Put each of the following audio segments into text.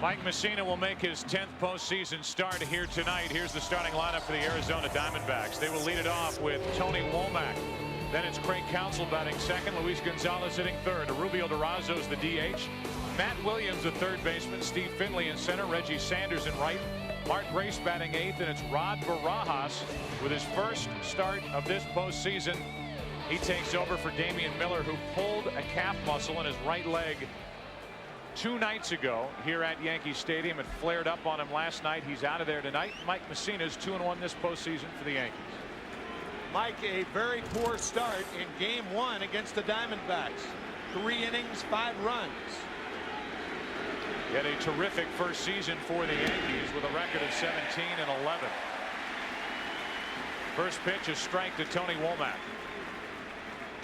Mike Mussina will make his 10th postseason start here tonight. Here's the starting lineup for the Arizona Diamondbacks. They will lead it off with Tony Womack. Then it's Craig Counsell batting second. Luis Gonzalez hitting third. Rubio Durazo's the DH. Matt Williams, the third baseman. Steve Finley in center. Reggie Sanders in right. Mark Grace batting eighth. And it's Rod Barajas with his first start of this postseason. He takes over for Damian Miller, who pulled a calf muscle in his right leg 2 nights ago here at Yankee Stadium. It flared up on him last night. He's out of there tonight. Mike Mussina is 2-1 this postseason for the Yankees. Mike, a very poor start in game 1 against the Diamondbacks. 3 innings, 5 runs. He had a terrific first season for the Yankees with a record of 17-11. First pitch, a strike to Tony Womack.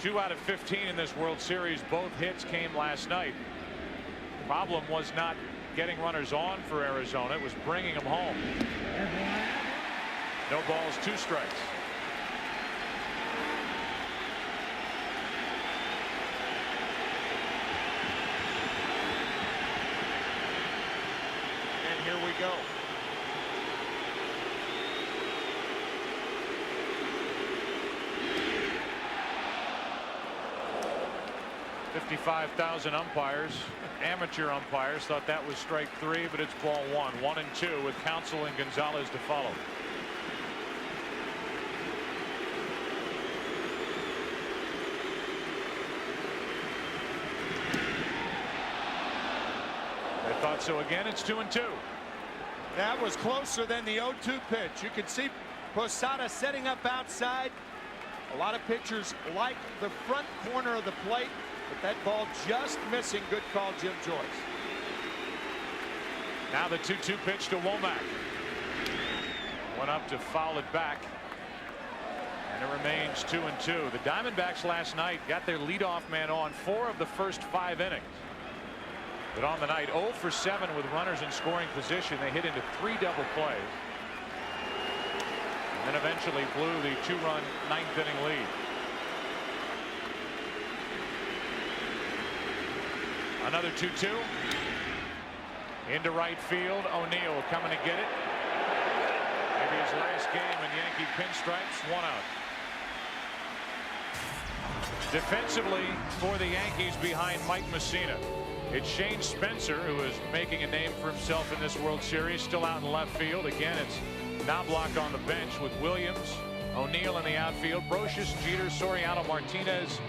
2 out of 15 in this World Series. Both hits came last night. The problem was not getting runners on for Arizona. It was bringing them home. No balls, 2 strikes. And here we go. 55,000 umpires, amateur umpires, thought that was strike 3, but it's ball 1. 1-2 with Counsell and Gonzalez to follow. They thought so again. It's 2-2. That was closer than the 0-2 pitch. You could see Posada setting up outside. A lot of pitchers like the front corner of the plate, but that ball just missing. Good call, Jim Joyce. Now the 2-2 pitch to Womack. Went up to foul it back. And it remains 2-2. The Diamondbacks last night got their leadoff man on 4 of the first 5 innings. But on the night, 0 for 7 with runners in scoring position. They hit into 3 double plays. And then eventually blew the 2-run 9th inning lead. Another 2-2 into right field. O'Neill coming to get it. Maybe his last game in Yankee pinstripes. 1 out. Defensively for the Yankees behind Mike Mussina, it's Shane Spencer, who is making a name for himself in this World Series, still out in left field. Again, it's Knobloch on the bench with Williams, O'Neill in the outfield, Brocious, Jeter, Soriano, Martinez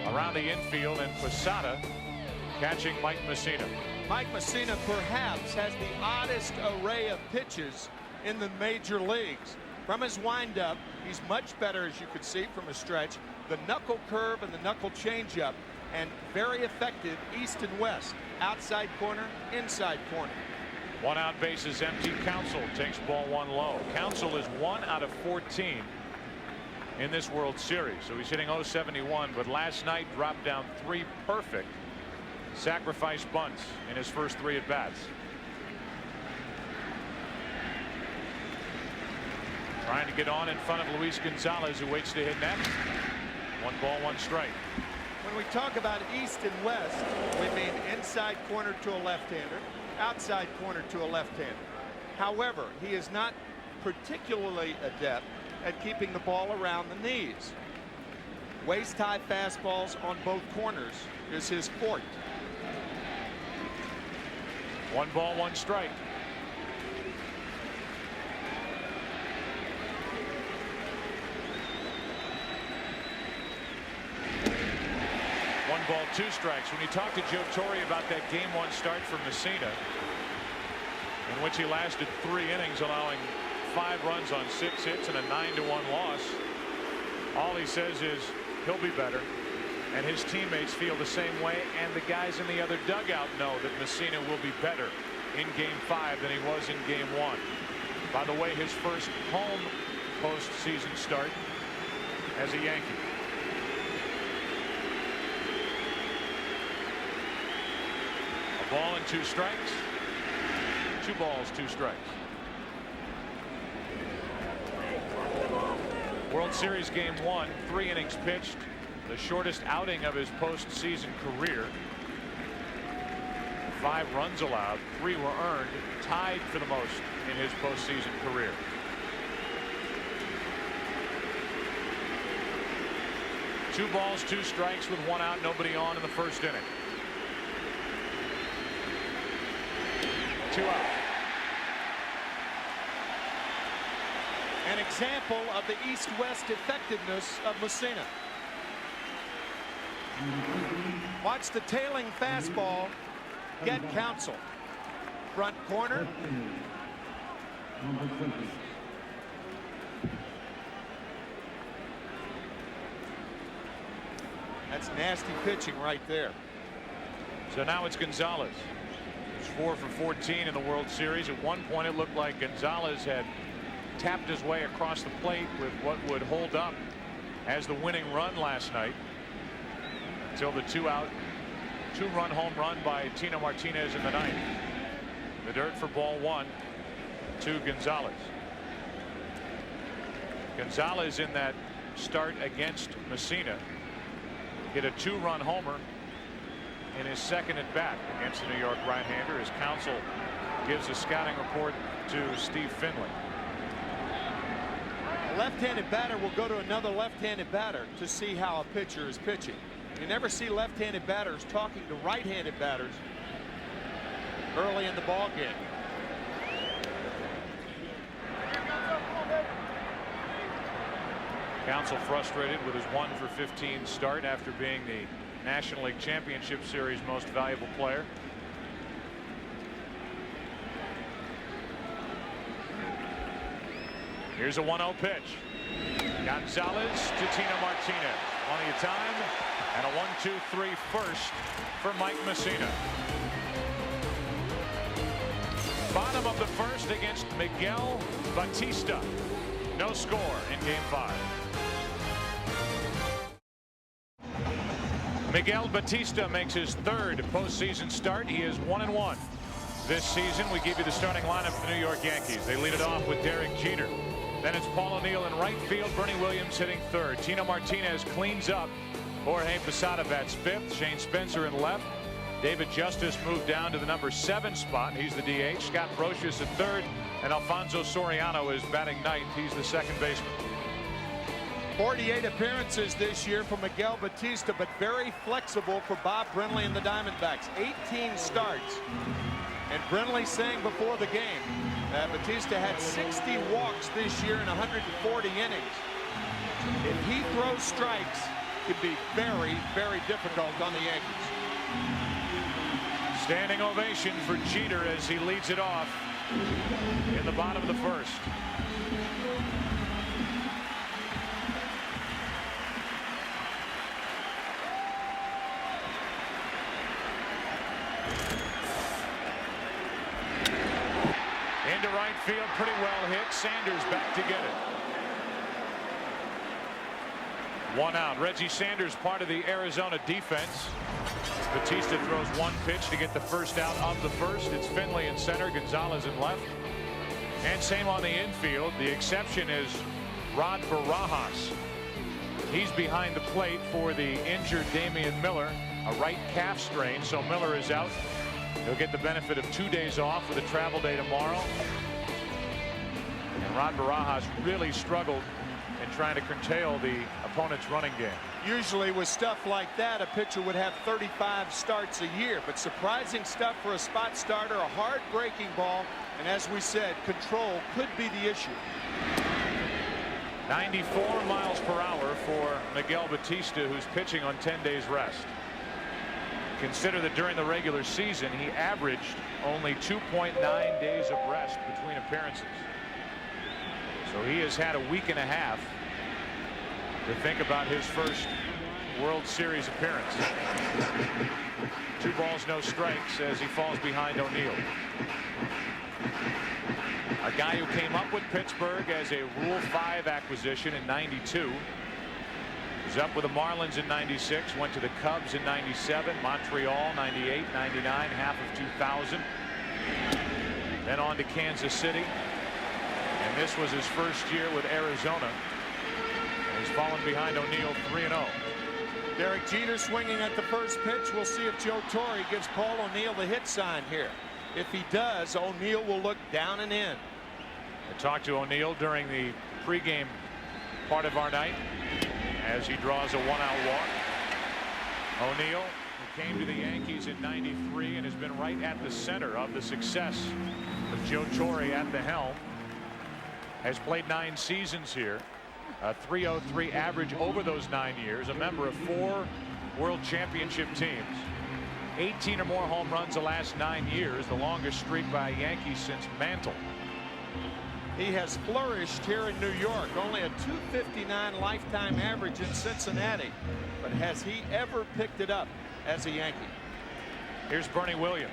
around the infield, and Posada catching Mike Mussina. Mike Mussina perhaps has the oddest array of pitches in the major leagues. From his windup, he's much better, as you could see from a stretch. The knuckle curve and the knuckle changeup, and very effective east and west. Outside corner, inside corner. 1 out, bases empty. Counsell takes ball 1 low. Counsell is 1 out of 14 in this World Series, so he's hitting .071, but last night dropped down 3 perfect sacrifice bunts in his first 3 at bats. Trying to get on in front of Luis Gonzalez, who waits to hit next. 1 ball, 1 strike. When we talk about east and west, we mean inside corner to a left-hander, outside corner to a left-hander. However, he is not particularly adept at keeping the ball around the knees. Waist-high fastballs on both corners is his forte. 1 ball, 1 strike. One ball, 2 strikes. When you talk to Joe Torre about that game 1 start for Mussina, in which he lasted 3 innings, allowing 5 runs on 6 hits and a 9-1 loss, all he says is he'll be better, and his teammates feel the same way, and the guys in the other dugout know that Mussina will be better in game 5 than he was in game 1. By the way, his first home postseason start as a Yankee. A ball and 2 strikes. 2 balls, 2 strikes. World Series game 1, 3 innings pitched, the shortest outing of his postseason career. 5 runs allowed, 3 were earned, tied for the most in his postseason career. Two balls, 2 strikes with 1 out, nobody on in the first inning. 2 out. An example of the east-west effectiveness of Messina. Watch the tailing fastball get counsel. Front corner. That's nasty pitching right there. So now it's Gonzalez. He's 4 for 14 in the World Series. At one point it looked like Gonzalez had tapped his way across the plate with what would hold up as the winning run last night, until the 2-out, 2-run home run by Tino Martinez in the 9th. The dirt for ball 1 to Gonzalez. Gonzalez in that start against Messina hit a 2-run homer in his second at bat against the New York right-hander, as counsel gives a scouting report to Steve Finley. A left-handed batter will go to another left-handed batter to see how a pitcher is pitching. You never see left-handed batters talking to right-handed batters early in the ball game. Counsel frustrated with his 1 for 15 start after being the National League Championship Series most valuable player. Here's a 1-0 pitch. Gonzalez to Tino Martinez. Plenty of time, and a 1-2-3 first for Mike Messina. Bottom of the first against Miguel Batista. No score in Game 5. Miguel Batista makes his 3rd postseason start. He is 1-1 this season. We give you the starting lineup for the New York Yankees. They lead it off with Derek Jeter. Then it's Paul O'Neill in right field. Bernie Williams hitting 3rd. Tino Martinez cleans up. Jorge Posada bats 5th. Shane Spencer in left. David Justice moved down to the number 7 spot. He's the DH. Scott Brocious at 3rd. And Alfonso Soriano is batting 9th. He's the second baseman. 48 appearances this year for Miguel Batista, but very flexible for Bob Brenly and the Diamondbacks. 18 starts. And Brenly saying before the game that Batista had 60 walks this year in 140 innings. If he throws strikes, it could be very, very difficult on the Yankees. Standing ovation for Jeter as he leads it off in the bottom of the first. Into right field, pretty well hit. Sanders back to get it. 1 out. Reggie Sanders, part of the Arizona defense. Batista throws 1 pitch to get the first out of the first. It's Finley in center, Gonzalez in left. And same on the infield. The exception is Rod Barajas. He's behind the plate for the injured Damian Miller, a right calf strain. So Miller is out. He'll get the benefit of 2 days off with a travel day tomorrow. And Rod Barajas really struggled in trying to curtail the opponent's running game. Usually with stuff like that, a pitcher would have 35 starts a year, but surprising stuff for a spot starter, a hard breaking ball, and as we said, control could be the issue. 94 miles per hour for Miguel Batista, who's pitching on 10 days rest. Consider that during the regular season he averaged only 2.9 days of rest between appearances. So he has had a week and a half to think about his first World Series appearance. 2 balls, no strikes as he falls behind O'Neill. A guy who came up with Pittsburgh as a Rule 5 acquisition in '92. Was up with the Marlins in '96, went to the Cubs in '97, Montreal '98, '99, half of 2000. Then on to Kansas City. And this was his first year with Arizona. And he's fallen behind O'Neill 3-0. Derek Jeter swinging at the first pitch. We'll see if Joe Torre gives Paul O'Neill the hit sign here. If he does, O'Neill will look down and in. I talked to O'Neill during the pregame part of our night as he draws a one-out walk. O'Neill, who came to the Yankees in '93 and has been right at the center of the success of Joe Torre at the helm, has played 9 seasons here. A .303 average over those 9 years. A member of 4 World Championship teams. 18 or more home runs the last 9 years. The longest streak by Yankees since Mantle. He has flourished here in New York. Only a .259 lifetime average in Cincinnati. But has he ever picked it up as a Yankee? Here's Bernie Williams.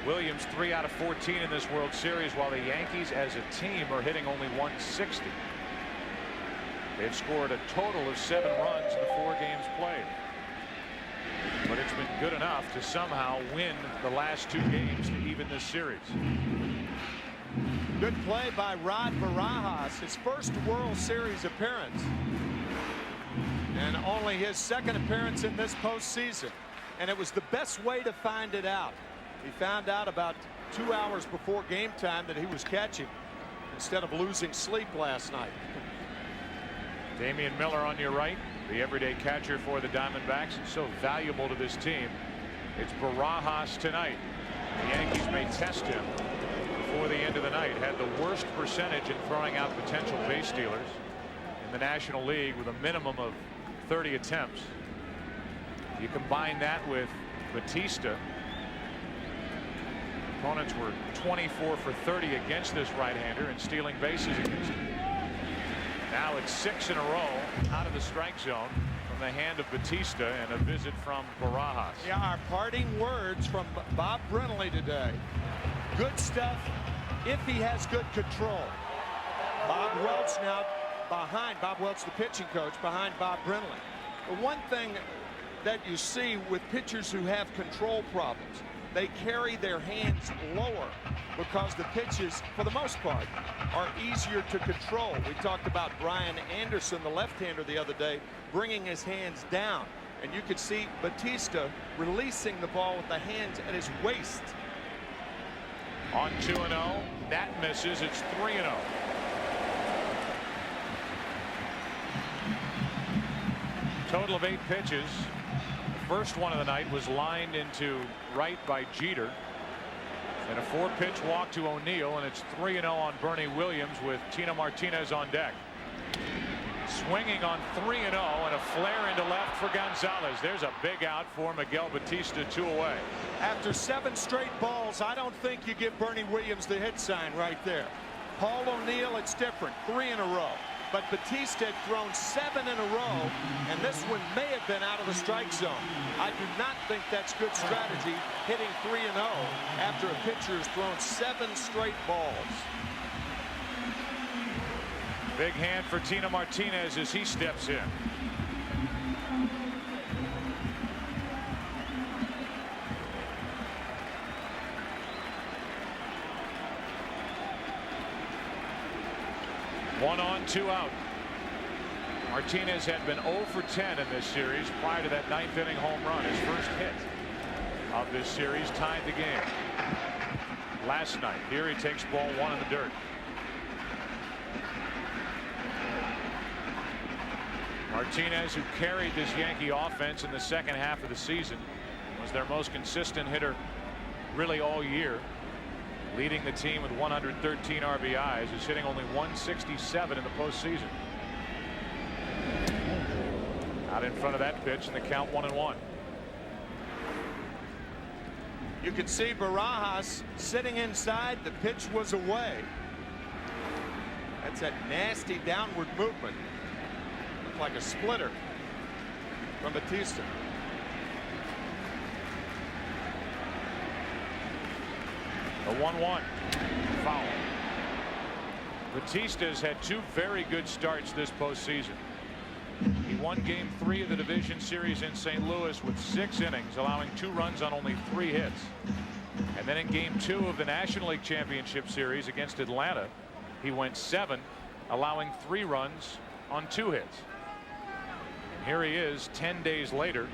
Williams 3 out of 14 in this World Series, while the Yankees as a team are hitting only .160. They've scored a total of 7 runs in the 4 games played. But it's been good enough to somehow win the last 2 games to even this series. Good play by Rod Barajas, his first World Series appearance. And only his 2nd appearance in this postseason. And it was the best way to find it out. He found out about 2 hours before game time that he was catching instead of losing sleep last night. Damian Miller on your right, the everyday catcher for the Diamondbacks, so valuable to this team. It's Barajas tonight. The Yankees may test him before the end of the night. Had the worst percentage in throwing out potential base stealers in the National League with a minimum of 30 attempts. You combine that with Batista. Opponents were 24 for 30 against this right-hander and stealing bases against him. Now it's 6 in a row out of the strike zone from the hand of Batista, and a visit from Barajas. Yeah, our parting words from Bob Brenly today. Good stuff if he has good control. Bob Welch now behind Bob Welch, the pitching coach, behind Bob Brenly. The one thing that you see with pitchers who have control problems, they carry their hands lower because the pitches, for the most part, are easier to control. We talked about Brian Anderson, the left-hander, the other day, bringing his hands down. And you could see Batista releasing the ball with the hands at his waist. On 2-0. That misses. It's 3-0. Total of 8 pitches. The first one of the night was lined into right by Jeter. And a 4-pitch walk to O'Neill, and it's 3-0 on Bernie Williams with Tino Martinez on deck. Swinging on 3-0 and a flare into left for Gonzalez. There's a big out for Miguel Batista, 2 away. After 7 straight balls, I don't think you give Bernie Williams the hit sign right there. Paul O'Neill, it's different, 3 in a row. But Batista had thrown 7 in a row, and this one may have been out of the strike zone. I do not think that's good strategy, hitting 3-0 after a pitcher has thrown 7 straight balls. Big hand for Tino Martinez as he steps in. One on, 2 out. Martinez had been 0 for 10 in this series prior to that 9th inning home run. His first hit of this series tied the game last night. Here he takes ball 1 in the dirt. Martinez, who carried this Yankee offense in the second half of the season, was their most consistent hitter really all year, leading the team with 113 RBIs, is hitting only 167 in the postseason. Out in front of that pitch, and the count 1-1. You can see Barajas sitting inside. The pitch was away. That's a nasty downward movement. Looked like a splitter from Batista. A 1-1 foul. Batista's had 2 very good starts this postseason. He won Game 3 of the division series in St. Louis with 6 innings, allowing 2 runs on only 3 hits. And then in Game 2 of the National League Championship Series against Atlanta, he went 7, allowing 3 runs on 2 hits. Here he is 10 days later,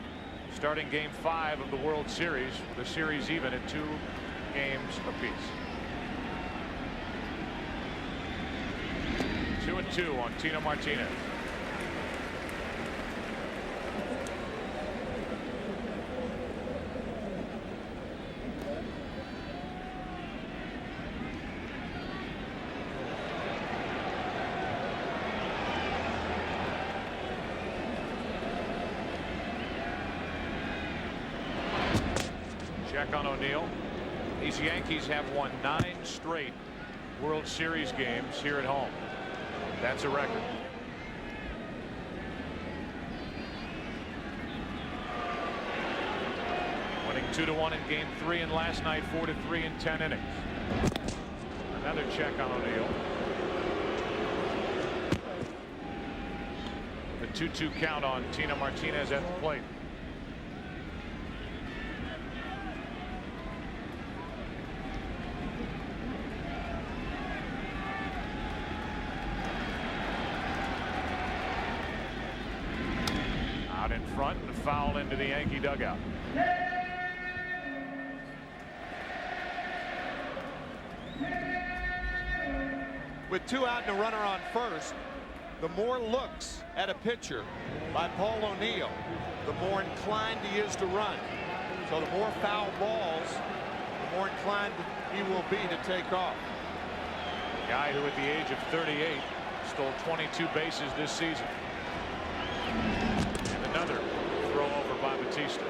starting game 5 of the World Series, the series even at 2 games apiece. 2-2 on Tino Martinez. Check on O'Neill. These Yankees have won 9 straight World Series games here at home. That's a record. Winning 2-1 in game 3 and last night 4-3 in 10 innings. Another check on O'Neill. The 2-2 count on Tino Martinez at the plate. Out in front and a foul into the Yankee dugout. With 2 out and a runner on first, the more looks at a pitcher by Paul O'Neill, the more inclined he is to run. So the more foul balls, the more inclined he will be to take off. A guy who at the age of 38 stole 22 bases this season. And another throw over by Batista.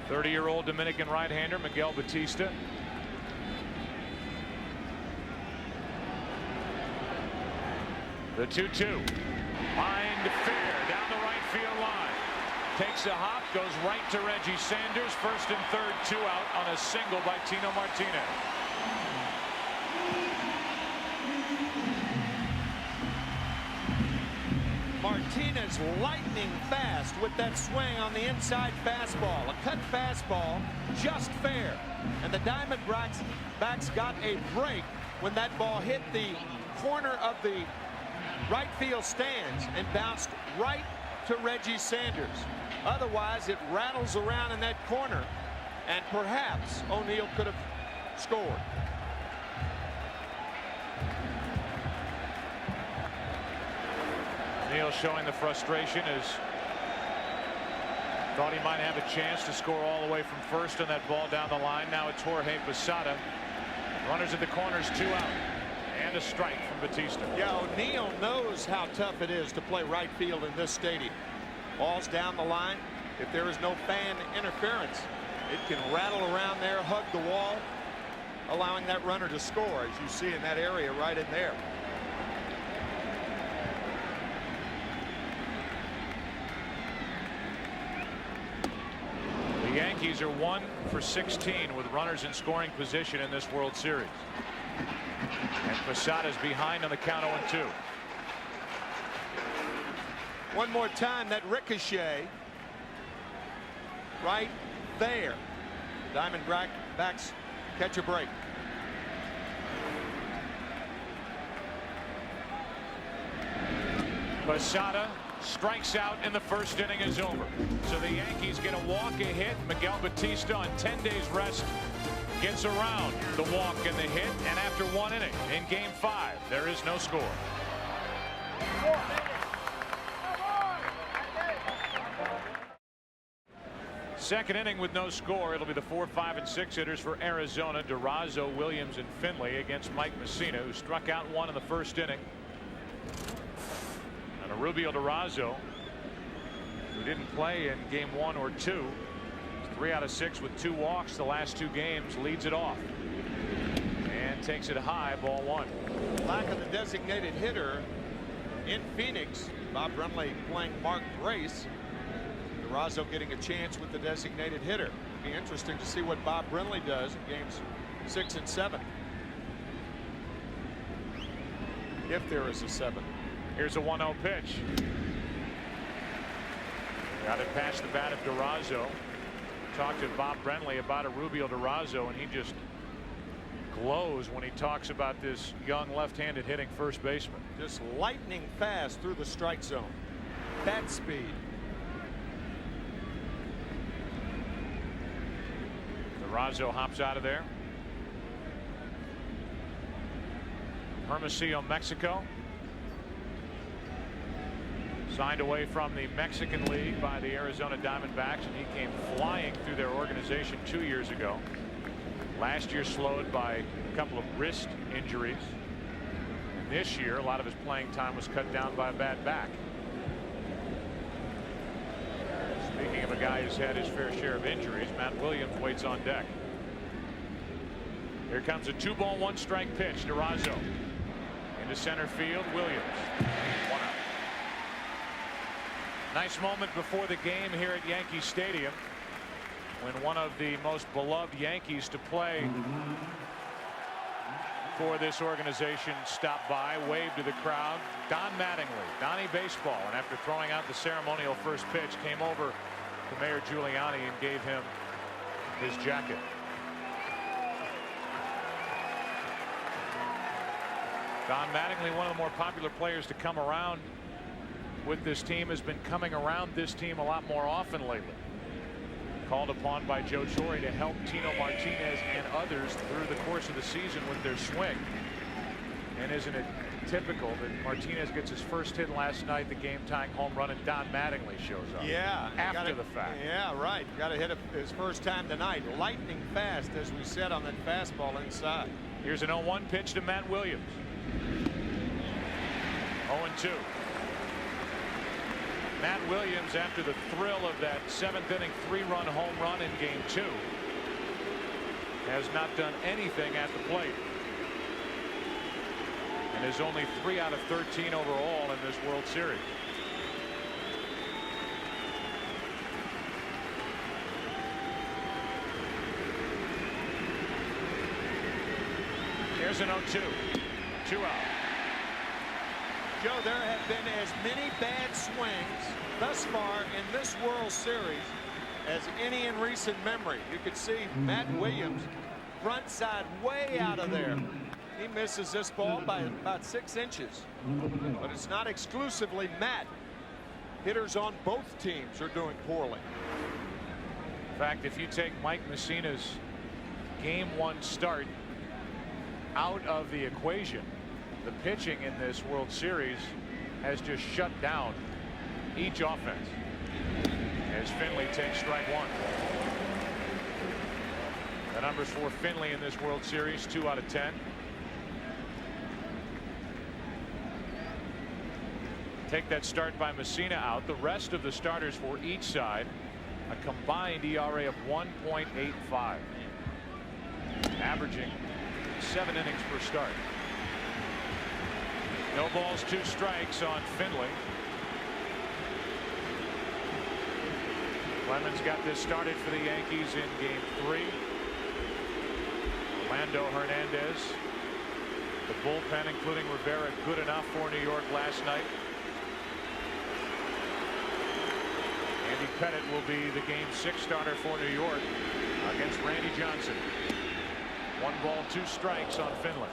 Thirty-year-old Dominican right-hander Miguel Batista. The 2-2. Lined fair down the right field line. Takes a hop, goes right to Reggie Sanders. First and third, 2 out on a single by Tino Martinez. Martinez lightning fast with that swing on the inside fastball. A cut fastball, just fair. And the Diamondbacks got a break when that ball hit the corner of the right field stands and bounced right to Reggie Sanders. Otherwise, it rattles around in that corner, and perhaps O'Neill could have scored. O'Neill showing the frustration as thought he might have a chance to score all the way from first on that ball down the line. Now it's Jorge Posada. Runners at the corners, 2 out. And a strike from Batista. Yeah, O'Neill knows how tough it is to play right field in this stadium. Ball's down the line. If there is no fan interference, it can rattle around there, hug the wall, allowing that runner to score, as you see in that area right in there. The Yankees are 1 for 16 with runners in scoring position in this World Series. And Posada's behind on the count 0-2. One more time, that ricochet right there. Diamondbacks catch a break. Posada strikes out in the first inning is over. So the Yankees get a walk, a hit. Miguel Batista on 10 days rest gets around the walk and the hit, and after 1 inning in game 5 there is no score. Second inning with no score. It'll be the 4, 5, and 6 hitters for Arizona. Durazo, Williams, and Finley against Mike Messina, who struck out 1 in the first inning. And a Rubio Durazo, who didn't play in game 1 or 2. 3 out of 6 with 2 walks the last 2 games, leads it off and takes it high, ball 1. Lack of the designated hitter in Phoenix. Bob Brumley playing Mark Grace. Durazo getting a chance with the designated hitter. Be interesting to see what Bob Brumley does in games 6 and 7. If there is a 7. Here's a 1-0 pitch. Got it past the bat of Durazo. Talked to Bob Brenly about a Rubio Durazo, and he just glows when he talks about this young left-handed hitting first baseman. Just lightning fast through the strike zone. Bat speed. Durazo hops out of there. Hermosillo, Mexico. Signed away from the Mexican League by the Arizona Diamondbacks, and he came flying through their organization 2 years ago. Last year slowed by a couple of wrist injuries. And this year, a lot of his playing time was cut down by a bad back. Speaking of a guy who's had his fair share of injuries, Matt Williams waits on deck. Here comes a 2-ball 1-strike pitch. Durazo into center field. Williams. 1 out. Nice moment before the game here at Yankee Stadium when one of the most beloved Yankees to play for this organization stopped by, waved to the crowd. Don Mattingly, Donnie Baseball, and after throwing out the ceremonial first pitch, came over to Mayor Giuliani and gave him his jacket. Don Mattingly, one of the more popular players to come around with this team, has been coming around this team a lot more often lately. Called upon by Joe Torre to help Tino Martinez and others through the course of the season with their swing. And isn't it typical that Martinez gets his first hit last night, the game-tying home run, and Don Mattingly shows up? Yeah, after the fact. Yeah, right. Got to hit his first time tonight. Lightning fast, as we said, on that fastball inside. Here's an 0-1 pitch to Matt Williams. 0-2. Matt Williams, after the thrill of that 7th-inning 3-run home run in Game 2, has not done anything at the plate, and is only 3 out of 13 overall in this World Series. Here's an 0-2. 2 out. Joe, there have been as many bad swings thus far in this World Series as any in recent memory. You could see Matt Williams front side way out of there. He misses this ball by about 6 inches. But it's not exclusively Matt. Hitters on both teams are doing poorly. In fact, if you take Mike Mussina's Game 1 start out of the equation, the pitching in this World Series has just shut down each offense as Finley takes strike 1. The numbers for Finley in this World Series: 2 out of 10. Take that start by Mussina out. The rest of the starters for each side, a combined ERA of 1.85, averaging 7 innings per start. No balls, 2 strikes on Finley. Clemens got this started for the Yankees in Game 3. Orlando Hernandez, the bullpen, including Rivera, good enough for New York last night. Andy Pettit will be the Game 6 starter for New York against Randy Johnson. 1 ball, 2 strikes on Finley.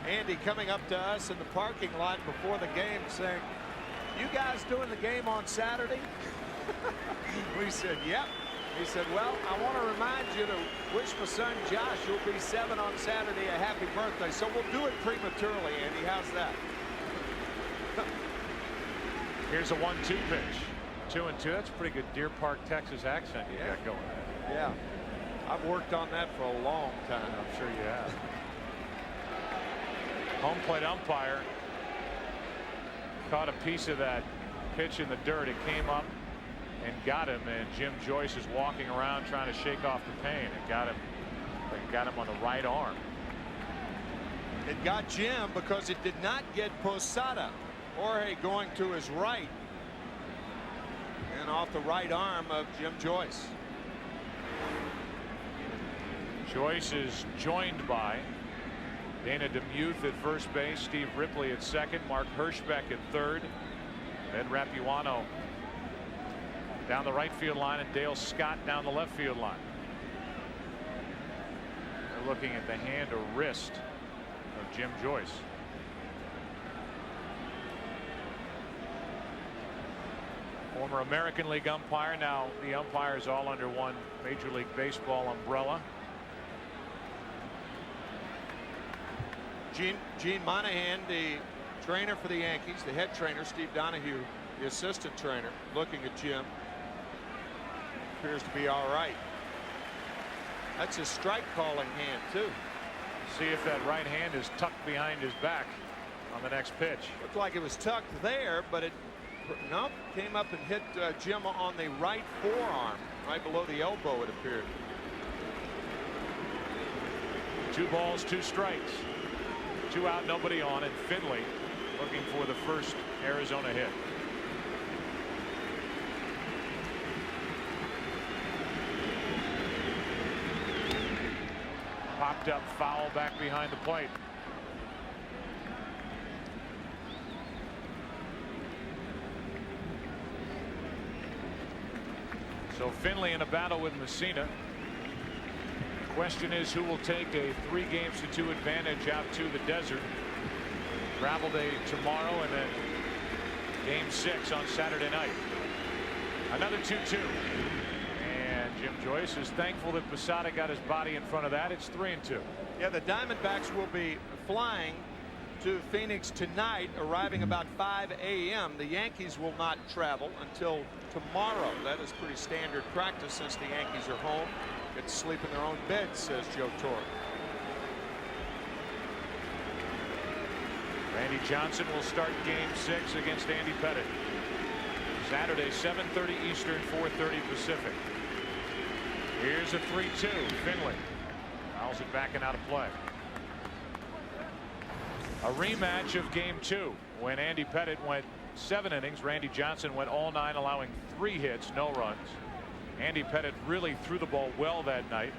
Andy coming up to us in the parking lot before the game saying, "You guys doing the game on Saturday?" We said, "Yep." He said, "Well, I want to remind you to wish my son Josh, who'll be 7 on Saturday, a happy birthday. So we'll do it prematurely, Andy. How's that?" Here's a 1-2 pitch. 2-2. That's a pretty good Deer Park, Texas accent you got going. Yeah. I've worked on that for a long time. I'm sure you have. Home plate umpire caught a piece of that pitch in the dirt. It came up and got him, and Jim Joyce is walking around trying to shake off the pain. It got him on the right arm. It got Jim because it did not get Posada. Jorge going to his right and off the right arm of Jim Joyce. Joyce is joined by Dana DeMuth at first base, Steve Ripley at second, Mark Hirschbeck at third, Ed Rapuano down the right field line, and Dale Scott down the left field line. We're looking at the hand or wrist of Jim Joyce. Former American League umpire, now the umpires all under one Major League Baseball umbrella. Gene Monahan, the trainer for the Yankees, the head trainer. Steve Donahue, the assistant trainer, looking at Jim. Appears to be all right. That's his strike calling hand too. See if that right hand is tucked behind his back on the next pitch. Looked like it was tucked there, but it nope, came up and hit Jim on the right forearm, right below the elbow, it appeared. 2 balls, 2 strikes. 2 out, nobody on, and Finley looking for the first Arizona hit. Popped up foul back behind the plate. So Finley in a battle with Messina. Question is who will take a 3-games-to-2 advantage out to the desert. Travel day tomorrow and then game 6 on Saturday night. Another 2-2. And Jim Joyce is thankful that Posada got his body in front of that. It's 3-2. Yeah, the Diamondbacks will be flying to Phoenix tonight, arriving about 5 a.m. The Yankees will not travel until tomorrow. That is pretty standard practice since the Yankees are home. Get to sleep in their own beds, says Joe Torre. Randy Johnson will start game 6 against Andy Pettitte. Saturday, 7:30 Eastern, 4:30 Pacific. Here's a 3-2. Finley fouls it back and out of play. A rematch of game 2 when Andy Pettitte went 7 innings. Randy Johnson went all 9, allowing 3 hits, no runs. Andy Pettitte really threw the ball well that night,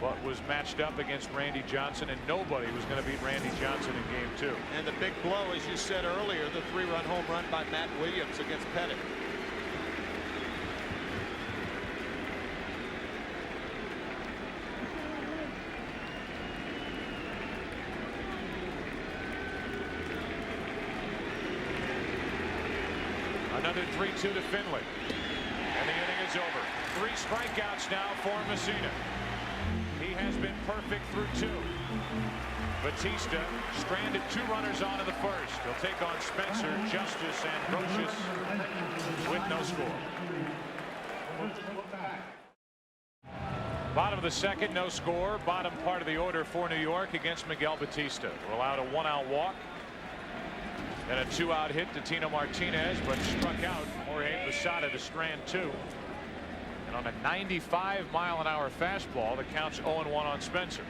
but was matched up against Randy Johnson, and nobody was going to beat Randy Johnson in game 2. And the big blow, as you said earlier, the 3-run home run by Matt Williams against Pettitte. Another 3-2 to Finley. And the inning is over. 3 strikeouts now for Messina. He has been perfect through 2. Batista stranded 2 runners on in the first. He'll take on Spencer, Justice, and Brocious with no score. Bottom of the second, no score. Bottom part of the order for New York against Miguel Batista. We're allowed a 1-out walk. And a 2-out hit to Tino Martinez, but struck out Jorge Posada to strand 2. And on a 95-mile-an-hour fastball, the count's 0-1 on Spencer.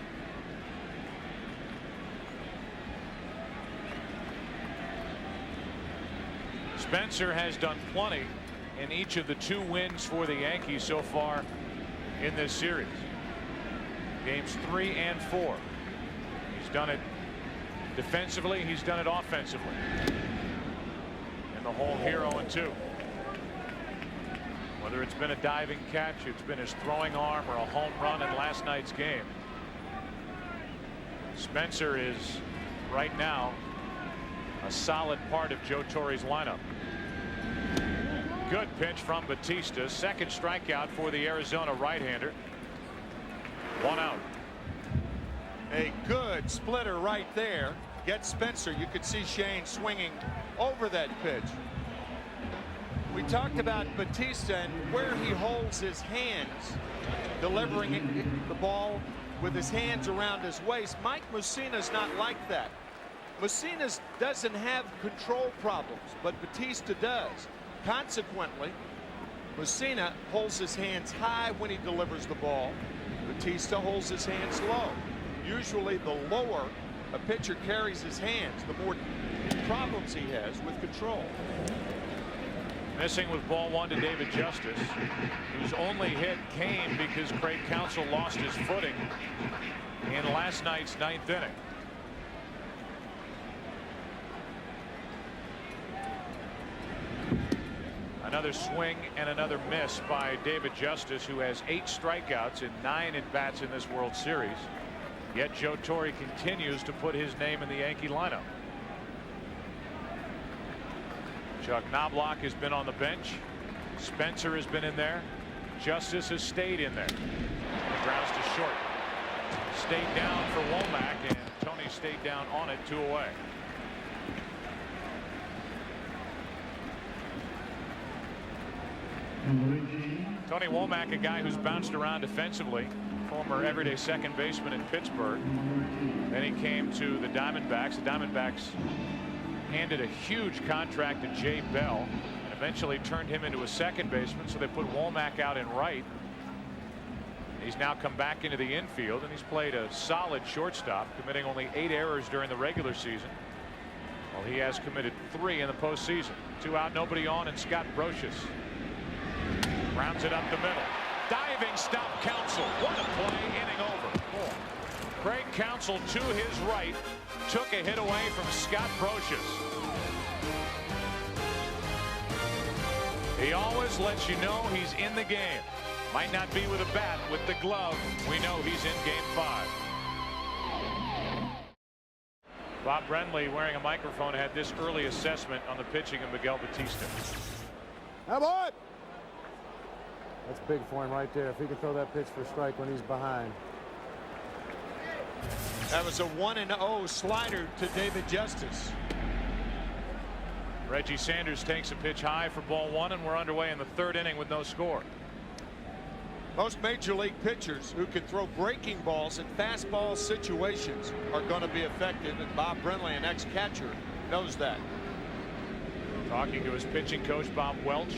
Spencer has done plenty in each of the 2 wins for the Yankees so far in this series. Games 3 and 4. He's done it defensively, he's done it offensively. In the hole here, 0-2. Whether it's been a diving catch, it's been his throwing arm, or a home run in last night's game, Spencer is right now a solid part of Joe Torre's lineup. Good pitch from Batista. Second strikeout for the Arizona right-hander. 1 out. A good splitter right there. Get Spencer. You could see Shane swinging over that pitch. We talked about Batista and where he holds his hands, delivering the ball with his hands around his waist. Mike Mussina's not like that. Mussina doesn't have control problems, but Batista does. Consequently, Mussina holds his hands high when he delivers the ball. Batista holds his hands low. Usually the lower a pitcher carries his hands, the more problems he has with control. Missing with ball 1 to David Justice, whose only hit came because Craig Counsell lost his footing in last night's 9th inning. Another swing and another miss by David Justice, who has 8 strikeouts in 9 at-bats in this World Series. Yet Joe Torre continues to put his name in the Yankee lineup. Chuck Knobloch has been on the bench. Spencer has been in there. Justice has stayed in there. The grounds to short. Stayed down for Womack, and Tony stayed down on it, 2 away. Tony Womack, a guy who's bounced around defensively, former everyday second baseman in Pittsburgh. Then he came to the Diamondbacks. The Diamondbacks handed a huge contract to Jay Bell and eventually turned him into a second baseman, so they put Womack out in right. He's now come back into the infield, and he's played a solid shortstop, committing only 8 errors during the regular season. Well, he has committed 3 in the postseason. 2 out, nobody on, and Scott Brocious rounds it up the middle. Diving stop, Counsell. What a play, inning over. Craig Counsell to his right took a hit away from Scott Brocious. He always lets you know he's in the game. Might not be with a bat, with the glove. We know he's in game 5. Bob Brenly, wearing a microphone, had this early assessment on the pitching of Miguel Batista. How about? That's big for him right there. If he can throw that pitch for strike when he's behind. That was a 1-0 slider to David Justice. Reggie Sanders takes a pitch high for ball 1, and we're underway in the 3rd inning with no score. Most major league pitchers who can throw breaking balls in fastball situations are going to be effective, and Bob Brenly, an ex-catcher, knows that. Talking to his pitching coach, Bob Welch,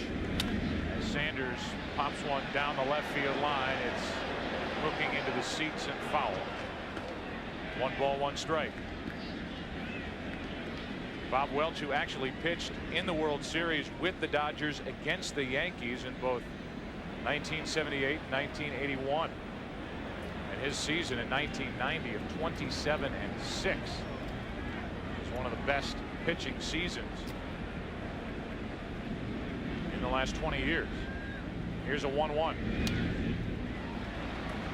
as Sanders pops one down the left field line. It's hooking into the seats and foul. 1 ball, 1 strike. Bob Welch, who actually pitched in the World Series with the Dodgers against the Yankees in both 1978 and 1981, and his season in 1990 of 27-6 was one of the best pitching seasons in the last 20 years. Here's a 1-1.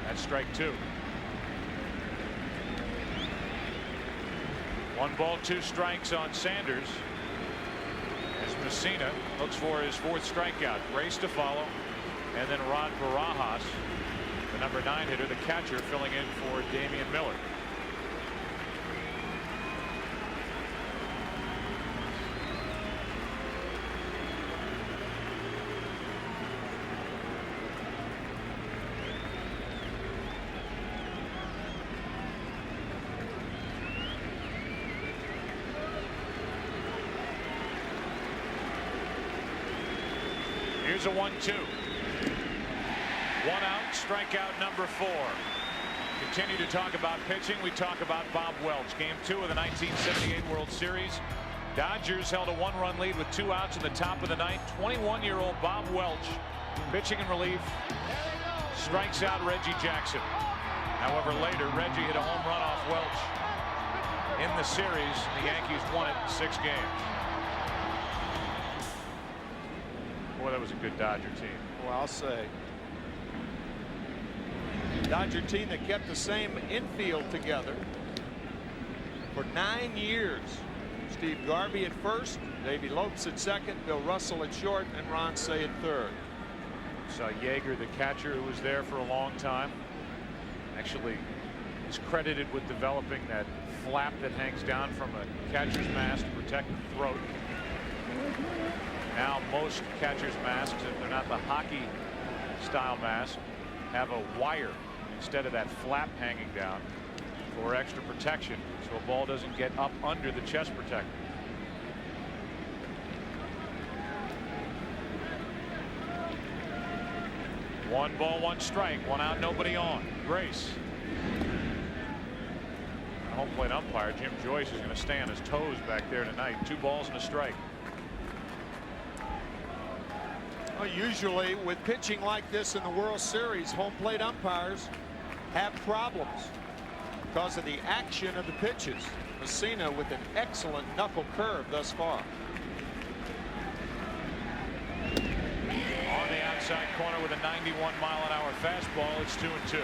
That's strike 2. 1 ball, 2 strikes on Sanders as Messina looks for his 4th strikeout. Grace to follow, and then Rod Barajas, the number 9 hitter, the catcher, filling in for Damian Miller. Here's a 1-2. 1 out, strikeout number 4. Continue to talk about pitching. We talk about Bob Welch. Game 2 of the 1978 World Series. Dodgers held a 1-run lead with 2 outs in the top of the 9th. 21-year-old Bob Welch, pitching in relief, strikes out Reggie Jackson. However, later Reggie hit a home run off Welch in the series. The Yankees won it in 6 games. Boy, that was a good Dodger team. Well, I'll say. Dodger team that kept the same infield together for 9 years. Steve Garvey at first, Davey Lopes at second, Bill Russell at short, and Ron Cey at third. Saw Yeager, the catcher, who was there for a long time. Actually is credited with developing that flap that hangs down from a catcher's mask to protect the throat. Now most catcher's masks, if they're not the hockey style mask, have a wire instead of that flap hanging down for extra protection, so a ball doesn't get up under the chest protector. One ball, 1 strike, 1 out, nobody on. Grace. Home plate umpire Jim Joyce is going to stay on his toes back there tonight. 2 balls and a strike. Well, usually with pitching like this in the World Series, home plate umpires have problems because of the action of the pitches. Messina with an excellent knuckle curve thus far. On the outside corner with a 91-mile-an-hour fastball, it's 2-2.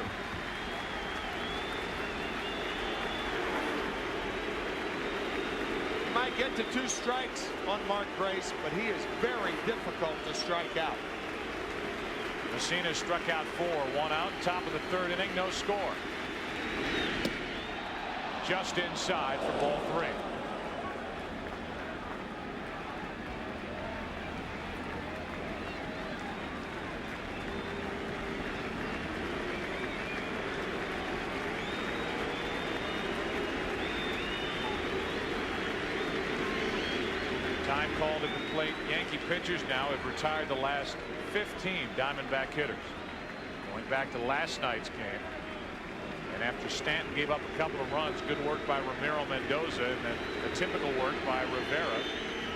get to 2 strikes on Mark Grace, but he is very difficult to strike out. Messina struck out 4, 1 out, top of the 3rd inning, no score. Just inside for ball 3. Time called at the plate. Yankee pitchers now have retired the last 15 Diamondback hitters. Going back to last night's game. And after Stanton gave up a couple of runs, good work by Ramiro Mendoza, and then the typical work by Rivera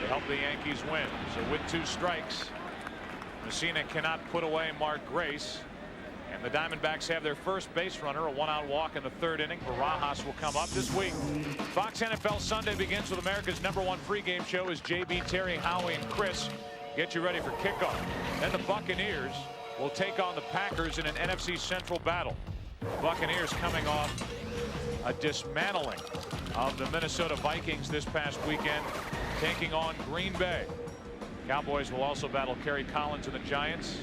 to help the Yankees win. So with 2 strikes, Messina cannot put away Mark Grace. And the Diamondbacks have their first base runner, a 1-out walk in the 3rd inning. Barajas will come up this week. Fox NFL Sunday begins with America's #1 pregame show as JB, Terry, Howie, and Chris get you ready for kickoff. Then the Buccaneers will take on the Packers in an NFC Central battle. Buccaneers coming off a dismantling of the Minnesota Vikings this past weekend, taking on Green Bay. Cowboys will also battle Kerry Collins and the Giants.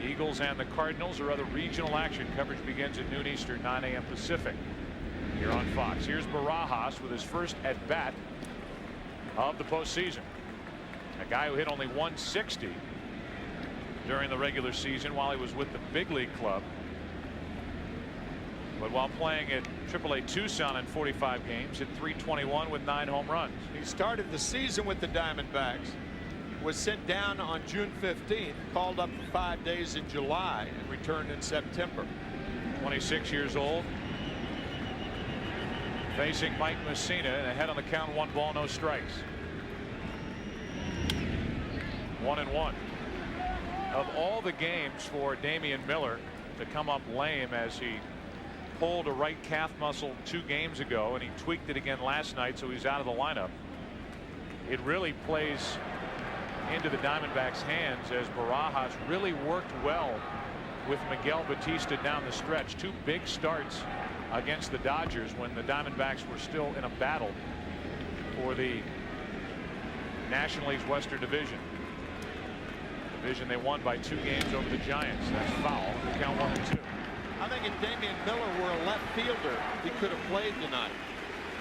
Eagles and the Cardinals or other regional action. Coverage begins at noon Eastern, 9 a.m. Pacific here on Fox. Here's Barajas with his first at bat of the postseason. A guy who hit only 160 during the regular season while he was with the big league club. But while playing at AAA Tucson in 45 games, hit .321 with 9 home runs. He started the season with the Diamondbacks, was sent down on June 15th, called up for 5 days in July, and returned in September. 26 years old. Facing Mike Messina, and ahead on the count, 1 ball, no strikes. 1-1. Of all the games for Damian Miller to come up lame, as he pulled a right calf muscle 2 games ago, and he tweaked it again last night, so he's out of the lineup. It really plays into the Diamondbacks' hands as Barajas really worked well with Miguel Batista down the stretch. 2 big starts against the Dodgers when the Diamondbacks were still in a battle for the National League's Western Division. Division they won by 2 games over the Giants. That's foul. The count 1-2. I think if Damian Miller were a left fielder, he could have played tonight.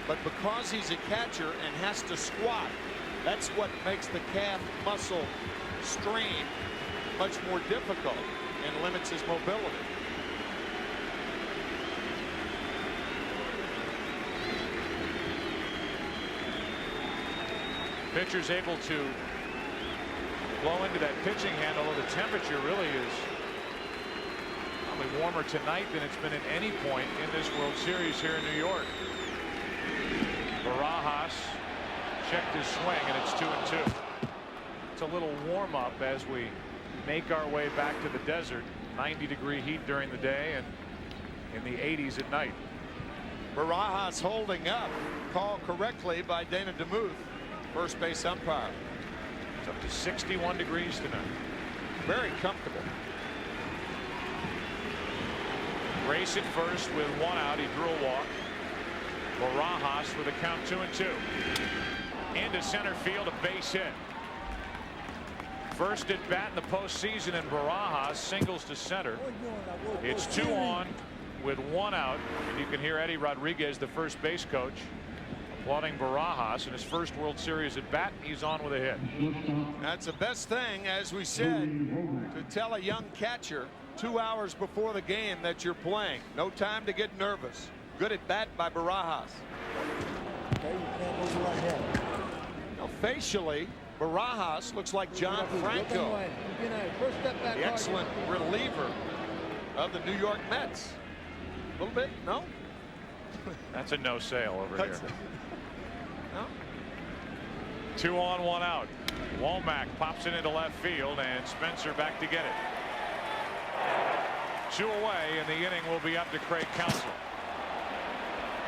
But because he's a catcher and has to squat, that's what makes the calf muscle strain much more difficult and limits his mobility. Pitcher's able to blow into that pitching hand, although the temperature really is probably warmer tonight than it's been at any point in this World Series here in New York. Barajas checked his swing, and it's 2-2. It's a little warm up as we make our way back to the desert. 90-degree heat during the day and in the 80s at night. Barajas holding up, called correctly by Dana DeMuth, first base umpire. It's up to 61 degrees tonight. Very comfortable. Grace at first with 1 out. He drew a walk. Barajas with a count 2-2. Into center field, a base hit. First at bat in the postseason, and Barajas singles to center. It's 2 on with 1 out, and you can hear Eddie Rodriguez, the first base coach, applauding Barajas in his first World Series at bat. He's on with a hit. That's the best thing, as we said, to tell a young catcher 2 hours before the game that you're playing. No time to get nervous. Good at bat by Barajas. Now, facially, Barajas looks like John Franco, the excellent reliever of the New York Mets. A little bit, no? That's a no sale over here. No? 2 on, 1 out. Womack pops it into left field, and Spencer back to get it. 2 away, and the inning will be up to Craig Counsell.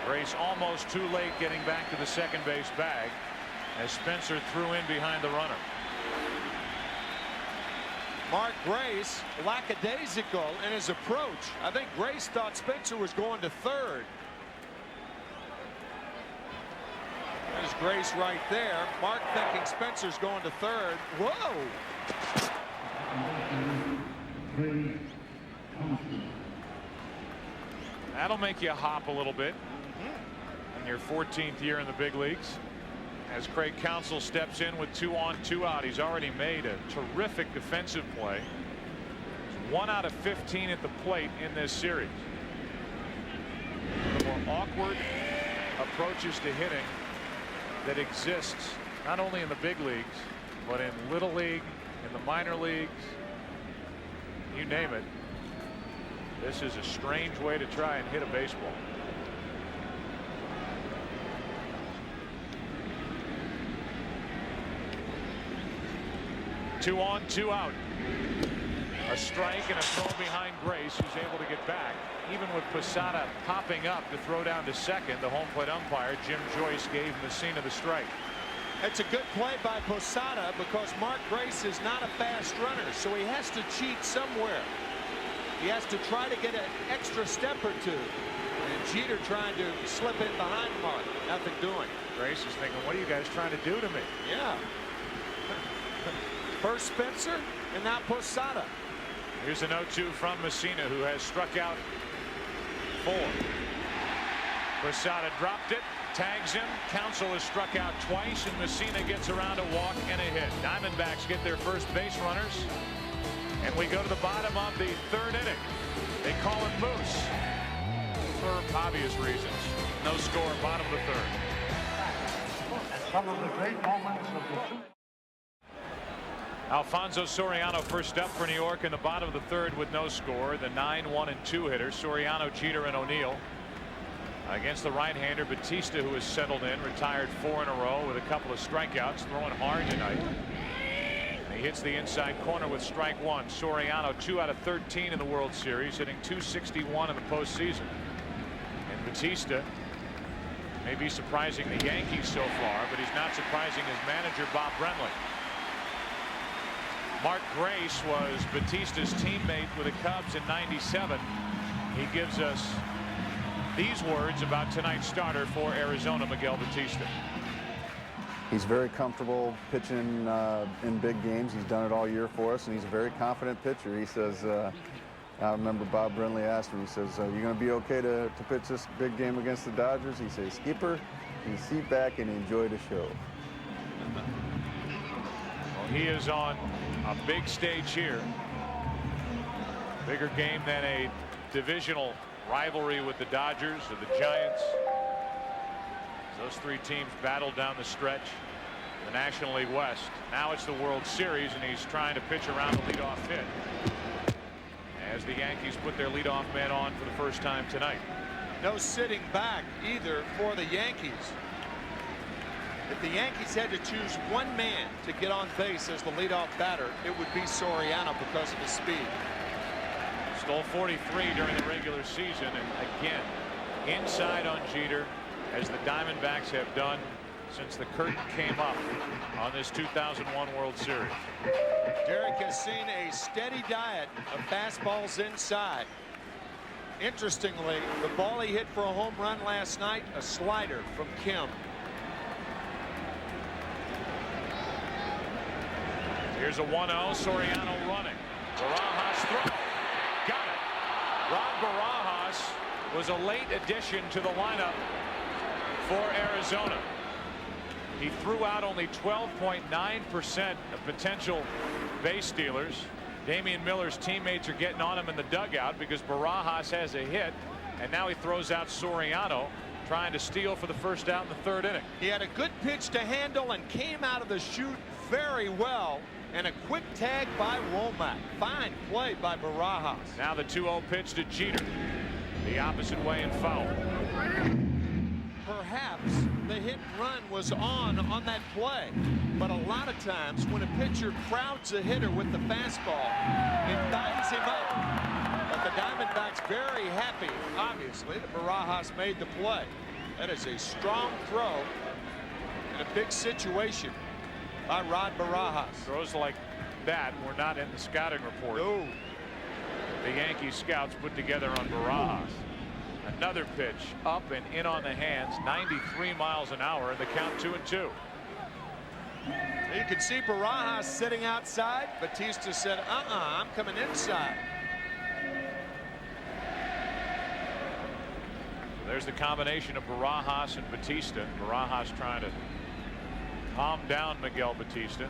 Grace almost too late getting back to the second base bag as Spencer threw in behind the runner. Mark Grace lackadaisical in his approach. I think Grace thought Spencer was going to third. There's Grace right there. Mark thinking Spencer's going to third. Whoa! That'll make you hop a little bit in your 14th year in the big leagues. As Craig Counsell steps in with 2 on 2 out, he's already made a terrific defensive play. He's 1 out of 15 at the plate in this series. One of the more awkward approaches to hitting that exists not only in the big leagues but in little league, in the minor leagues, you name it. This is a strange way to try and hit a baseball. Two on, 2 out. A strike and a throw behind Grace, who's able to get back. Even with Posada popping up to throw down to second, the home plate umpire, Jim Joyce, gave Messina the strike. It's a good play by Posada because Mark Grace is not a fast runner, so he has to cheat somewhere. He has to try to get an extra step or two. And Jeter trying to slip in behind Mark. Nothing doing. Grace is thinking, what are you guys trying to do to me? Yeah. First Spencer and now Posada. Here's a 0-2 from Messina, who has struck out 4. Posada dropped it, tags him. Counsell has struck out twice, and Messina gets around a walk and a hit. Diamondbacks get their first base runners, and we go to the bottom of the 3rd inning. They call him Moose for obvious reasons. No score, bottom of the 3rd. Some of the great moments of the Alfonso Soriano first up for New York in the bottom of the 3rd with no score. The 9, 1, and 2 hitters, Soriano, Jeter, and O'Neill, against the right-hander Batista, who has settled in, retired 4 in a row with a couple of strikeouts, throwing hard tonight. And he hits the inside corner with strike 1. Soriano 2 out of 13 in the World Series, hitting .261 in the postseason. And Batista may be surprising the Yankees so far, but he's not surprising his manager Bob Brenly. Mark Grace was Batista's teammate with the Cubs in '97. He gives us these words about tonight's starter for Arizona, Miguel Batista. He's very comfortable pitching in big games. He's done it all year for us, and he's a very confident pitcher. He says, I remember Bob Brenly asked him, he says, you going to be okay to pitch this big game against the Dodgers? He says, Skipper, you sit back and enjoy the show. Well, he is on a big stage here. Bigger game than a divisional rivalry with the Dodgers or the Giants. Those 3 teams battle down the stretch. The National League West. Now it's the World Series, and he's trying to pitch around the leadoff hit as the Yankees put their leadoff man on for the first time tonight. No sitting back either for the Yankees. If the Yankees had to choose one man to get on base as the leadoff batter, it would be Soriano because of his speed. Stole 43 during the regular season, and again inside on Jeter, as the Diamondbacks have done since the curtain came up on this 2001 World Series. Derek has seen a steady diet of fastballs inside. Interestingly, the ball he hit for a home run last night, a slider from Kim. Here's a 1-0. Soriano running. Barajas throw. Got it. Rod Barajas was a late addition to the lineup for Arizona. He threw out only 12.9% of potential base stealers. Damian Miller's teammates are getting on him in the dugout because Barajas has a hit, and now he throws out Soriano, trying to steal for the first out in the 3rd inning. He had a good pitch to handle and came out of the chute very well, and a quick tag by Womack. Fine play by Barajas. Now the 2-0 pitch to Jeter, the opposite way and foul. Perhaps the hit and run was on that play, but a lot of times when a pitcher crowds a hitter with the fastball, it dies him up. But the Diamondbacks very happy, obviously, that Barajas made the play. That is a strong throw in a big situation by Rod Barajas. Throws like that were not in the scouting report. No. The Yankees scouts put together on Barajas. Another pitch up and in on the hands, 93 miles an hour, and the count 2-2. You can see Barajas sitting outside. Batista said, I'm coming inside. There's the combination of Barajas and Batista. Barajas trying to calm down Miguel Batista.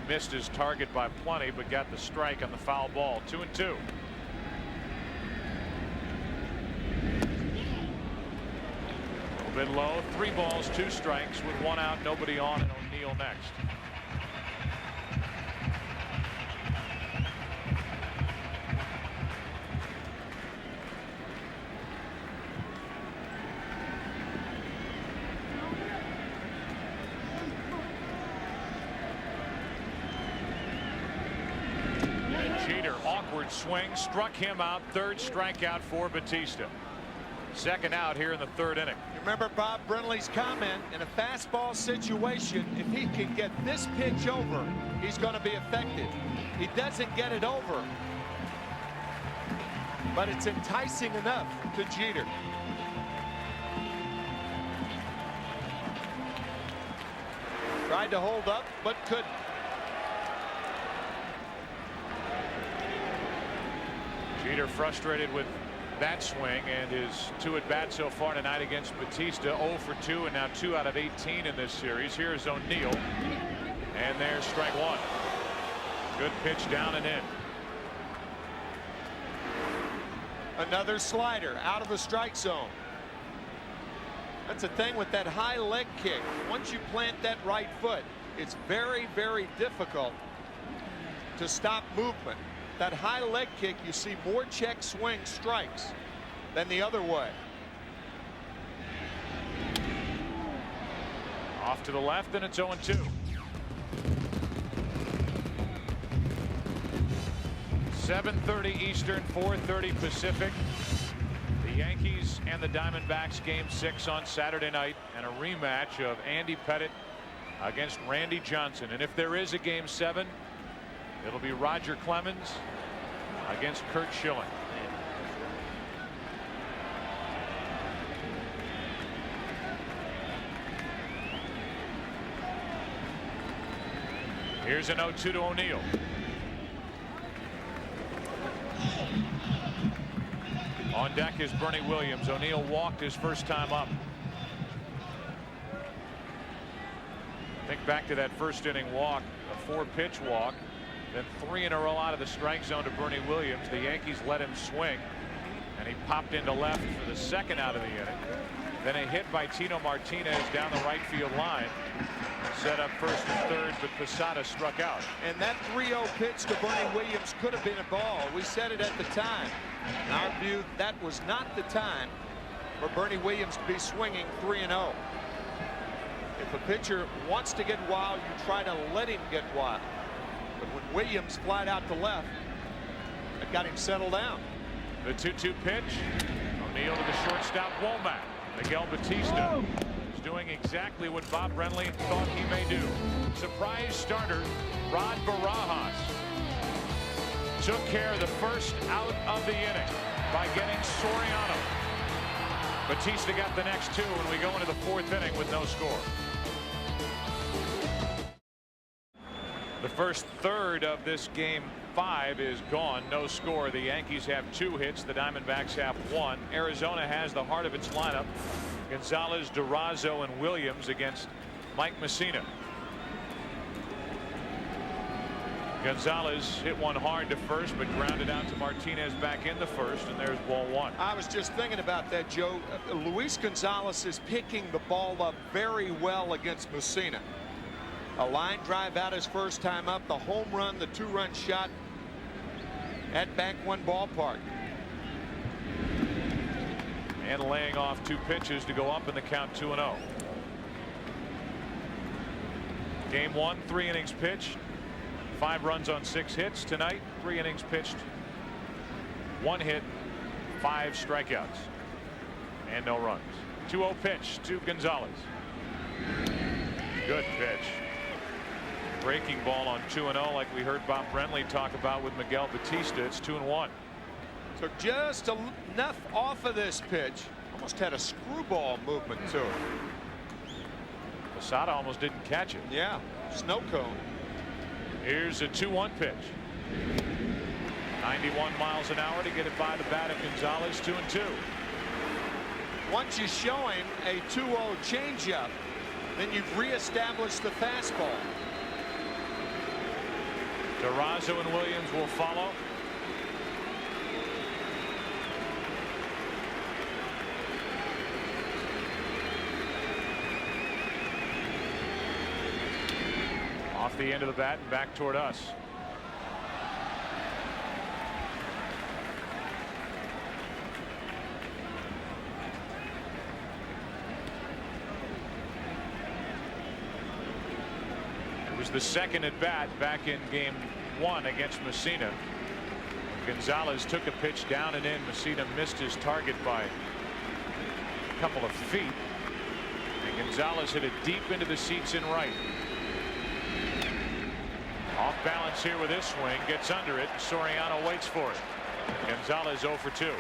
Missed his target by plenty, but got the strike on the foul ball. 2-2. A little bit low. 3 balls, 2 strikes with 1 out, nobody on, and O'Neill next. Awkward swing, struck him out. 3rd strikeout for Batista. 2nd out here in the 3rd inning. You remember Bob Brenly's comment, in a fastball situation, if he can get this pitch over, he's going to be effective. He doesn't get it over, but it's enticing enough to Jeter. Tried to hold up, but couldn't. Jeter frustrated with that swing and his 2 at bats so far tonight against Batista. 0 for 2 and now 2 out of 18 in this series. Here's O'Neill, and there's strike 1. Good pitch down and in. Another slider out of the strike zone. That's the thing with that high leg kick. Once you plant that right foot, it's very, very difficult to stop movement. That high leg kick, you see more check swing strikes than the other way. Off to the left, and it's 0-2. 7:30 Eastern, 4:30 Pacific. The Yankees and the Diamondbacks game 6 on Saturday night, and a rematch of Andy Pettitte against Randy Johnson. And if there is a game 7, it'll be Roger Clemens against Curt Schilling. Here's an 0-2 to O'Neill. On deck is Bernie Williams. O'Neill walked his first time up. Think back to that first inning walk, a 4-pitch walk. Then 3 in a row out of the strike zone to Bernie Williams. The Yankees let him swing, and he popped into left for the 2nd out of the inning. Then a hit by Tino Martinez down the right field line. Set up 1st and 3rd, but Posada struck out. And that 3-0 pitch to Bernie Williams could have been a ball. We said it at the time. In our view, that was not the time for Bernie Williams to be swinging 3-0. If a pitcher wants to get wild, you try to let him get wild. But when Williams flied out to left, it got him settled down. The 2-2 pitch. O'Neill to the shortstop, Womack. Miguel Batista is doing exactly what Bob Brenly thought he may do. Surprise starter Rod Barajas took care of the first out of the inning by getting Soriano. Batista got the next 2, and we go into the 4th inning with no score. The first third of this game 5 is gone. No score. The Yankees have 2 hits. The Diamondbacks have 1. Arizona has the heart of its lineup. Gonzalez, Durazo, and Williams against Mike Messina. Gonzalez hit one hard to first, but grounded out to Martinez back in the first, and there's ball 1. I was just thinking about that, Joe. Luis Gonzalez is picking the ball up very well against Messina. A line drive out his first time up, the home run, the 2-run shot at Bank One Ballpark. And laying off 2 pitches to go up in the count 2-0. Game 1, 3 innings pitched, 5 runs on 6 hits. Tonight, 3 innings pitched, 1 hit, 5 strikeouts, and no runs. 2-0 pitch to Gonzalez. Good pitch. Breaking ball on 2-0, like we heard Bob Brenly talk about with Miguel Batista. It's 2-1. Took just enough off of this pitch. Almost had a screwball movement to it. Posada almost didn't catch it. Yeah, snow cone. Here's a 2-1 pitch. 91 miles an hour to get it by the bat of Gonzalez. 2-2. Once you show him a 2-0 changeup, then you've reestablished the fastball. Durazo and Williams will follow. Off the end of the bat and back toward us. It was the second at bat back in game 1 against Messina. Gonzalez took a pitch down and in. Messina missed his target by a couple of feet. And Gonzalez hit it deep into the seats in right. Off balance here with this swing, gets under it. Soriano waits for it. Gonzalez 0 for 2.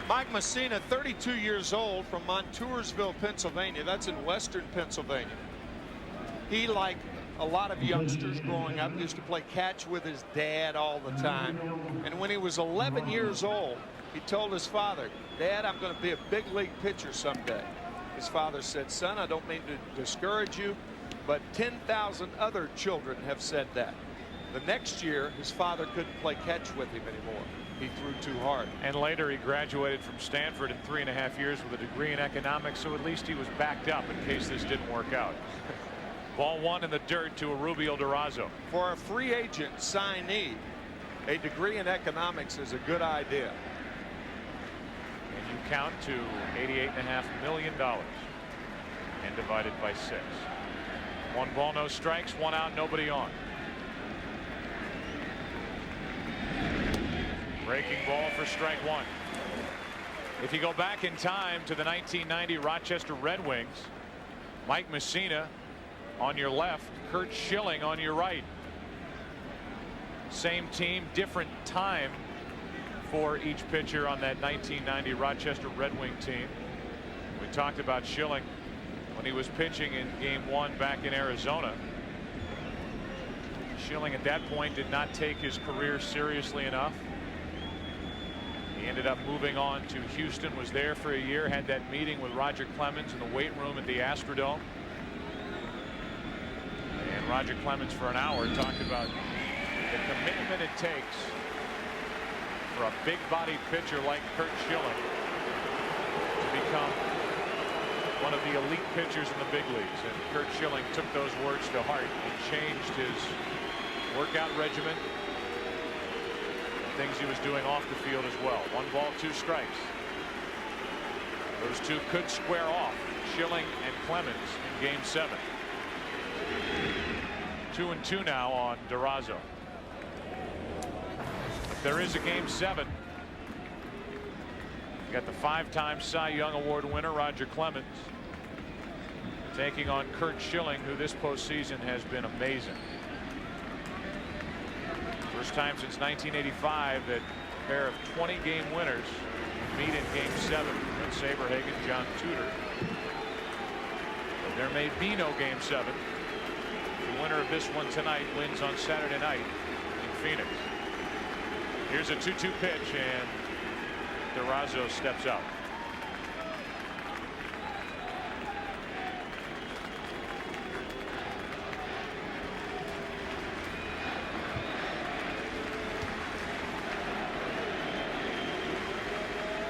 Mike Messina, 32 years old, from Montoursville, Pennsylvania. That's in western Pennsylvania. He, like a lot of youngsters growing up, used to play catch with his dad all the time. And when he was 11 years old, he told his father, "Dad, I'm going to be a big league pitcher someday." His father said, "Son, I don't mean to discourage you, but 10,000 other children have said that." The next year, his father couldn't play catch with him anymore. He threw too hard. And later he graduated from Stanford in 3.5 years with a degree in economics, so at least he was backed up in case this didn't work out. Ball 1 in the dirt to Rubio Durazo. For a free agent signee, a degree in economics is a good idea. And you count to $88.5 million and divided by 6. 1 ball, no strikes, 1 out, nobody on. Breaking ball for strike 1. If you go back in time to the 1990 Rochester Red Wings, Mike Messina on your left, Curt Schilling on your right. Same team, different time for each pitcher on that 1990 Rochester Red Wing team. We talked about Schilling when he was pitching in game 1 back in Arizona. Schilling at that point did not take his career seriously enough. He ended up moving on to Houston, was there for a year, had that meeting with Roger Clemens in the weight room at the Astrodome. And Roger Clemens for an hour talked about the commitment it takes for a big body pitcher like Curt Schilling to become one of the elite pitchers in the big leagues. And Curt Schilling took those words to heart and changed his workout regimen, things he was doing off the field as well. 1 ball, 2 strikes. Those two could square off, Schilling and Clemens, in game 7. 2-2 now on Durazo. If there is a game 7, you got the 5-time Cy Young Award winner Roger Clemens taking on Curt Schilling, who this postseason has been amazing. First time since 1985 that a pair of 20-game winners meet in game 7. Brent Saberhagen, John Tudor. But there may be no game 7. The winner of this one tonight wins on Saturday night in Phoenix. Here's a 2-2 pitch, and Durazo steps up.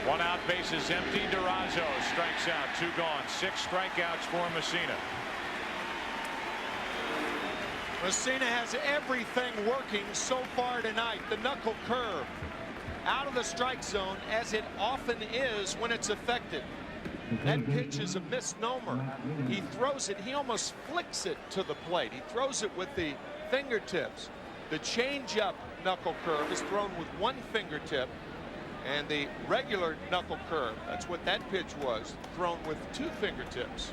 One out, bases empty. Durazo strikes out. 2 gone. 6 strikeouts for Messina. Messina has everything working so far tonight. The knuckle curve out of the strike zone, as it often is when it's affected. That pitch is a misnomer. He throws it. He almost flicks it to the plate. He throws it with the fingertips. The changeup knuckle curve is thrown with 1 fingertip. And the regular knuckle curve, that's what that pitch was, thrown with 2 fingertips.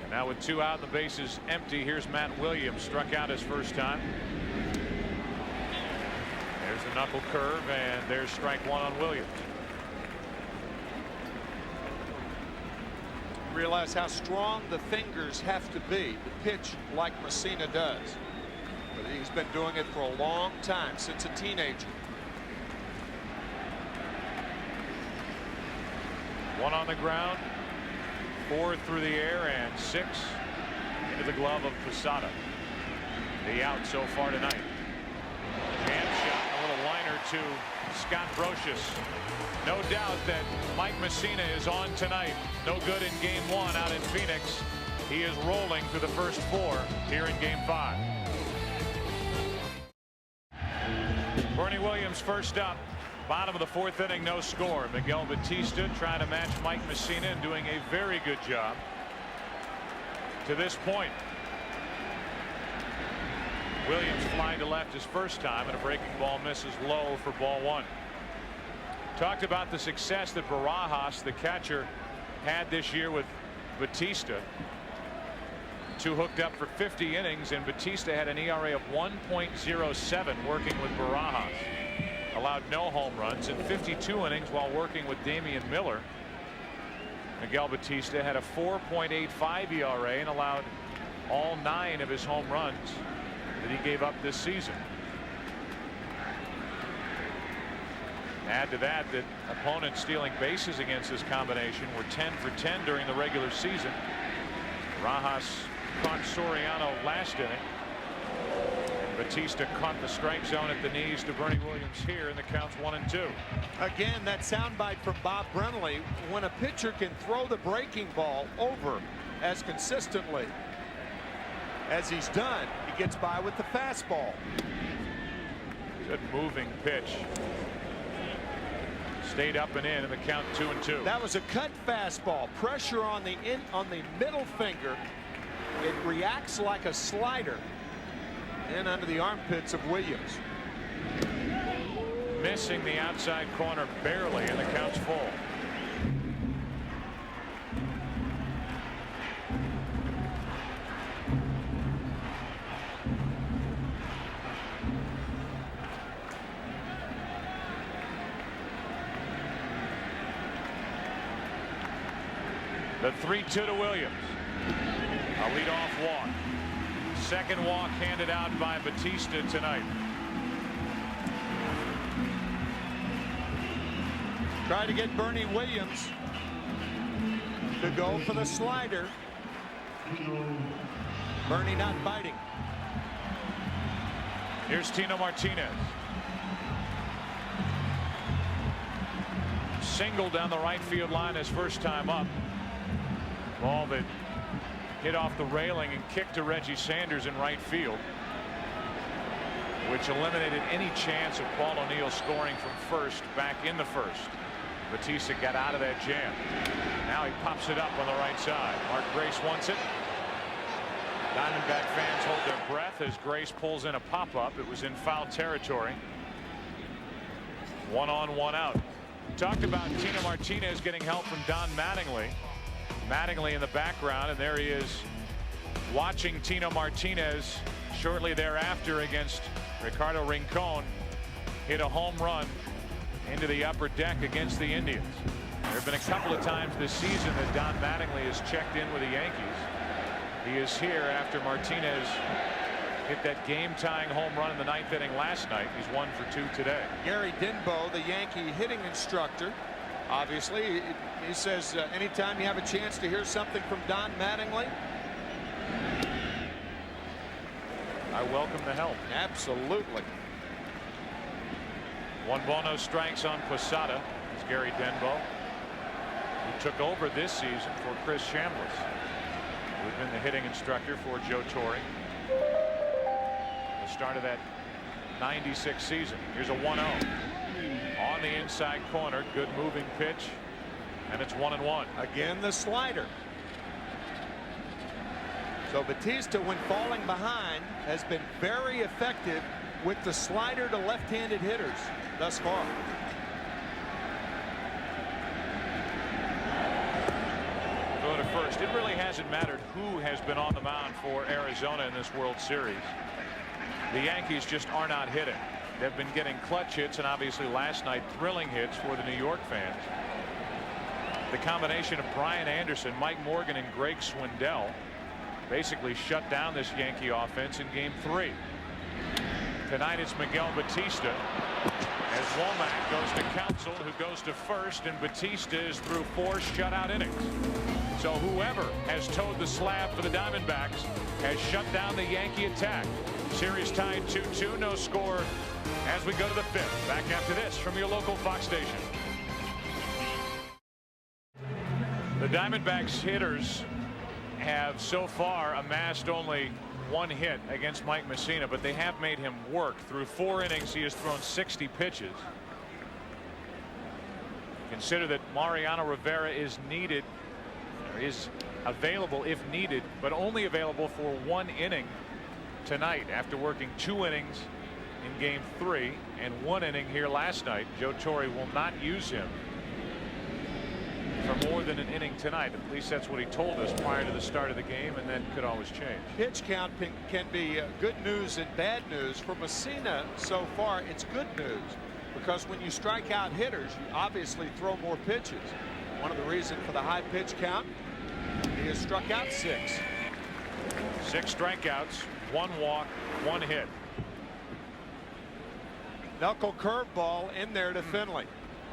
And now with 2 out and the bases empty, here's Matt Williams, struck out his first time. The knuckle curve, and there's strike one on Williams. Realize how strong the fingers have to be to pitch like Messina does. But he's been doing it for a long time, since a teenager. One on the ground, 4 through the air, and 6 into the glove of Posada. The out so far tonight. Jam shot, a little liner to Scott Brocious. No doubt that Mike Messina is on tonight. No good in game 1 out in Phoenix. He is rolling through the first 4 here in game 5. Bernie Williams first up. Bottom of the 4th inning, no score. Miguel Batista trying to match Mike Messina and doing a very good job to this point. Williams flying to left his first time, and a breaking ball misses low for ball 1. Talked about the success that Barajas, the catcher, had this year with Batista. 2 hooked up for 50 innings, and Batista had an ERA of 1.07 working with Barajas. Allowed no home runs in 52 innings while working with Damian Miller. Miguel Batista had a 4.85 ERA and allowed all 9 of his home runs that he gave up this season. Add to that opponents stealing bases against this combination were 10 for 10 during the regular season. Barajas caught Soriano last inning. Batista caught the strike zone at the knees to Bernie Williams here, and the count's 1-2. Again, that soundbite from Bob Brenly. When a pitcher can throw the breaking ball over as consistently as he's done, he gets by with the fastball. Good moving pitch. Stayed up and in the count 2-2. That was a cut fastball. Pressure on the middle finger. It reacts like a slider. In under the armpits of Williams. Missing the outside corner barely, and the count's full. The 3-2 to Williams. A leadoff walk. Second walk handed out by Batista tonight. Try to get Bernie Williams to go for the slider. Bernie not biting. Here's Tino Martinez. Single down the right field line his first time up. Ball that hit off the railing and kicked to Reggie Sanders in right field, which eliminated any chance of Paul O'Neill scoring from first back in the first. Batista got out of that jam. Now he pops it up on the right side. Mark Grace wants it. Diamondback fans hold their breath as Grace pulls in a pop-up. It was in foul territory. 1 on, 1 out. Talked about Tino Martinez getting help from Don Mattingly. Mattingly in the background, and there he is watching Tino Martinez shortly thereafter against Ricardo Rincon hit a home run into the upper deck against the Indians. There have been a couple of times this season that Don Mattingly has checked in with the Yankees. He is here after Martinez hit that game-tying home run in the 9th inning last night. He's 1 for 2 today. Gary Denbo, the Yankee hitting instructor, obviously he says anytime you have a chance to hear something from Don Mattingly, I welcome the help. Absolutely. 1 ball, no strikes on Posada. It's Gary Denbo, who took over this season for Chris Chambliss, who's been the hitting instructor for Joe Torre. The start of that '96 season. Here's a 1-0 on the inside corner. Good moving pitch, and it's 1-1. Again, the slider. So Batista, when falling behind, has been very effective with the slider to left-handed hitters thus far. Go to first. It really hasn't mattered who has been on the mound for Arizona in this World Series. The Yankees just are not hitting. They've been getting clutch hits, and obviously last night thrilling hits for the New York fans. The combination of Brian Anderson, Mike Morgan, and Greg Swindell basically shut down this Yankee offense in Game 3. Tonight it's Miguel Batista as Womack goes to Counsell, who goes to first, and Batista is through 4 shutout innings. So whoever has towed the slab for the Diamondbacks has shut down the Yankee attack. Series tied 2-2, no score as we go to the 5th. Back after this from your local Fox station. The Diamondbacks hitters have so far amassed only 1 hit against Mike Mussina, but they have made him work. Through 4 innings, he has thrown 60 pitches. Consider that Mariano Rivera is needed, or is available if needed, but only available for 1 inning tonight after working 2 innings in Game 3 and 1 inning here last night. Joe Torre will not use him for more than an inning tonight. At least that's what he told us prior to the start of the game, and then could always change. Pitch count can be good news and bad news. For Mussina so far, it's good news, because when you strike out hitters, you obviously throw more pitches. One of the reasons for the high pitch count, he has struck out 6. 6 strikeouts, 1 walk, 1 hit. Knuckle curveball in there to Finley.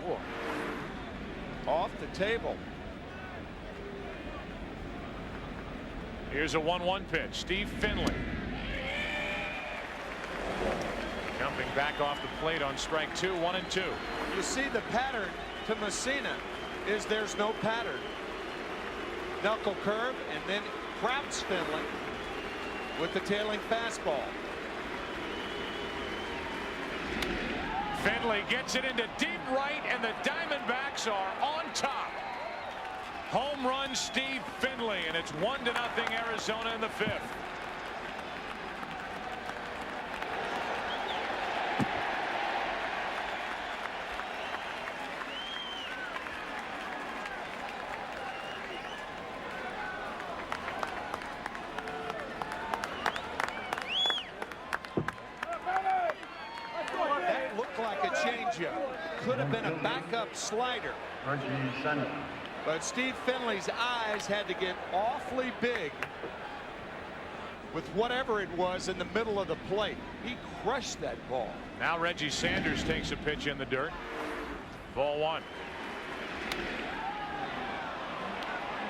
Whoa. Off the table. Here's a 1-1 pitch. Steve Finley jumping back off the plate on strike 2, 1-2. You see the pattern to Mussina is there's no pattern. Knuckle curve, and then Krauts Finley with the tailing fastball. Finley gets it into deep right, and the Diamondbacks are on top. Home run Steve Finley, and it's 1-0 Arizona in the 5th. Could have been a backup slider, but Steve Finley's eyes had to get awfully big with whatever it was in the middle of the plate. He crushed that ball. Now Reggie Sanders takes a pitch in the dirt. Ball 1.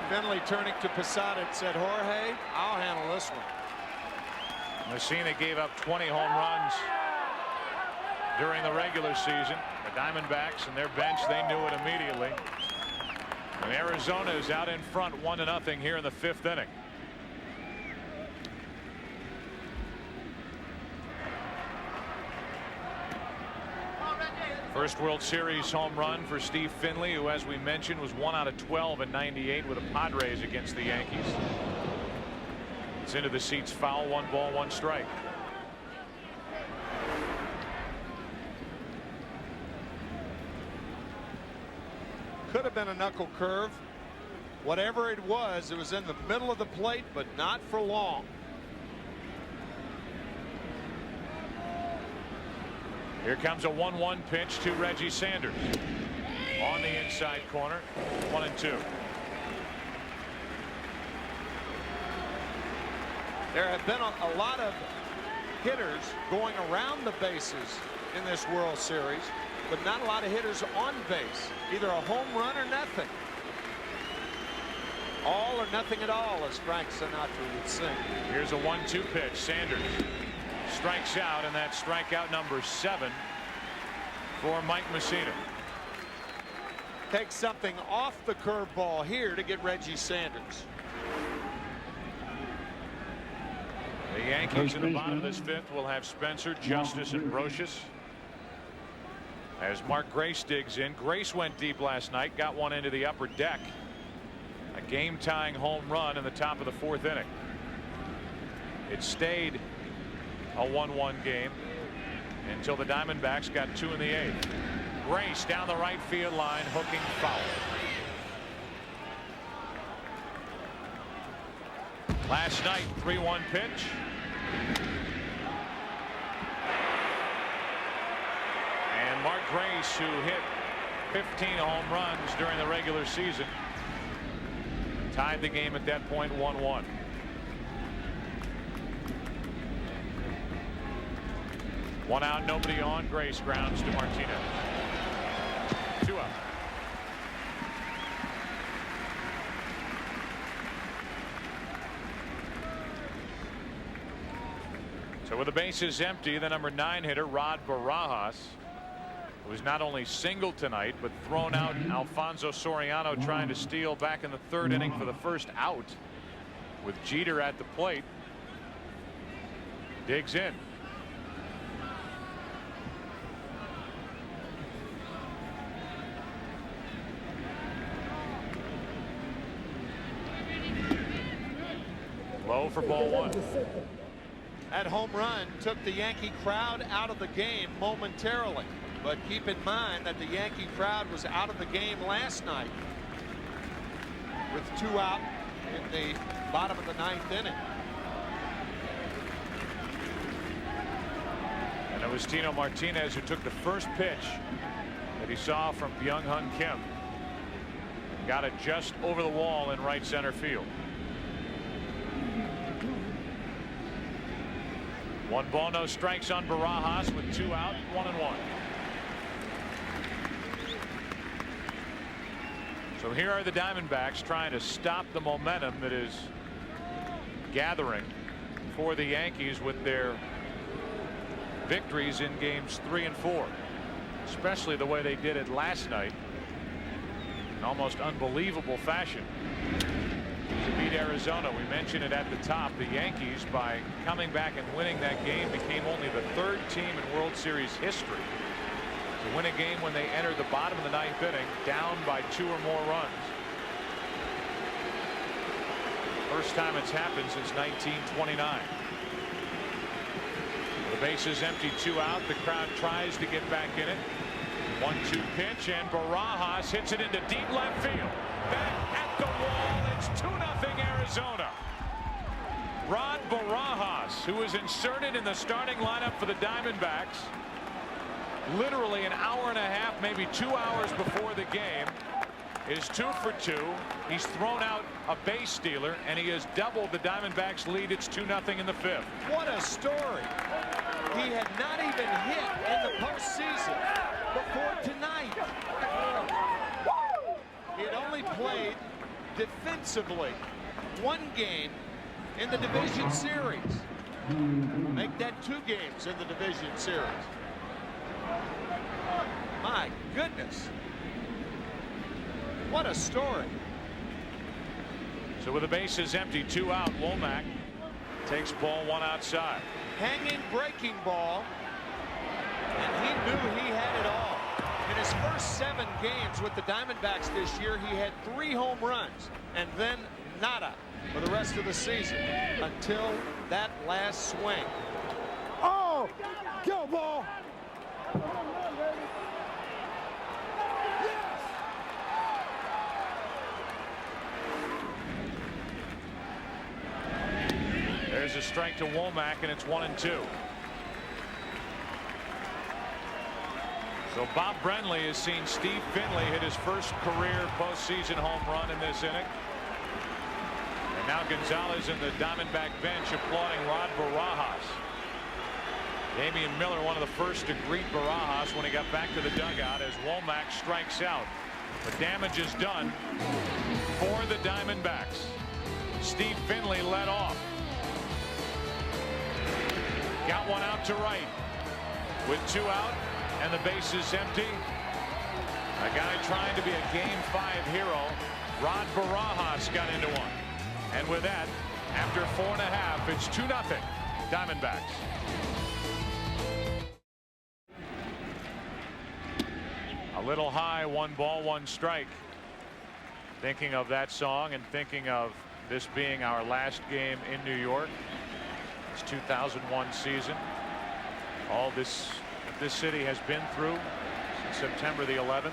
Finley turning to Posada and said, Jorge, I'll handle this one. Mussina gave up 20 home runs during the regular season. The Diamondbacks and their bench, they knew it immediately. And Arizona is out in front 1-0 here in the 5th inning. First World Series home run for Steve Finley, who, as we mentioned, was 1 out of 12 in '98 with the Padres against the Yankees. It's into the seats, foul, 1 ball, 1 strike. Could have been a knuckle curve. Whatever it was in the middle of the plate, but not for long. Here comes a 1-1 pitch to Reggie Sanders on the inside corner. 1-2. There have been a lot of hitters going around the bases in this World Series, but not a lot of hitters on base. Either a home run or nothing. All or nothing at all, as Frank Sinatra would sing. Here's a 1-2 pitch. Sanders strikes out, and that's strikeout number 7 for Mike Mussina. Take something off the curveball here to get Reggie Sanders. The Yankees in the bottom of this 5th will have Spencer, Justice, and Brocious. As Mark Grace digs in. Grace went deep last night, got one into the upper deck. A game-tying home run in the top of the 4th inning. It stayed a 1-1 game until the Diamondbacks got 2 in the 8th. Grace down the right field line, hooking foul. Last night, 3-1 pitch. Mark Grace, who hit 15 home runs during the regular season, tied the game at that point 1-1. One out, nobody on. Grace grounds to Martinez. 2 out. So with the bases empty, the number 9 hitter Rod Barajas, who was not only singled tonight but thrown out Alfonso Soriano trying to steal back in the 3rd inning for the first out with Jeter at the plate. Digs in. Low for ball 1. That home run took the Yankee crowd out of the game momentarily. But keep in mind that the Yankee crowd was out of the game last night with 2 out in the bottom of the 9th inning. And it was Tino Martinez who took the first pitch that he saw from Byung-Hun Kim. Got it just over the wall in right center field. 1 ball, no strikes on Barajas with 2 out, 1-1. So here are the Diamondbacks trying to stop the momentum that is gathering for the Yankees with their victories in games 3 and 4, especially the way they did it last night in almost unbelievable fashion to beat Arizona. We mentioned it at the top. The Yankees, by coming back and winning that game, became only the 3rd team in World Series history to win a game when they entered the bottom of the 9th inning down by 2 or more runs. First time it's happened since 1929. The bases empty, 2 out. The crowd tries to get back in it. 1-2 pitch, and Barajas hits it into deep left field. Back at the wall. It's 2-0 Arizona. Rod Barajas, who was inserted in the starting lineup for the Diamondbacks literally an hour and a half, maybe 2 hours before the game, is 2 for 2. He's thrown out a base stealer, and he has doubled the Diamondbacks' lead. It's 2-0 in the 5th. What a story. He had not even hit in the postseason before tonight. He had only played defensively 1 game in the division series. Make that 2 games in the division series. My goodness. What a story. So with the bases empty, 2 out, Womack takes ball 1 outside. Hanging breaking ball, and he knew he had it all. In his first 7 games with the Diamondbacks this year, he had 3 home runs, and then nada for the rest of the season until that last swing. Oh, go ball. There's a strike to Womack, and it's 1-2. So Bob Brenly has seen Steve Finley hit his first career postseason home run in this inning. And now Gonzalez and the Diamondback bench applauding Rod Barajas. Damian Miller, one of the first to greet Barajas when he got back to the dugout as Womack strikes out. The damage is done for the Diamondbacks. Steve Finley led off. Got 1 out to right with 2 out and the bases empty. A guy trying to be a Game 5 hero, Rod Barajas, got into one. And with that, after 4.5, it's 2-0 Diamondbacks. A little high, 1 ball, 1 strike. Thinking of that song and thinking of this being our last game in New York. 2001 season. All this city has been through since September the 11th.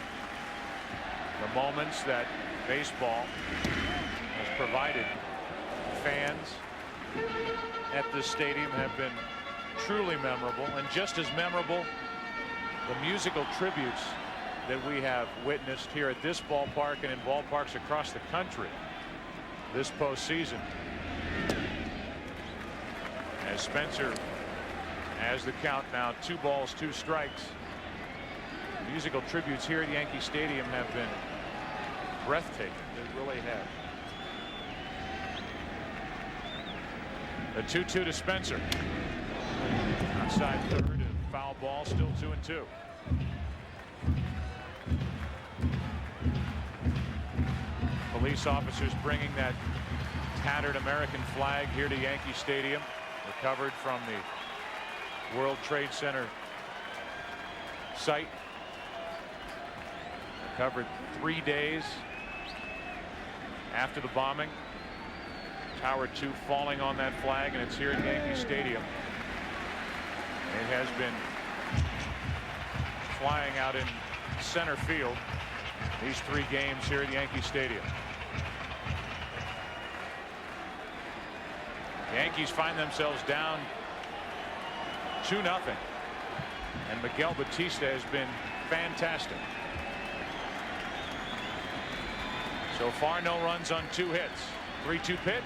The moments that baseball has provided fans at this stadium have been truly memorable, and just as memorable the musical tributes that we have witnessed here at this ballpark and in ballparks across the country this postseason. As Spencer has the count now, 2 balls, 2 strikes. Musical tributes here at Yankee Stadium have been breathtaking. They really have. The 2-2 to Spencer. Outside third and foul ball, still 2-2. Police officers bringing that tattered American flag here to Yankee Stadium, recovered from the World Trade Center site. Recovered 3 days after the bombing. Tower 2 falling on that flag, and it's here at Yankee Stadium. It has been flying out in center field these 3 games here at Yankee Stadium. Yankees find themselves down 2-0, and Miguel Batista has been fantastic. So far, no runs on 2 hits. 3-2 pitch.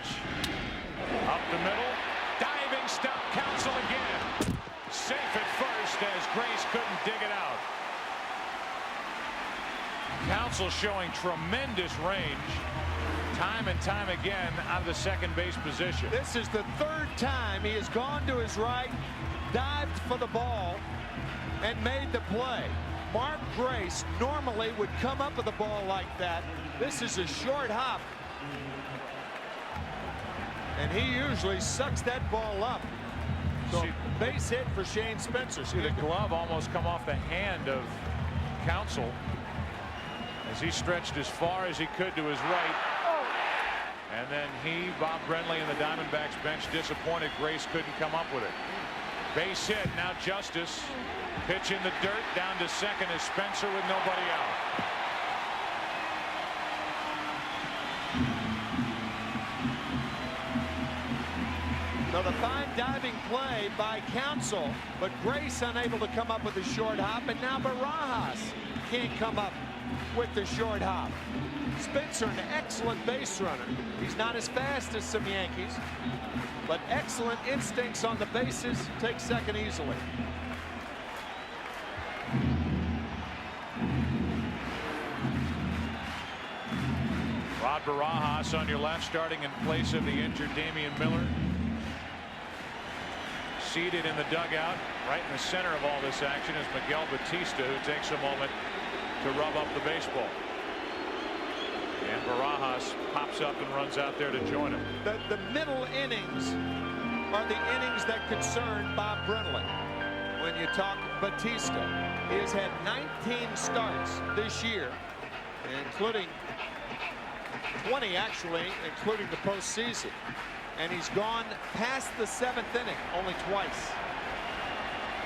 Up the middle. Diving stop. Counsell again. Safe at first as Grace couldn't dig it out. Counsell showing tremendous range time and time again out of the second base position. This is the 3rd time he has gone to his right, dived for the ball, and made the play. Mark Grace normally would come up with the ball like that. This is a short hop, and he usually sucks that ball up. So base hit for Shane Spencer. See the glove almost come off the hand of Counsell as he stretched as far as he could to his right. And then he, Bob Brenly, and the Diamondbacks bench disappointed. Grace couldn't come up with it. Base hit. Now Justice. Pitch in the dirt. Down to second is Spencer with nobody out. So the fine diving play by Counsell, but Grace unable to come up with the short hop, and now Barajas can't come up with the short hop. Spencer, an excellent base runner. He's not as fast as some Yankees, but excellent instincts on the bases. Takes second easily. Rod Barajas on your left, starting in place of the injured Damian Miller. Seated in the dugout, right in the center of all this action, is Miguel Batista, who takes a moment to rub up the baseball. And Barajas pops up and runs out there to join him. The middle innings are the innings that concern Bob Brenly. When you talk Batista, he has had 19 starts this year, including 20 actually, including the postseason. And he's gone past the 7th inning only twice.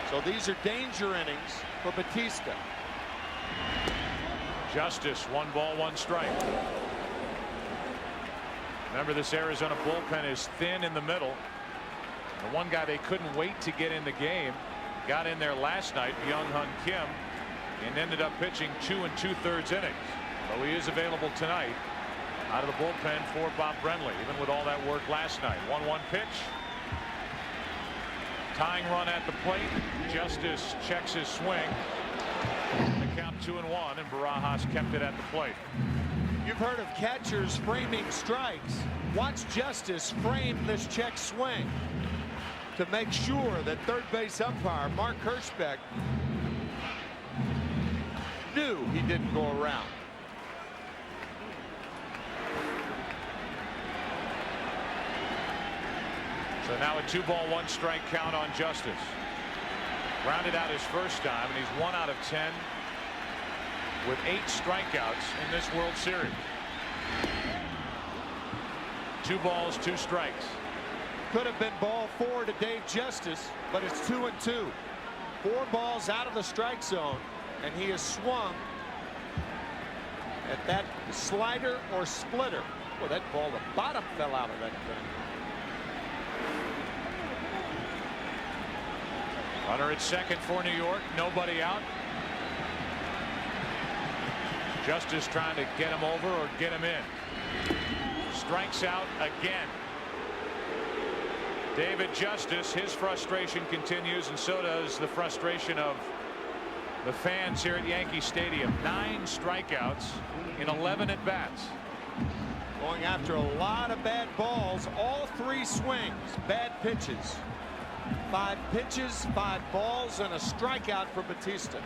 So these are danger innings for Batista. Justice, 1 ball, 1 strike. Remember, this Arizona bullpen is thin in the middle. The one guy they couldn't wait to get in the game got in there last night, Young-Hun Kim, and ended up pitching 2 2/3 innings. So he is available tonight out of the bullpen for Bob Brenly, even with all that work last night. 1-1 pitch. Tying run at the plate. Justice checks his swing. The count 2-1, and Barajas kept it at the plate. You've heard of catchers framing strikes. Watch Justice frame this check swing to make sure that third base umpire Mark Hirschbeck knew he didn't go around. So now a 2 ball, 1 strike count on Justice. Rounded out his first time, and he's 1 out of 10 with 8 strikeouts in this World Series. 2 balls, 2 strikes. Could have been ball 4 to Dave Justice, but it's 2-2. 4 balls out of the strike zone, and he has swung at that slider or splitter. Well, that ball, the bottom fell out of that thing. Runner at second for New York. Nobody out. Justice trying to get him over or get him in. Strikes out again. David Justice, his frustration continues, and so does the frustration of the fans here at Yankee Stadium. 9 strikeouts in 11 at bats. Going after a lot of bad balls. All 3 swings, bad pitches. 5 pitches, 5 balls, and a strikeout for Batista.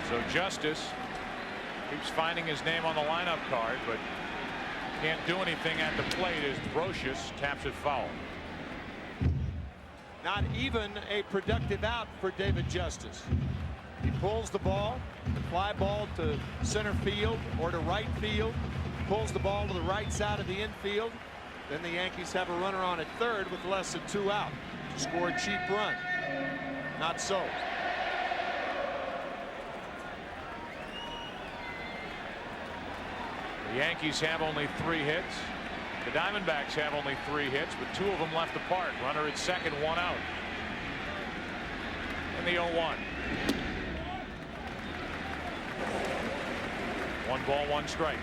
So Justice keeps finding his name on the lineup card, but can't do anything at the plate as Brocious taps it foul. Not even a productive out for David Justice. He pulls the ball, the fly ball to center field or to right field, pulls the ball to the right side of the infield. Then the Yankees have a runner on at third with less than 2 out to score a cheap run. Not so. The Yankees have only 3 hits. The Diamondbacks have only 3 hits, with 2 of them left apart. Runner at second, 1 out. In the 0-1. 1 ball, 1 strike.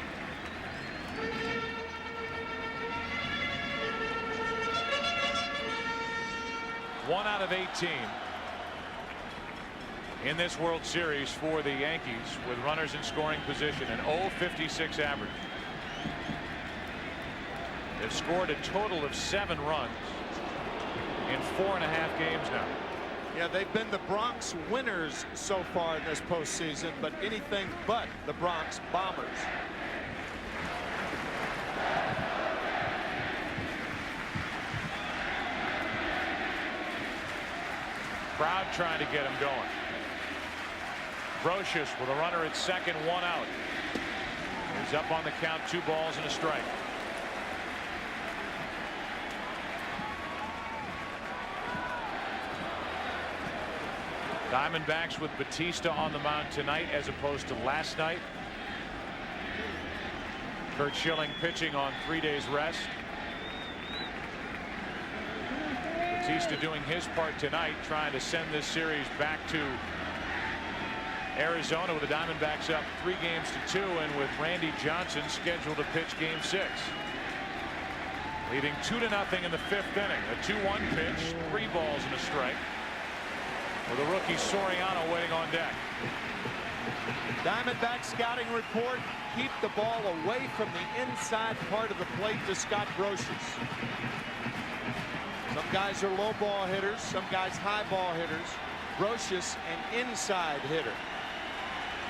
One out of 18 in this World Series for the Yankees, with runners in scoring position, an .056 average. They've scored a total of 7 runs in 4.5 games now. Yeah, they've been the Bronx winners so far in this postseason, but anything but the Bronx Bombers. Crowd trying to get him going. Brocious with a runner at second, 1 out. He's up on the count, 2 balls and a strike. Diamondbacks with Batista on the mound tonight as opposed to last night. Curt Schilling pitching on 3 days rest. Batista doing his part tonight, trying to send this series back to Arizona, with the Diamondbacks up 3 games to 2, and with Randy Johnson scheduled to pitch game 6. Leading 2-0 in the 5th inning. A 2-1 pitch, 3 balls and a strike, with the rookie Soriano waiting on deck. Diamondback scouting report: keep the ball away from the inside part of the plate to Scott Brocious. Some guys are low ball hitters, some guys high ball hitters. Brocious, an inside hitter.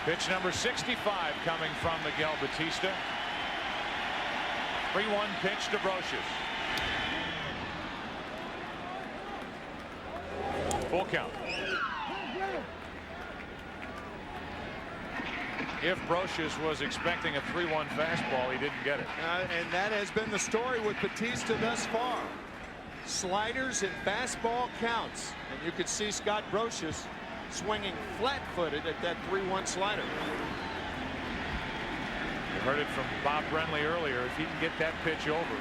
Pitch number 65 coming from Miguel Batista. 3-1 pitch to Brocious. Full count. If Brocious was expecting a 3-1 fastball, he didn't get it. And that has been the story with Batista thus far. Sliders and fastball counts, and you could see Scott Brocious swinging flat-footed at that 3-1 slider. You heard it from Bob Brenly earlier. If he can get that pitch over,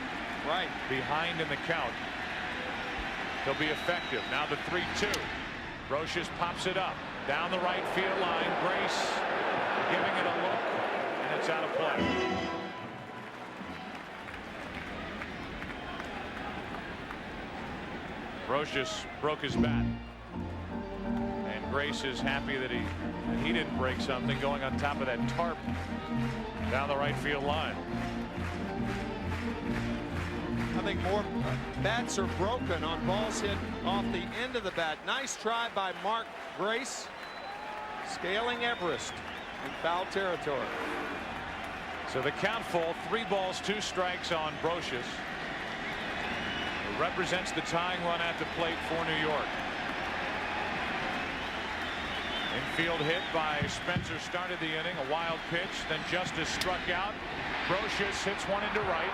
right behind in the count, he'll be effective. Now the 3-2. Brocious pops it up down the right field line. Grace giving it a look, and it's out of play. Brocious broke his bat, and Grace is happy that he didn't break something, going on top of that tarp down the right field line. I think more bats are broken on balls hit off the end of the bat. Nice try by Mark Grace, scaling Everest in foul territory. So the count full, 3 balls, 2 strikes on Brocious. It represents the tying run at the plate for New York. Infield hit by Spencer started the inning. A wild pitch, then Justice struck out. Brocious hits one into right.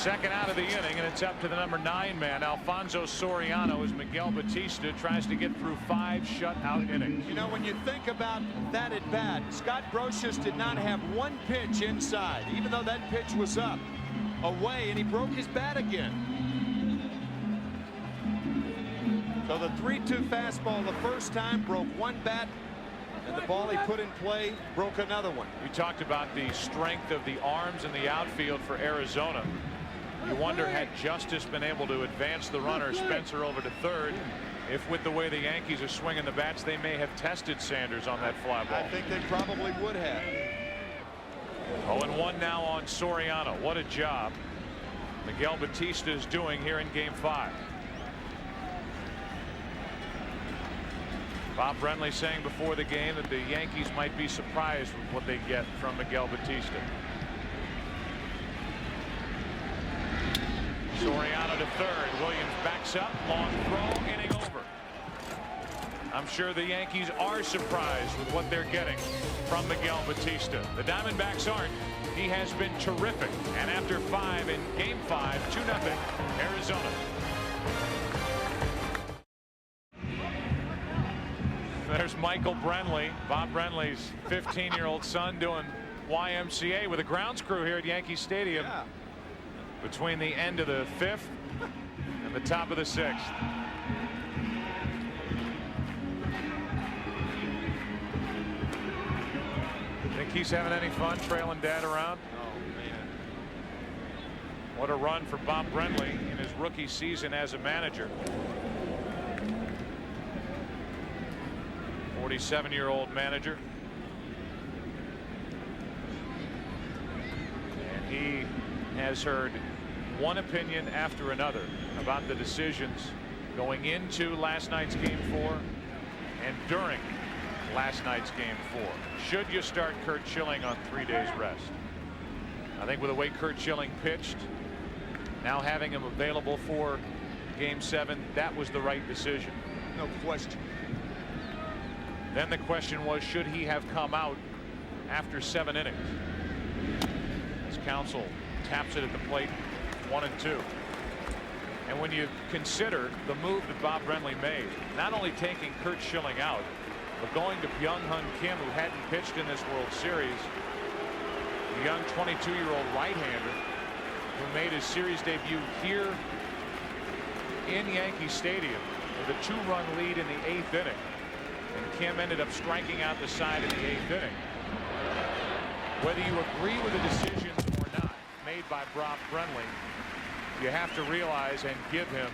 Second out of the inning, and it's up to the number 9 man, Alfonso Soriano, as Miguel Batista tries to get through 5 shutout innings. You know, when you think about that at bat, Scott Brocious did not have one pitch inside, even though that pitch was up, away, and he broke his bat again. So the 3-2 fastball the first time broke one bat, and the ball he put in play broke another one. We talked about the strength of the arms in the outfield for Arizona. You wonder, had Justice been able to advance the runner Spencer over to third, if with the way the Yankees are swinging the bats, they may have tested Sanders on that fly ball. I think they probably would have. 0-1 now on Soriano. What a job Miguel Batista is doing here in Game 5. Bob Brenly saying before the game that the Yankees might be surprised with what they get from Miguel Batista. Soriano to third. Williams backs up. Long throw. Inning over. I'm sure the Yankees are surprised with what they're getting from Miguel Batista. The Diamondbacks aren't. He has been terrific. And after 5 in Game 5, 2-0 Arizona. There's Michael Brenly, Bob Brenly's 15-year-old son, doing YMCA with a grounds crew here at Yankee Stadium. Yeah. Between the end of the 5th and the top of the 6th. Think he's having any fun trailing Dad around? Oh, man. What a run for Bob Brenly in his rookie season as a manager. 47-year-old manager. And he has heard one opinion after another about the decisions going into last night's Game 4 and during last night's Game 4. Should you start Curt Schilling on 3 days rest? I think with the way Curt Schilling pitched, now having him available for Game 7, that was the right decision. No question. Then the question was, should he have come out after 7 innings? As Counsell taps it at the plate, 1-2. And when you consider the move that Bob Brenly made, not only taking Curt Schilling out, but going to Byung-Hun Kim, who hadn't pitched in this World Series, the young 22-year-old right-hander who made his series debut here in Yankee Stadium with a 2-run lead in the 8th inning. And Kim ended up striking out the side in the 8th inning. Whether you agree with the decisions or not made by Bob Brenly, you have to realize and give him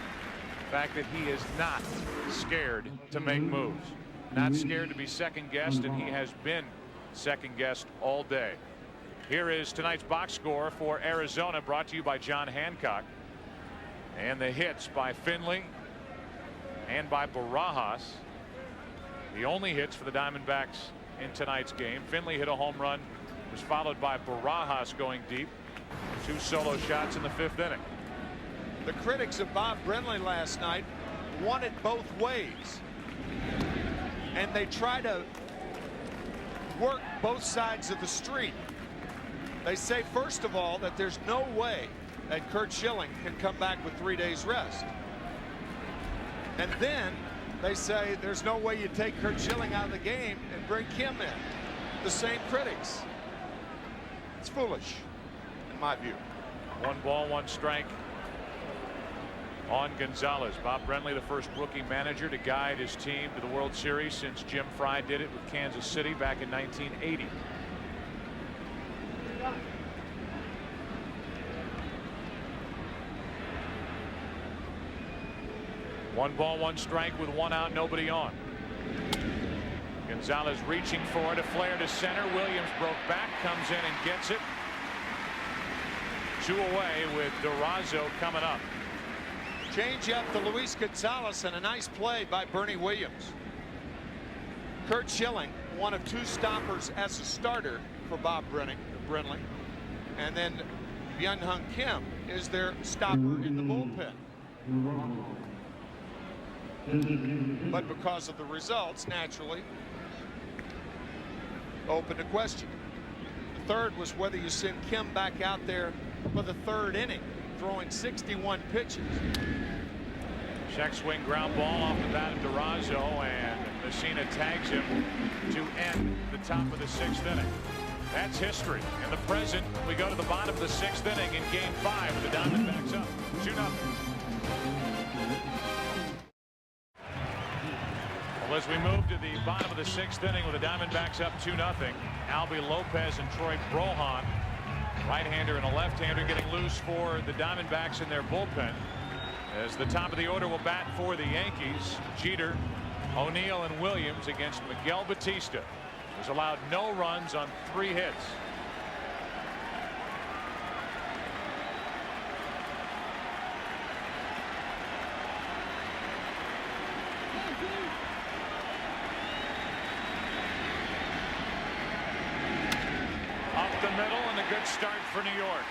the fact that he is not scared to make moves. Not scared to be second-guessed, and he has been second-guessed all day. Here is tonight's box score for Arizona, brought to you by John Hancock. And the hits by Finley and by Barajas. The only hits for the Diamondbacks in tonight's game. Finley hit a home run, was followed by Barajas going deep. 2 solo shots in the 5th inning. The critics of Bob Brenly last night want it both ways. And they try to work both sides of the street. They say, first of all, that there's no way that Curt Schilling can come back with 3 days rest. And then they say there's no way you take Curt Schilling out of the game and bring Kim in. The same critics. It's foolish, in my view. 1 ball, 1 strike on Gonzalez. Bob Brenly, the first rookie manager to guide his team to the World Series since Jim Fry did it with Kansas City back in 1980. One ball, 1 strike with 1 out, nobody on. Gonzalez reaching for it, a flare to center. Williams broke back, comes in and gets it. 2 away with Durazo coming up. Change up to Luis Gonzalez, and a nice play by Bernie Williams. Curt Schilling, one of 2 stoppers as a starter for Bob Brenly. And then Byung-Hun Kim is their stopper in the bullpen. But because of the results, naturally, open to question. The third was whether you send Kim back out there for the 3rd inning. throwing 61 pitches. Check swing ground ball off the bat of Durazo, and Messina tags him to end the top of the 6th inning. That's history. In the present, we go to the bottom of the 6th inning in Game 5 with the Diamondbacks up 2-0. Well, as we move to the bottom of the 6th inning with the Diamondbacks up 2-0, Albie Lopez and Troy Brohan, right-hander and a left-hander, getting loose for the Diamondbacks in their bullpen. As the top of the order will bat for the Yankees, Jeter, O'Neill, and Williams against Miguel Batista, who's allowed no runs on 3 hits. Up the middle, and a good start for New York.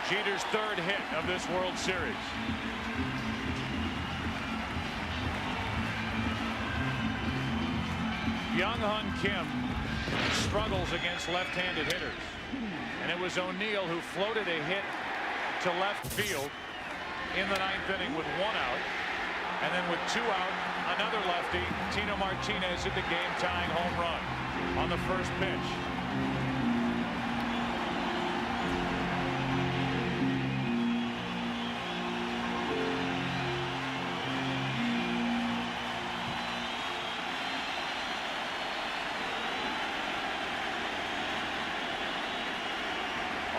Jeter's 3rd hit of this World Series. Young-Hun Kim struggles against left-handed hitters, and it was O'Neill who floated a hit to left field in the 9th inning with 1 out, and then with 2 out, another lefty, Tino Martinez, hit the game-tying home run on the first pitch.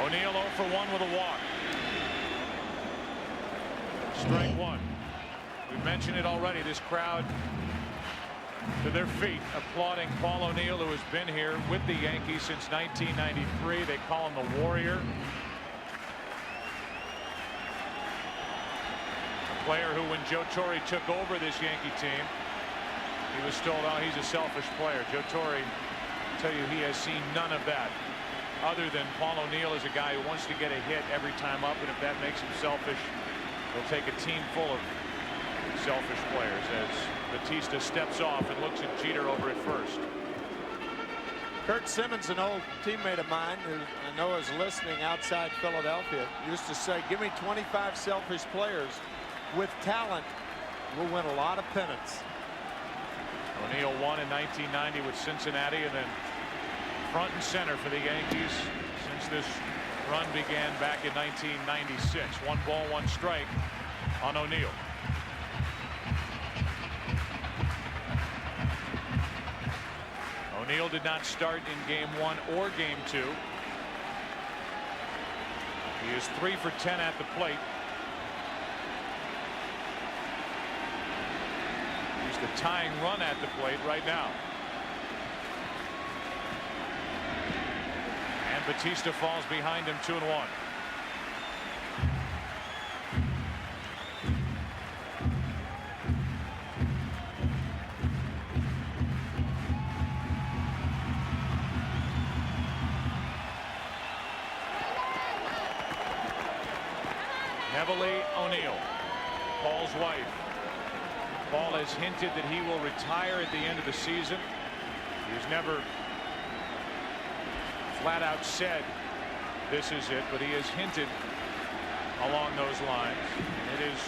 O'Neill 0 for 1 with a walk. Strike 1. We've mentioned it already. This crowd to their feet applauding Paul O'Neill, who has been here with the Yankees since 1993. They call him the Warrior. A player who, when Joe Torre took over this Yankee team, he was told, oh, he's a selfish player. Joe Torre, I tell you, he has seen none of that. Other than Paul O'Neill is a guy who wants to get a hit every time up, and if that makes him selfish, he'll take a team full of selfish players. As Batista steps off and looks at Jeter over at first. Kurt Simmons, an old teammate of mine who I know is listening outside Philadelphia, used to say, give me 25 selfish players with talent, we'll win a lot of pennants. O'Neill won in 1990 with Cincinnati, and then front and center for the Yankees since this run began back in 1996. 1 ball, 1 strike on O'Neill. O'Neill did not start in Game 1 or Game 2. He is 3 for 10 at the plate. He's the tying run at the plate right now. And Batista falls behind him 2-1. Heavily O'Neill, Paul's wife. Paul has hinted that he will retire at the end of the season. He's never flat out said this is it, but he has hinted along those lines. It is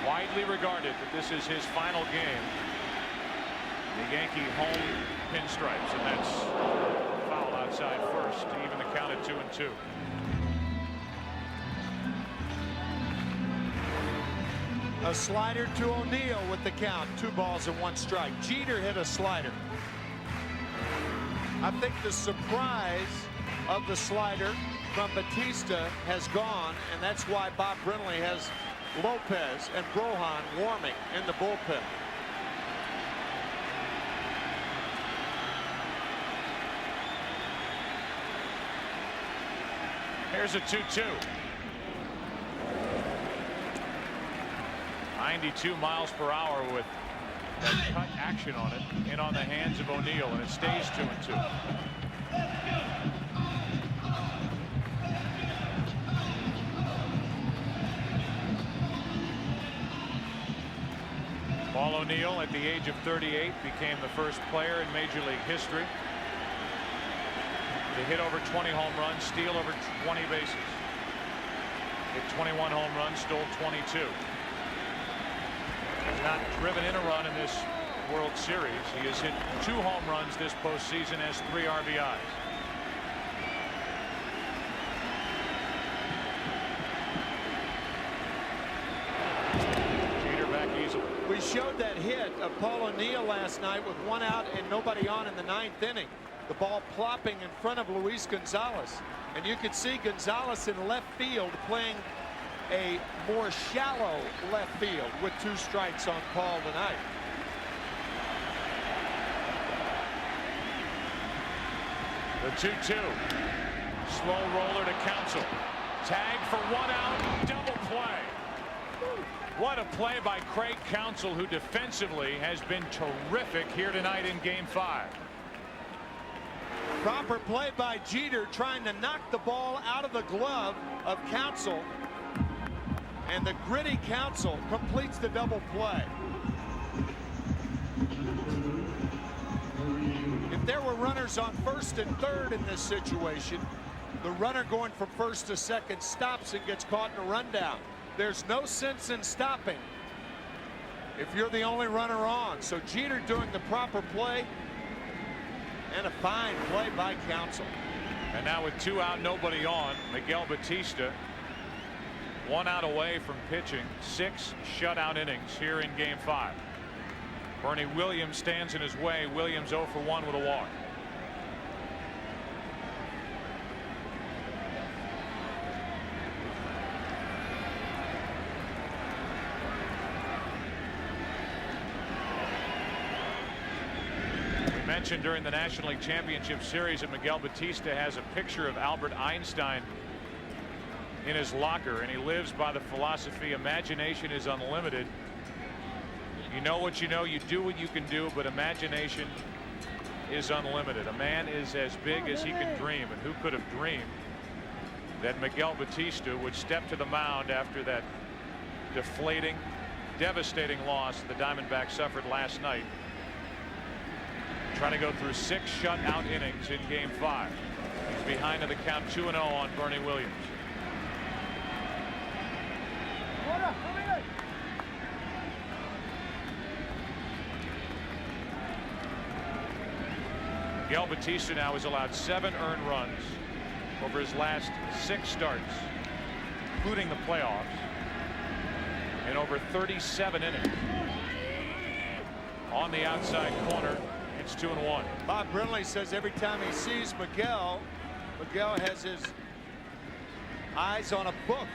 widely regarded that this is his final game. The Yankee home pinstripes, and that's foul outside first to even the count at 2-2. A slider to O'Neill with the count. 2 balls and 1 strike. Jeter hit a slider. I think the surprise of the slider from Batista has gone, and that's why Bob Brenly has Lopez and Brohan warming in the bullpen. Here's a 2-2. 92 miles per hour with that cut action on it, and on the hands of O'Neill, and it stays 2-2. Paul O'Neill, at the age of 38, became the first player in Major League history to hit over 20 home runs, steal over 20 bases. Hit 21 home runs, stole 22. Has not driven in a run in this World Series. He has hit 2 home runs this postseason, has 3 RBIs. Jeter back easily. We showed that hit of Paul O'Neill last night with 1 out and nobody on in the 9th inning. The ball plopping in front of Luis Gonzalez. And you could see Gonzalez in left field playing a more shallow left field with 2 strikes on Paul tonight. The 2-2. Slow roller to Counsell. Tag for 1 out. Double play. What a play by Craig Counsell, who defensively has been terrific here tonight in Game 5. Proper play by Jeter, trying to knock the ball out of the glove of Counsell. And the gritty Counsell completes the double play. If there were runners on 1st and 3rd in this situation, the runner going from 1st to 2nd stops and gets caught in a rundown. There's no sense in stopping if you're the only runner on. So Jeter doing the proper play, and a fine play by Counsell. And now with 2 out, nobody on, Miguel Batista 1 out away from pitching 6 shutout innings here in Game 5. Bernie Williams stands in his way. Williams 0 for 1 with a walk. We mentioned during the National League Championship Series that Miguel Batista has a picture of Albert Einstein in his locker, and he lives by the philosophy imagination is unlimited. You know what you know, you do what you can do, but imagination is unlimited. A man is as big as he can dream, and who could have dreamed that Miguel Batista would step to the mound after that deflating, devastating loss the Diamondbacks suffered last night, trying to go through 6 shutout innings in Game 5. He's behind in the count 2-0 on Bernie Williams. Miguel Batista now has allowed 7 earned runs over his last 6 starts, including the playoffs, in over 37 innings. On the outside corner, it's 2-1. Bob Brenly says every time he sees Miguel, Miguel has his eyes on a book.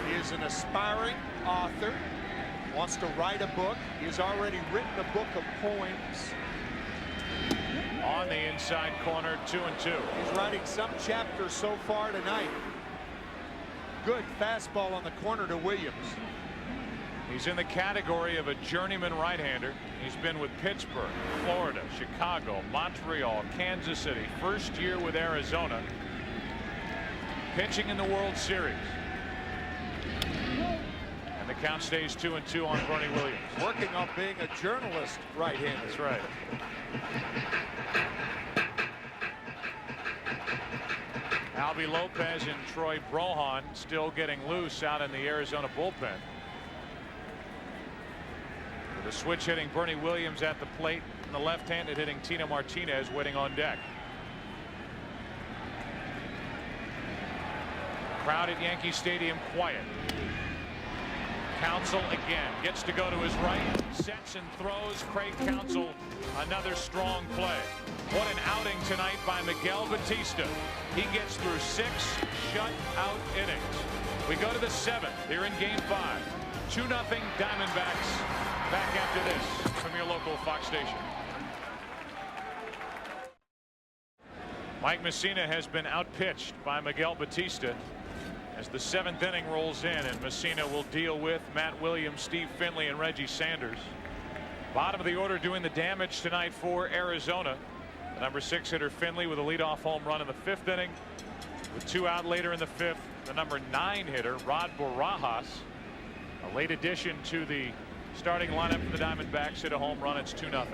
He is an aspiring author, wants to write a book. He has already written a book of poems. On the inside corner, 2-2. He's writing some chapter so far tonight. Good fastball on the corner to Williams. He's in the category of a journeyman right-hander. He's been with Pittsburgh, Florida, Chicago, Montreal, Kansas City. First year with Arizona, pitching in the World Series. And the count stays 2-2 on Bernie Williams. Working on being a journalist right-hander. That's right. Albie Lopez and Troy Brohan still getting loose out in the Arizona bullpen. With a switch hitting Bernie Williams at the plate, and the left-handed hitting Tino Martinez waiting on deck. Crowd at Yankee Stadium quiet. Counsell again gets to go to his right, sets and throws. Craig Counsell, another strong play. What an outing tonight by Miguel Batista. He gets through 6 shutout innings. We go to the 7th here in Game 5. 2-0 Diamondbacks. Back after this from your local Fox station. Mike Messina has been outpitched by Miguel Batista as the 7th inning rolls in, and Messina will deal with Matt Williams, Steve Finley, and Reggie Sanders. Bottom of the order doing the damage tonight for Arizona. The number 6 hitter Finley with a leadoff home run in the 5th inning. With 2 out later in the 5th, the number 9 hitter Rod Barajas, a late addition to the starting lineup for the Diamondbacks, hit a home run. It's 2-0.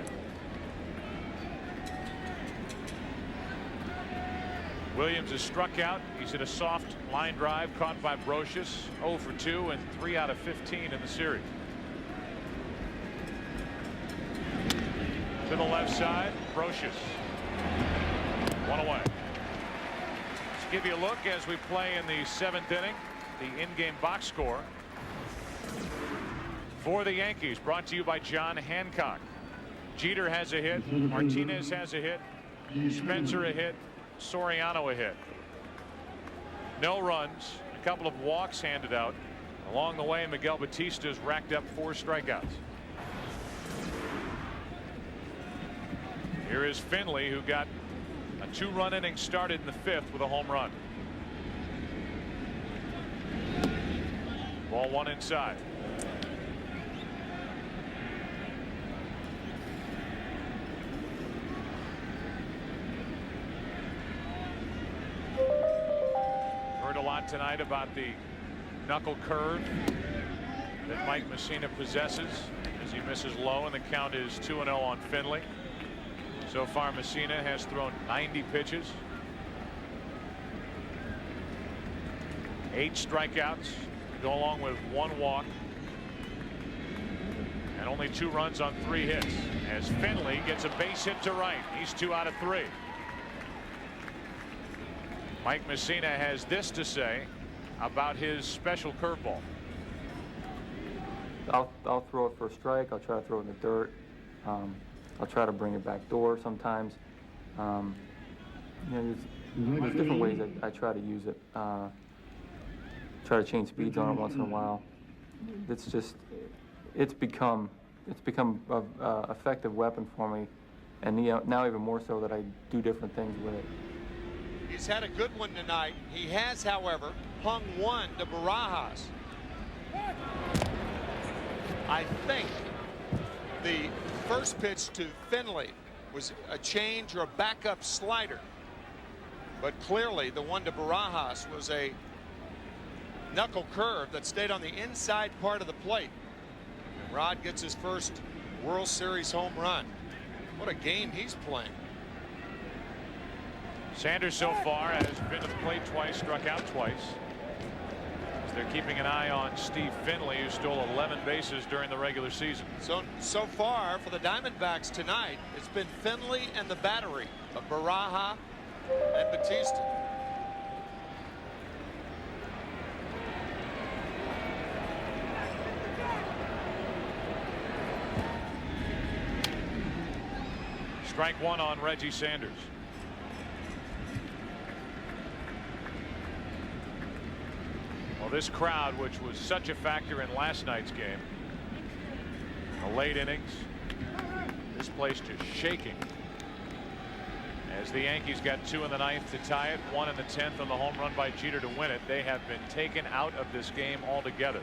Williams is struck out. He's hit a soft line drive caught by Brocious. 0 for 2 and 3 out of 15 in the series. To the left side, Brocious. One away. Let's give you a look as we play in the 7th inning. The in-game box score for the Yankees, brought to you by John Hancock. Jeter has a hit. Martinez has a hit. Spencer a hit. Soriano a hit. No runs. A couple of walks handed out. Along the way, Miguel Batista's racked up 4 strikeouts. Here is Finley, who got a 2-run inning started in the 5th with a home run. Ball 1 inside. Heard a lot tonight about the knuckle curve that Mike Mussina possesses as he misses low, and the count is 2-0 on Finley. So far, Mussina has thrown 90 pitches. 8 strikeouts to go along with 1 walk. And only 2 runs on 3 hits as Finley gets a base hit to right. He's 2 out of 3. Mike Mussina has this to say about his special curveball. I'll throw it for a strike. I'll try to throw it in the dirt. I'll try to bring it back door sometimes. You know, there's different ways I try to use it. Try to change speeds on it once in a while. It's become an effective weapon for me, and now even more so that I do different things with it. He's had a good one tonight. He has, however, hung one to Barajas. I think the first pitch to Finley was a change or a backup slider, but clearly the one to Barajas was a knuckle curve that stayed on the inside part of the plate. And Rod gets his first World Series home run. What a game he's playing. Sanders so far has been to the plate twice, struck out twice. As they're keeping an eye on Steve Finley, who stole 11 bases during the regular season. So far for the Diamondbacks tonight, it's been Finley and the battery of Baraja and Batista. Strike 1 on Reggie Sanders. Well, this crowd, which was such a factor in last night's game, the late innings, this place just shaking as the Yankees got 2 in the 9th to tie it, 1 in the 10th on the home run by Jeter to win it. They have been taken out of this game altogether.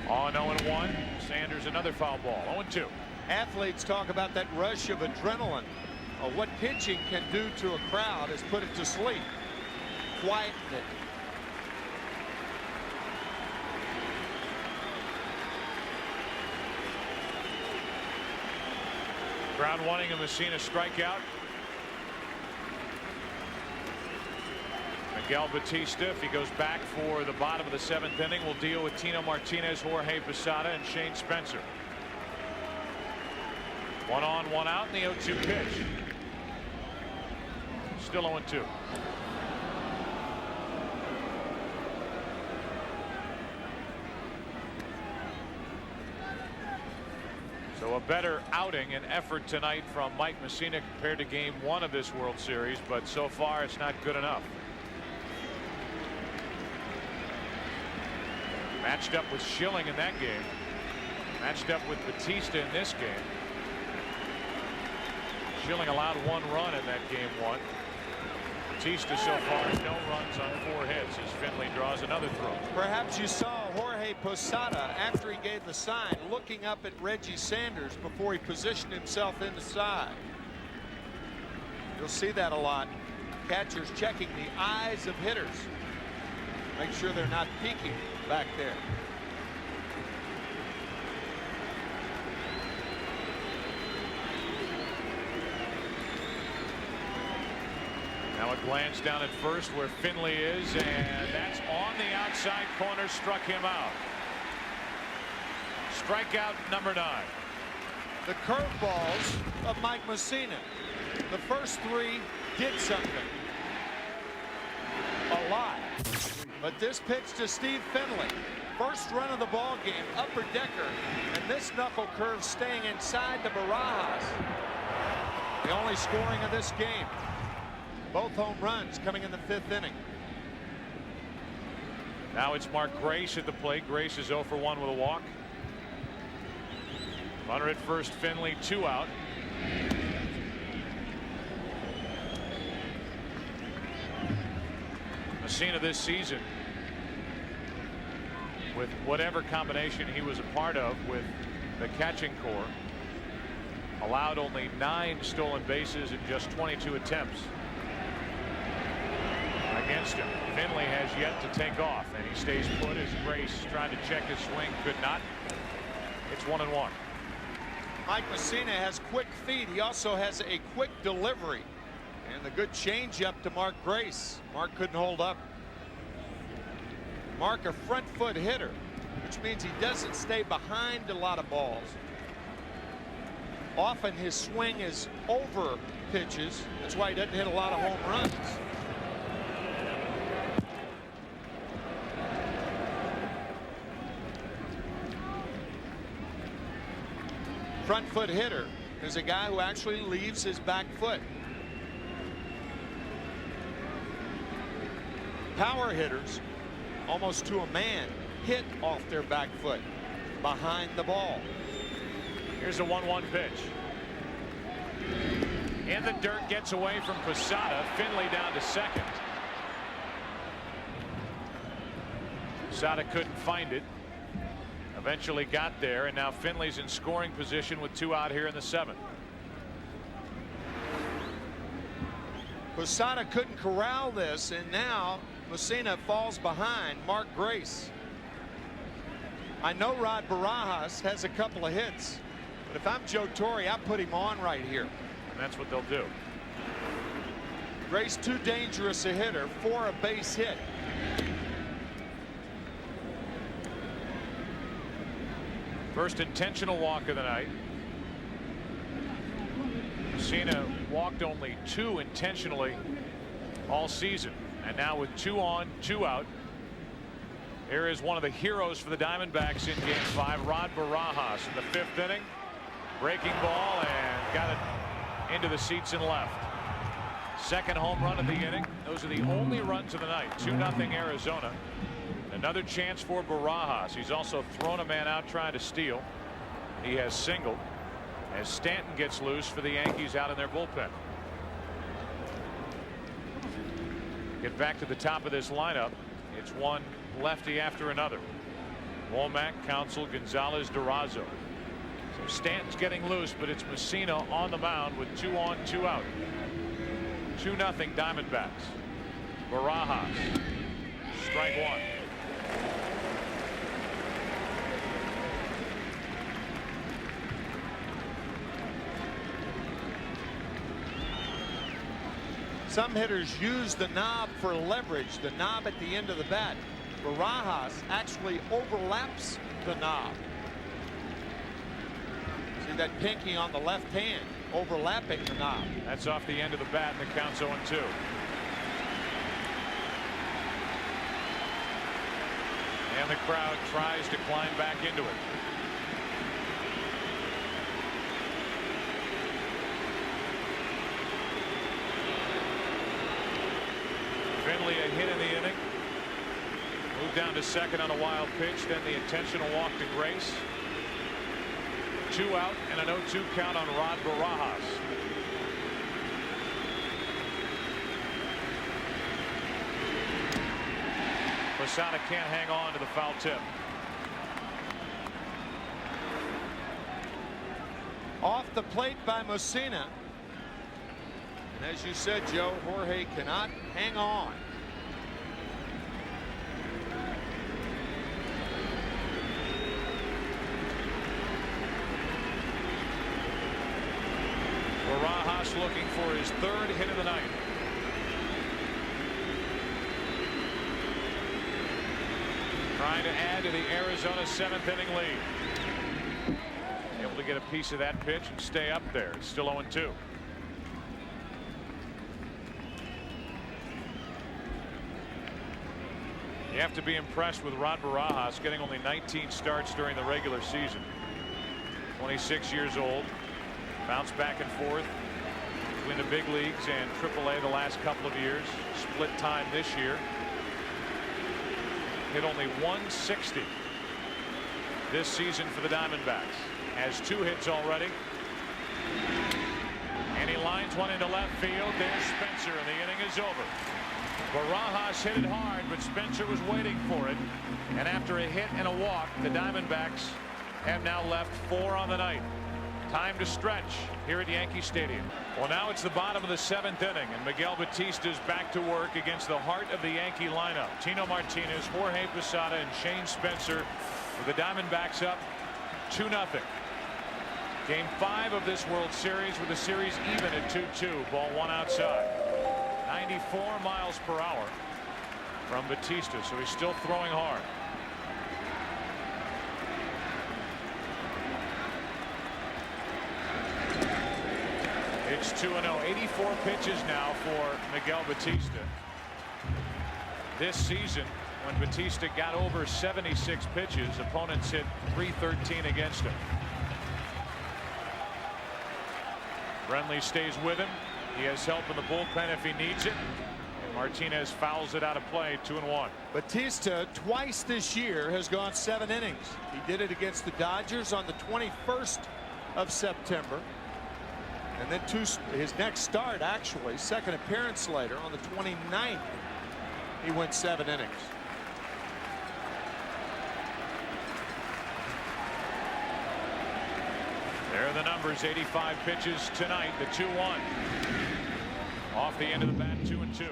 On 0-1. Sanders another foul ball. 0-2. Athletes talk about that rush of adrenaline. What pitching can do to a crowd is put it to sleep, quieten it. Crowd wanting a Mussina strikeout. Miguel Batista, if he goes back for the bottom of the 7th inning, will deal with Tino Martinez, Jorge Posada, and Shane Spencer. 1 on, 1 out, and the 0-2 pitch. Still 0-2. So a better outing and effort tonight from Mike Mussina compared to Game 1 of this World Series, but so far it's not good enough. Matched up with Schilling in that game. Matched up with Batista in this game. Schilling allowed 1 run in that Game 1. Batista so far no runs on 4 hits as Finley draws another throw. Perhaps you saw Jorge Posada, after he gave the sign, looking up at Reggie Sanders before he positioned himself in the side. You'll see that a lot. Catchers checking the eyes of hitters. Make sure they're not peeking back there. Now a glance down at first where Finley is, and that's on the outside corner, struck him out. Strikeout number 9. The curveballs of Mike Mussina. The first 3 did something. A lot. But this pitch to Steve Finley. First run of the ball game, upper decker, and this knuckle curve staying inside the Barajas. The only scoring of this game. Both home runs coming in the 5th inning. Now it's Mark Grace at the plate. Grace is 0 for 1 with a walk. Runner at first, Finley, 2 out. Mussina this season, with whatever combination he was a part of with the catching corps, allowed only 9 stolen bases in just 22 attempts against him. Finley has yet to take off, and he stays put as Grace trying to check his swing, could not. It's 1-1. Mike Mussina has quick feet. He also has a quick delivery. And the good changeup to Mark Grace. Mark couldn't hold up. Mark, a front foot hitter, which means he doesn't stay behind a lot of balls. Often his swing is over pitches. That's why he doesn't hit a lot of home runs. Front foot hitter is a guy who actually leaves his back foot. Power hitters, almost to a man, hit off their back foot behind the ball. Here's a 1-1 pitch. In the dirt, gets away from Posada. Finley down to second. Posada couldn't find it. Eventually got there, and now Finley's in scoring position with 2 out here in the 7th. Posada couldn't corral this, and now Mussina falls behind Mark Grace. I know Rod Barajas has a couple of hits, but if I'm Joe Torre, I put him on right here. And that's what they'll do. Grace too dangerous a hitter for a base hit. First intentional walk of the night. Mussina walked only 2 intentionally all season, and now with 2 on, 2 out, here is one of the heroes for the Diamondbacks in Game 5, Rod Barajas, in the 5th inning. Breaking ball, and got it into the seats and left. Second home run of the inning. Those are the only runs of the night. 2-0 Arizona. Another chance for Barajas. He's also thrown a man out trying to steal. He has singled as Stanton gets loose for the Yankees out in their bullpen. Get back to the top of this lineup. It's one lefty after another. Womack, Counsell, Gonzalez, Durazo. So Stanton's getting loose, but it's Mussina on the mound with 2 on, 2 out. 2-0 Diamondbacks. Barajas. Strike 1. Some hitters use the knob for leverage, the knob at the end of the bat. Barajas actually overlaps the knob. See that pinky on the left hand overlapping the knob. That's off the end of the bat, and the count's 0-2. And the crowd tries to climb back into it. Finley a hit in the inning. Moved down to second on a wild pitch. Then the intentional walk to Grace. 2 out and an 0-2 count on Rod Barajas. Posada can't hang on to the foul tip. Off the plate by Mussina. And as you said, Joe, Jorge cannot hang on. Barajas looking for his 3rd hit of the night. trying to add to the Arizona 7th inning lead. Able to get a piece of that pitch and stay up there. It's still 0-2. You have to be impressed with Rod Barajas getting only 19 starts during the regular season. 26 years old. Bounced back and forth between the big leagues and AAA the last couple of years. Split time this year. Hit only 160 this season for the Diamondbacks. Has 2 hits already. And he lines one into left field. There's Spencer, and the inning is over. Barajas hit it hard, but Spencer was waiting for it. And after a hit and a walk, the Diamondbacks have now left 4 on the night. Time to stretch here at Yankee Stadium. Well, now it's the bottom of the 7th inning, and Miguel Batista's back to work against the heart of the Yankee lineup. Tino Martinez, Jorge Posada, and Shane Spencer, with the Diamondbacks up 2-0. Game 5 of this World Series, with the series even at 2-2. Ball 1 outside. 94 miles per hour from Batista, so he's still throwing hard. It's 2-0. 84 pitches now for Miguel Batista. This season, when Batista got over 76 pitches, opponents hit .313 against him. Brenly stays with him. He has help in the bullpen if he needs it. And Martinez fouls it out of play. 2-1. Batista twice this year has gone 7 innings. He did it against the Dodgers on the 21st of September. And then his next start, actually, second appearance later on the 29th, he went 7 innings. There are the numbers. 85 pitches tonight. The 2-1. Off the end of the bat, 2-2.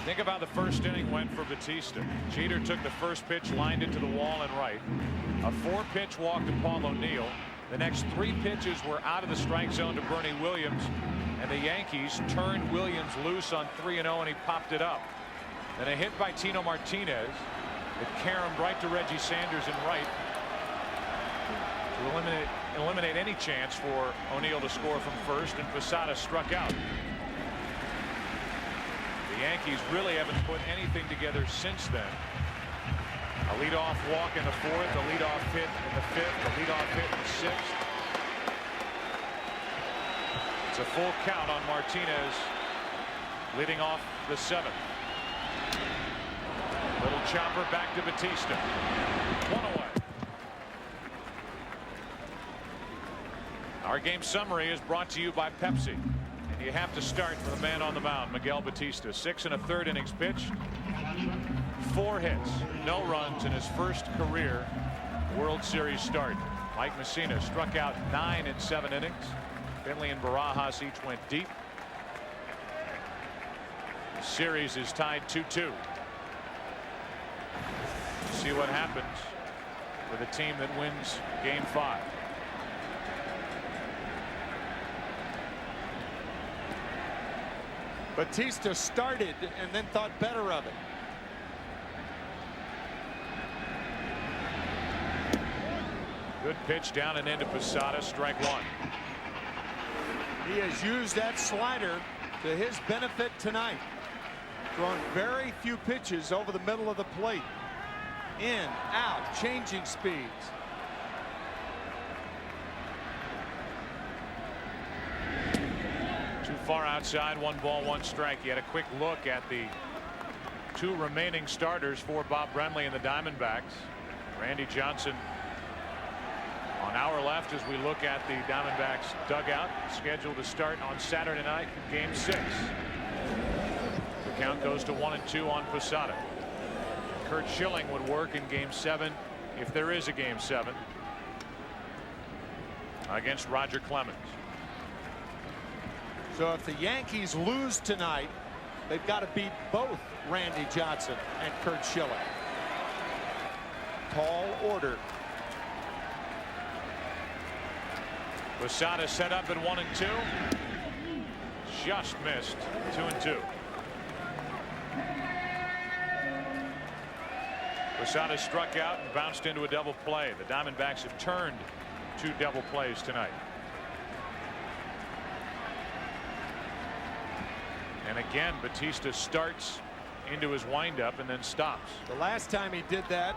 Think about the first inning went for Batista. Jeter took the first pitch, lined it to the wall and right. A 4-pitch walk to Paul O'Neill. The next 3 pitches were out of the strike zone to Bernie Williams, and the Yankees turned Williams loose on 3-0, and he popped it up. Then a hit by Tino Martinez that caromed right to Reggie Sanders in right to eliminate any chance for O'Neill to score from first, and Posada struck out. The Yankees really haven't put anything together since then. A leadoff walk in the 4th, a leadoff hit in the 5th, a leadoff hit in the 6th. It's a full count on Martinez leading off the 7th. Little chopper back to Batista. 1 away. Our game summary is brought to you by Pepsi. And you have to start with the man on the mound, Miguel Batista. 6 1/3 innings pitched. 4 hits, no runs in his first career World Series start. Mike Mussina struck out 9 in 7 innings. Finley and Barajas each went deep. The series is tied 2-2. See what happens with a team that wins Game 5. Batista started and then thought better of it. Good pitch down and into Posada. Strike 1. He has used that slider to his benefit tonight. Thrown very few pitches over the middle of the plate. In, out, changing speeds. Too far outside. 1 ball, 1 strike. He had a quick look at the 2 remaining starters for Bob Brenly and the Diamondbacks. Randy Johnson on our left as we look at the Diamondbacks dugout, scheduled to start on Saturday night, Game 6. The count goes to 1-2 on Posada. Curt Schilling would work in Game 7 if there is a Game 7 against Roger Clemens. So if the Yankees lose tonight, they've got to beat both Randy Johnson and Curt Schilling. Tall order. Posada set up at 1-2. Just missed. 2-2. Posada struck out and bounced into a double play. The Diamondbacks have turned 2 double plays tonight. And again, Batista starts into his windup and then stops. The last time he did that,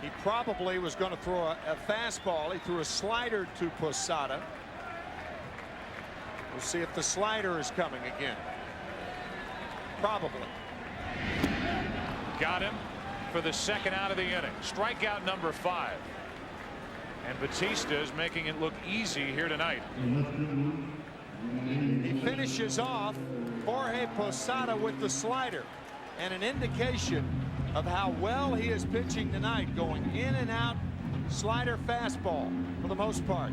he probably was going to throw a fastball. He threw a slider to Posada. We'll see if the slider is coming again. Probably. Got him for the second out of the inning. Strikeout number 5. And Batista is making it look easy here tonight. He finishes off Jorge Posada with the slider, and an indication of how well he is pitching tonight, going in and out, slider, fastball for the most part.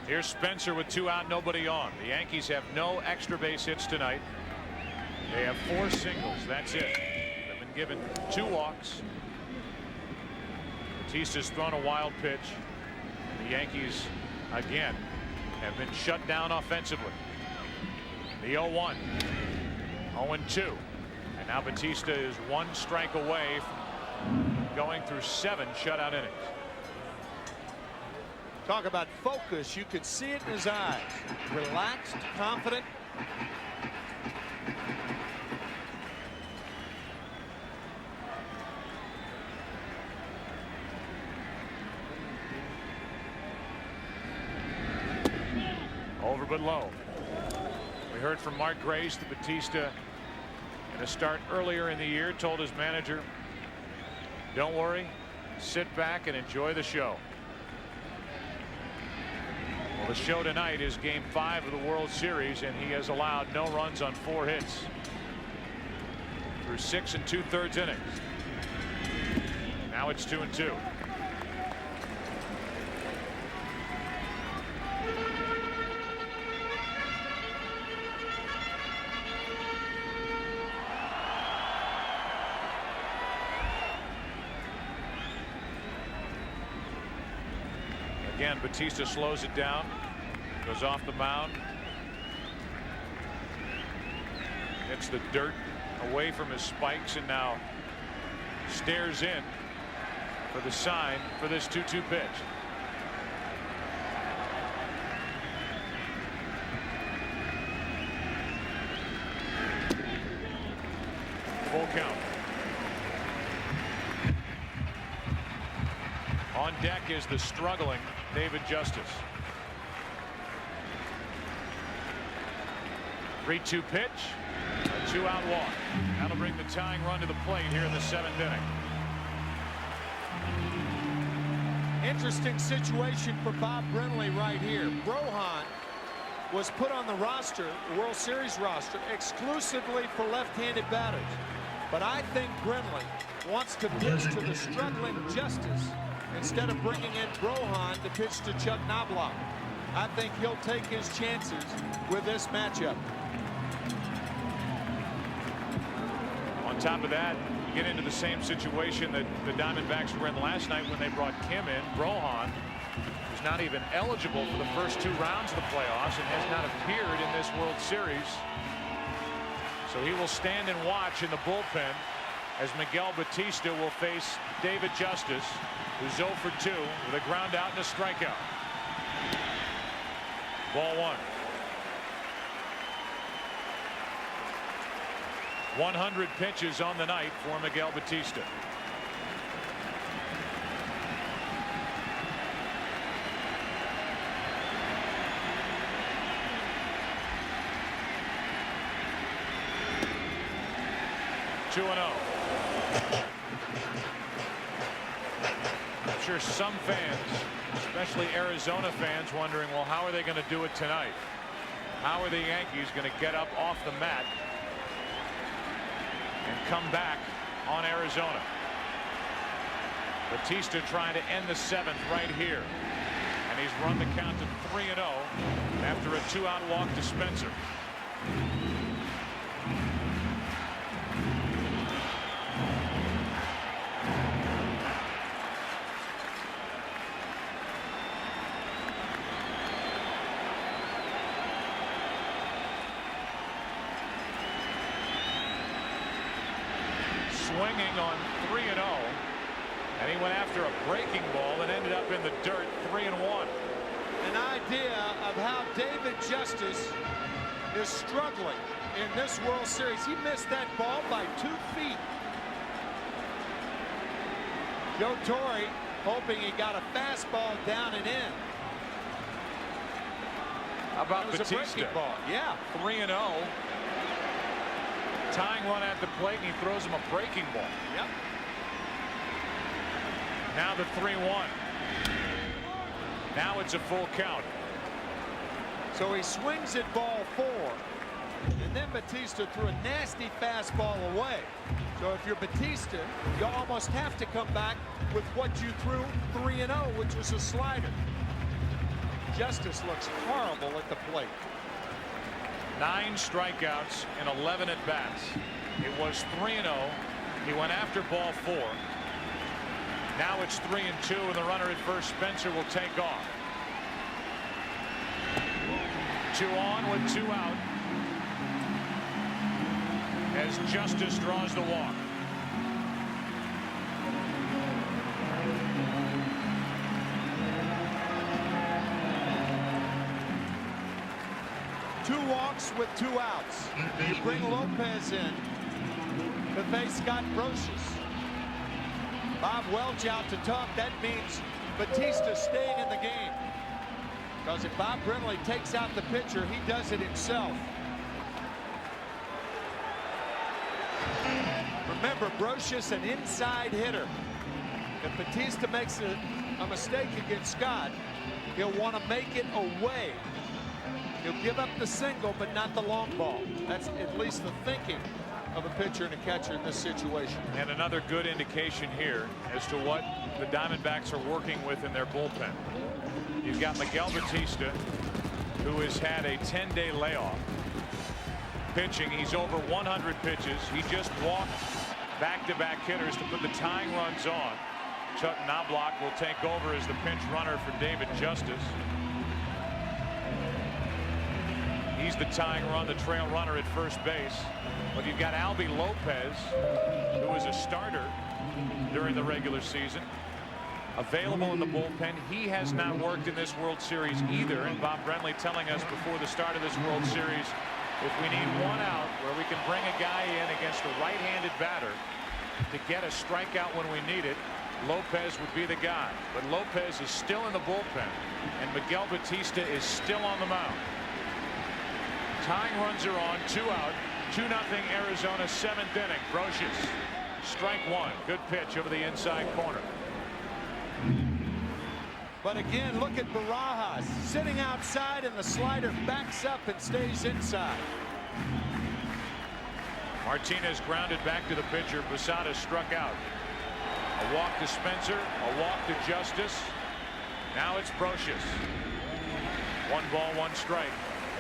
Here's Spencer with 2 out, nobody on. The Yankees have no extra base hits tonight. They have 4 singles. That's it. They've been given 2 walks. Batista's thrown a wild pitch. The Yankees again have been shut down offensively. The 0-1, 0-2, and now Batista is 1 strike away from going through 7 shutout innings. Talk about focus. You could see it in his eyes. Relaxed, confident. Over but low. We heard from Mark Grace that Batista, in a start earlier in the year, told his manager, don't worry, sit back and enjoy the show. Well, the show tonight is game 5 of the World Series, and he has allowed no runs on 4 hits through 6 2/3 innings. Now it's 2-2. Again, Batista slows it down, goes off the mound, gets the dirt away from his spikes, and now stares in for the sign for this 2-2 pitch. Full count. On deck is the struggling David Justice. 3-2 pitch, a 2-out walk. That'll bring the tying run to the plate here in the 7th inning. Interesting situation for Bob Brenly right here. Rohan was put on the roster, the World Series roster, exclusively for left-handed batters. But I think Brenly wants to pitch to the struggling Justice instead of bringing in Rohan to pitch to Chuck Knobloch. I think he'll take his chances with this matchup. On top of that, you get into the same situation that the Diamondbacks were in last night when they brought Kim in. Rohan is not even eligible for the first 2 rounds of the playoffs and has not appeared in this World Series. So he will stand and watch in the bullpen as Miguel Batista will face David Justice, who's 0 for 2 with a ground out and a strikeout. Ball 1. 100 pitches on the night for Miguel Batista. Two and 0. I'm sure some fans, especially Arizona fans, wondering, well, how are they going to do it tonight? How are the Yankees going to get up off the mat and come back on Arizona? Batista trying to end the 7th right here, and he's run the count to 3-0 after a 2-out walk to Spencer. swinging on 3-0. And he went after a breaking ball and ended up in the dirt, 3-1. An idea of how David Justice is struggling in this World Series. He missed that ball by 2 feet. Joe Torre hoping he got a fastball down and in. How about Batista? A breaking ball. Yeah. 3-0. Tying run at the plate, and he throws him a breaking ball. Yep. Now the 3-1. Now it's a full count. So he swings at ball 4. And then Batista threw a nasty fastball away. So if you're Batista, you almost have to come back with what you threw 3-0, which was a slider. Justice looks horrible at the plate. 9 strikeouts and 11 at bats. It was 3-0. He went after ball 4. Now it's 3-2, and the runner at first, Spencer, will take off. 2 on with 2 out. As Justice draws the walk. Two walks with 2 outs. You bring Lopez in to face Scott Brocious. Bob Welch out to talk. That means Batista staying in the game. Because if Bob Brenly takes out the pitcher, he does it himself. Remember, Brocious, an inside hitter. If Batista makes a mistake against Scott, he'll want to make it away. He'll give up the single, but not the long ball. That's at least the thinking of a pitcher and a catcher in this situation. And another good indication here as to what the Diamondbacks are working with in their bullpen. You've got Miguel Batista, who has had a 10-day layoff. Pitching, he's over 100 pitches. He just walked back-to-back hitters to put the tying runs on. Chuck Knobloch will take over as the pinch runner for David Justice. He's the tying run, the trail runner at first base. But you've got Albie Lopez, who was a starter during the regular season, available in the bullpen. He has not worked in this World Series either. And Bob Brenly telling us before the start of this World Series, if we need 1 out where we can bring a guy in against a right-handed batter to get a strikeout when we need it, Lopez would be the guy. But Lopez is still in the bullpen, and Miguel Batista is still on the mound. Tying runs are on, 2 out, 2-0 Arizona, 7th inning. Brocious, strike 1. Good pitch over the inside corner. But again, look at Barajas sitting outside, and the slider backs up and stays inside. Martinez grounded back to the pitcher. Posada struck out. A walk to Spencer, a walk to Justice. Now it's Brocious. 1 ball, 1 strike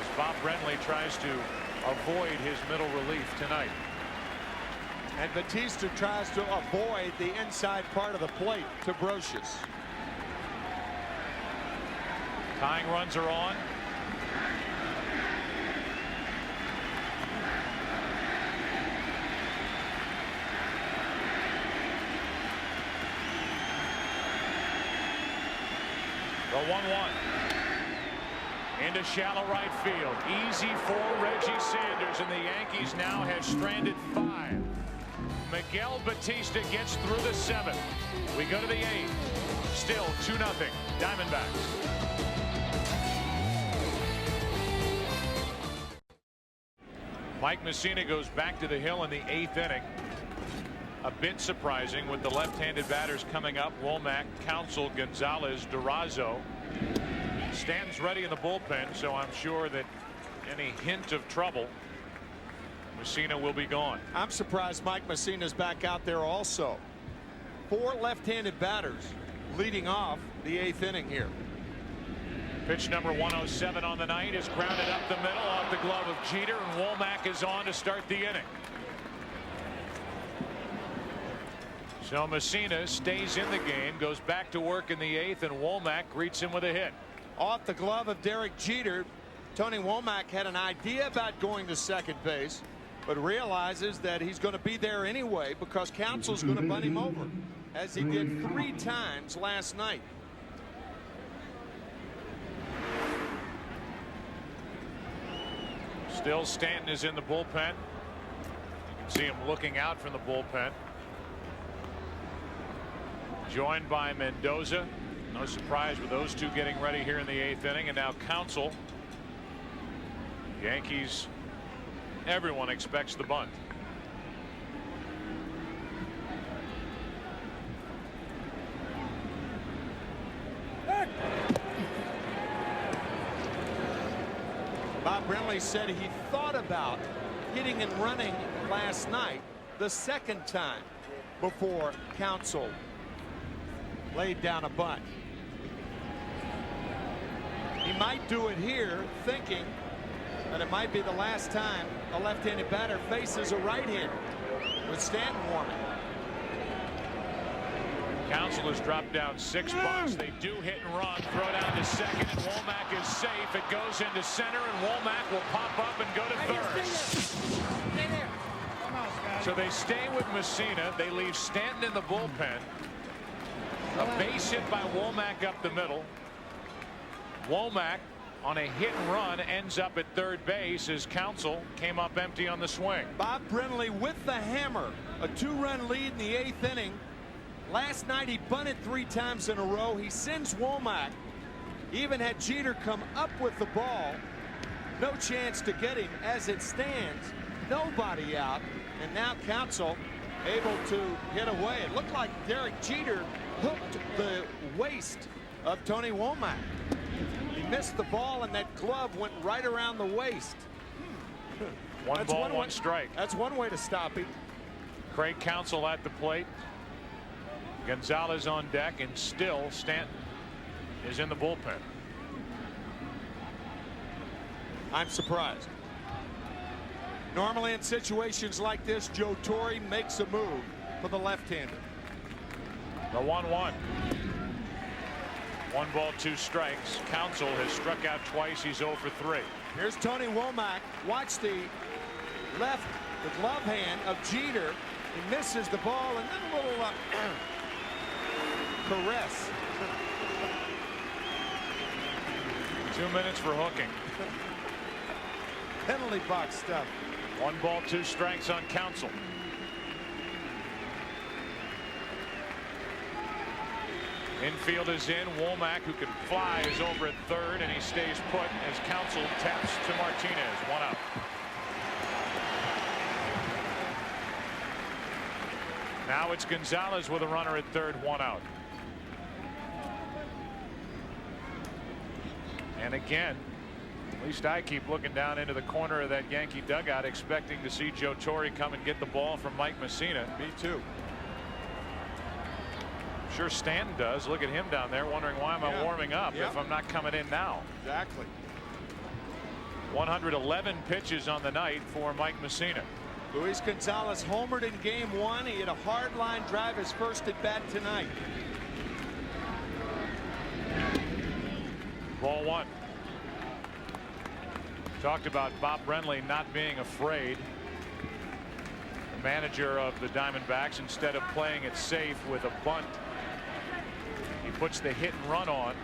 as Bob Brenly tries to avoid his middle relief tonight. And Batista tries to avoid the inside part of the plate to Brocious. Tying runs are on. The 1-1 into shallow right field. Easy for Reggie Sanders, and the Yankees now have stranded 5. Miguel Batista gets through the 7th. We go to the 8th. Still 2-0 Diamondbacks. Mike Mussina goes back to the hill in the 8th inning. A bit surprising with the left-handed batters coming up. Womack, Counsell, Gonzalez, Durazo. Stanton's ready in the bullpen, so I'm sure that any hint of trouble, Mussina will be gone. I'm surprised Mike Mussina's back out there also. 4 left-handed batters leading off the 8th inning here. Pitch number 107 on the night is grounded up the middle off the glove of Jeter, and Womack is on to start the inning. So Mussina stays in the game, goes back to work in the 8th, and Womack greets him with a hit. Off the glove of Derek Jeter, Tony Womack had an idea about going to second base. but realizes that he's going to be there anyway because Council's going to bunt him over, as he did 3 times last night. Still Stanton is in the bullpen. You can see him looking out from the bullpen. Joined by Mendoza. No surprise with those two getting ready here in the 8th inning. And now Council. Yankees, everyone expects the bunt. Bob Brenly said he thought about hitting and running last night the second time before Council laid down a bunt. He might do it here, thinking that it might be the last time a left-handed batter faces a right-hander with Stanton warming. Council has dropped down 6 bunts. They do hit and run, throw down to second, and Womack is safe. It goes into center, and Womack will pop up and go to third. Stay there. Come on, Scotty. So they stay with Messina. They leave Stanton in the bullpen. A base hit by Womack up the middle. Womack on a hit and run ends up at third base as Council came up empty on the swing. Bob Brenly with the hammer. A 2-run lead in the 8th inning. Last night he bunted 3 times in a row. He sends Womack. Even had Jeter come up with the ball. No chance to get him. As it stands, nobody out. And now Council able to get away. It looked like Derek Jeter hooked the waist of Tony Womack. He missed the ball, and that glove went right around the waist. One ball, one strike. That's one way to stop him. Craig Council at the plate. Gonzalez on deck, and still Stanton is in the bullpen. I'm surprised. Normally in situations like this, Joe Torre makes a move for the left-hander. The 1-1. 1 ball, 2 strikes. Council has struck out twice. He's 0 for 3. Here's Tony Womack. Watch the glove hand of Jeter. He misses the ball, and then a little caress. 2 minutes for hooking. Penalty box stuff. 1 ball, 2 strikes on Council. Infield is in. Womack, who can fly, is over at third, and he stays put as Council taps to Martinez. 1 out. Now it's Gonzalez with a runner at third, 1 out. And again, at least I keep looking down into the corner of that Yankee dugout, expecting to see Joe Torre come and get the ball from Mike Messina. Me too. Sure Stanton does. Look at him down there wondering why am I warming up if I'm not coming in now. Exactly. 111 pitches on the night for Mike Messina. Luis Gonzalez homered in game 1. He had a hard line drive, his first at bat tonight. Ball 1. Talked about Bob Brenly not being afraid. The manager of the Diamondbacks, instead of playing it safe with a bunt, he puts the hit and run on,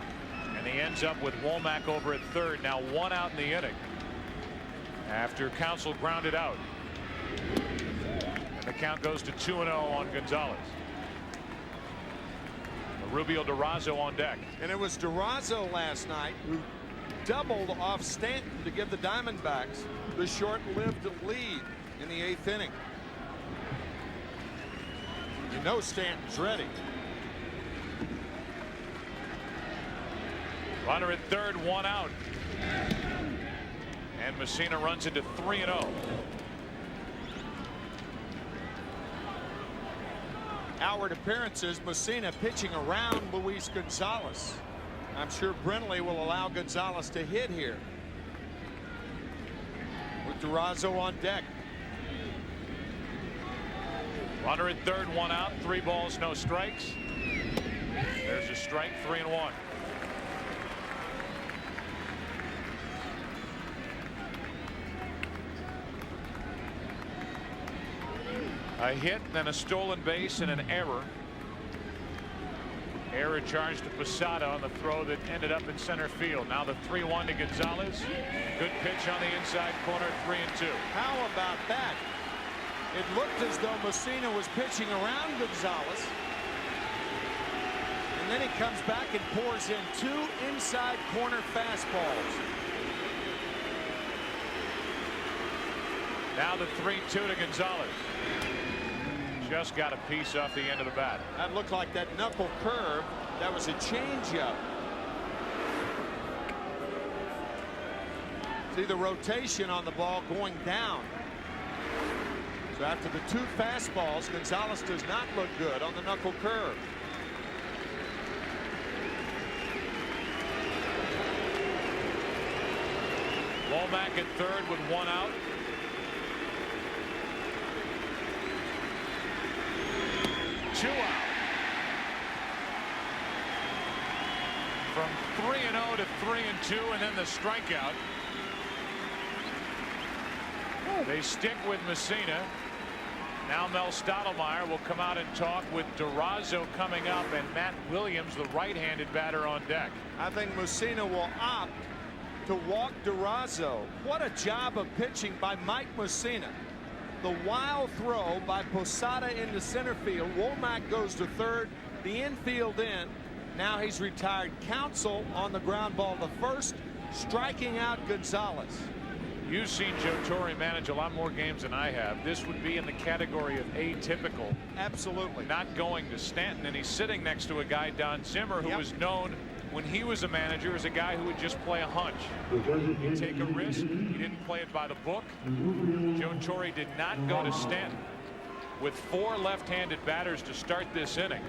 and he ends up with Womack over at third. Now 1 out in the inning after Council grounded out, and the count goes to 2-0 on Gonzalez. Rubio Durazo on deck. And it was Durazo last night who doubled off Stanton to give the Diamondbacks the short-lived lead in the 8th inning. You know Stanton's ready. Runner at third, 1 out. And Messina runs into 3-0. Outward appearances, Messina pitching around Luis Gonzalez. I'm sure Brenly will allow Gonzalez to hit here. With Durazo on deck. Runner at third, 1 out, 3 balls, no strikes. There's a strike, 3-1. A hit, then a stolen base, and an error. Error charged to Posada on the throw that ended up in center field. Now the 3-1 to Gonzalez. Good pitch on the inside corner, 3-2. How about that? It looked as though Mussina was pitching around Gonzalez. And then he comes back and pours in 2 inside corner fastballs. Now the 3-2 to Gonzalez. Just got a piece off the end of the bat. That looked like that knuckle curve. That was a changeup. See the rotation on the ball going down. So after the 2 fastballs, Gonzalez does not look good on the knuckle curve. Womack at third with 1 out. Two out. From 3-0 to 3-2, and then the strikeout. They stick with Mussina. Now Mel Stottlemyre will come out and talk with Durazo coming up, and Matt Williams, the right-handed batter, on deck. I think Mussina will opt to walk Durazo. What a job of pitching by Mike Mussina. The wild throw by Posada into center field. Womack goes to third. The infield in. Now he's retired Counsell on the ground ball to first, striking out Gonzalez. You've seen Joe Torre manage a lot more games than I have. This would be in the category of atypical. Absolutely. Not going to Stanton, and he's sitting next to a guy, Don Zimmer, who was known when he was a manager as a guy who would just play a hunch. He'd take a risk. He didn't play it by the book. Joe Torre did not go to Stanton with 4 left-handed batters to start this inning.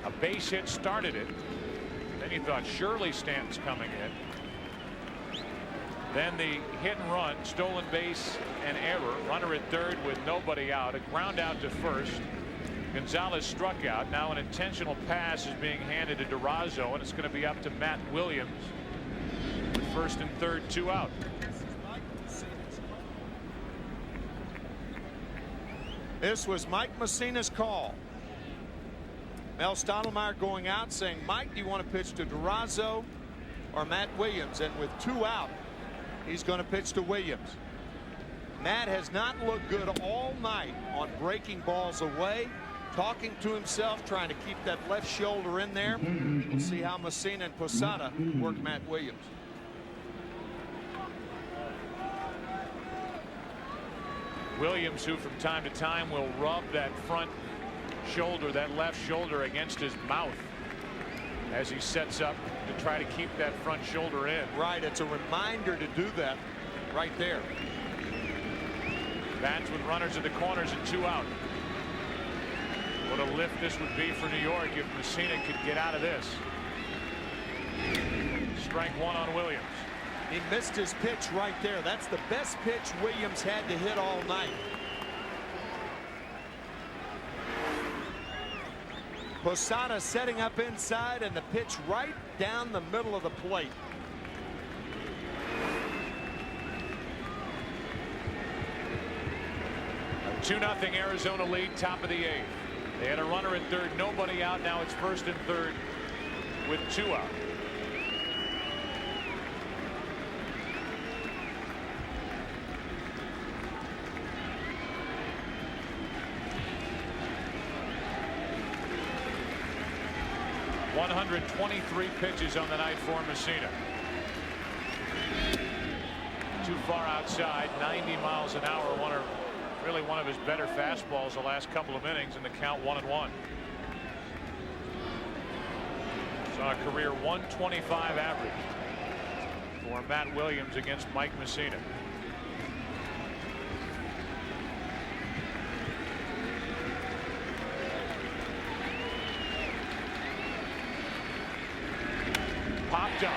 A base hit started it. Then he thought surely Stanton's coming in. Then the hit and run, stolen base, and error. Runner at third with nobody out. A ground out to first. Gonzalez struck out. Now an intentional pass is being handed to Durazo, and it's going to be up to Matt Williams with first and third, 2 out. This was Mike Mussina's call. Mel Stottlemyre going out saying, Mike, do you want to pitch to Durazo or Matt Williams? And with 2 out, he's going to pitch to Williams. Matt has not looked good all night on breaking balls away, talking to himself, trying to keep that left shoulder in there. We'll see how Mussina and Posada work Matt Williams. Williams, who from time to time will rub that front shoulder, that left shoulder, against his mouth as he sets up to try to keep that front shoulder in. Right, it's a reminder to do that right there. Bats with runners at the corners and 2 out. What a lift this would be for New York if Mussina could get out of this. Strike 1 on Williams. He missed his pitch right there. That's the best pitch Williams had to hit all night. Posada setting up inside, and the pitch right down the middle of the plate. A 2-0 Arizona lead, top of the 8th. They had a runner at third, nobody out. Now it's first and third with 2 out. ...123 pitches on the night for Mussina. Too far outside, 90 miles an hour. Really one of his better fastballs the last couple of innings, and the count 1-1. Saw a career 125 average for Matt Williams against Mike Mussina. Popped up.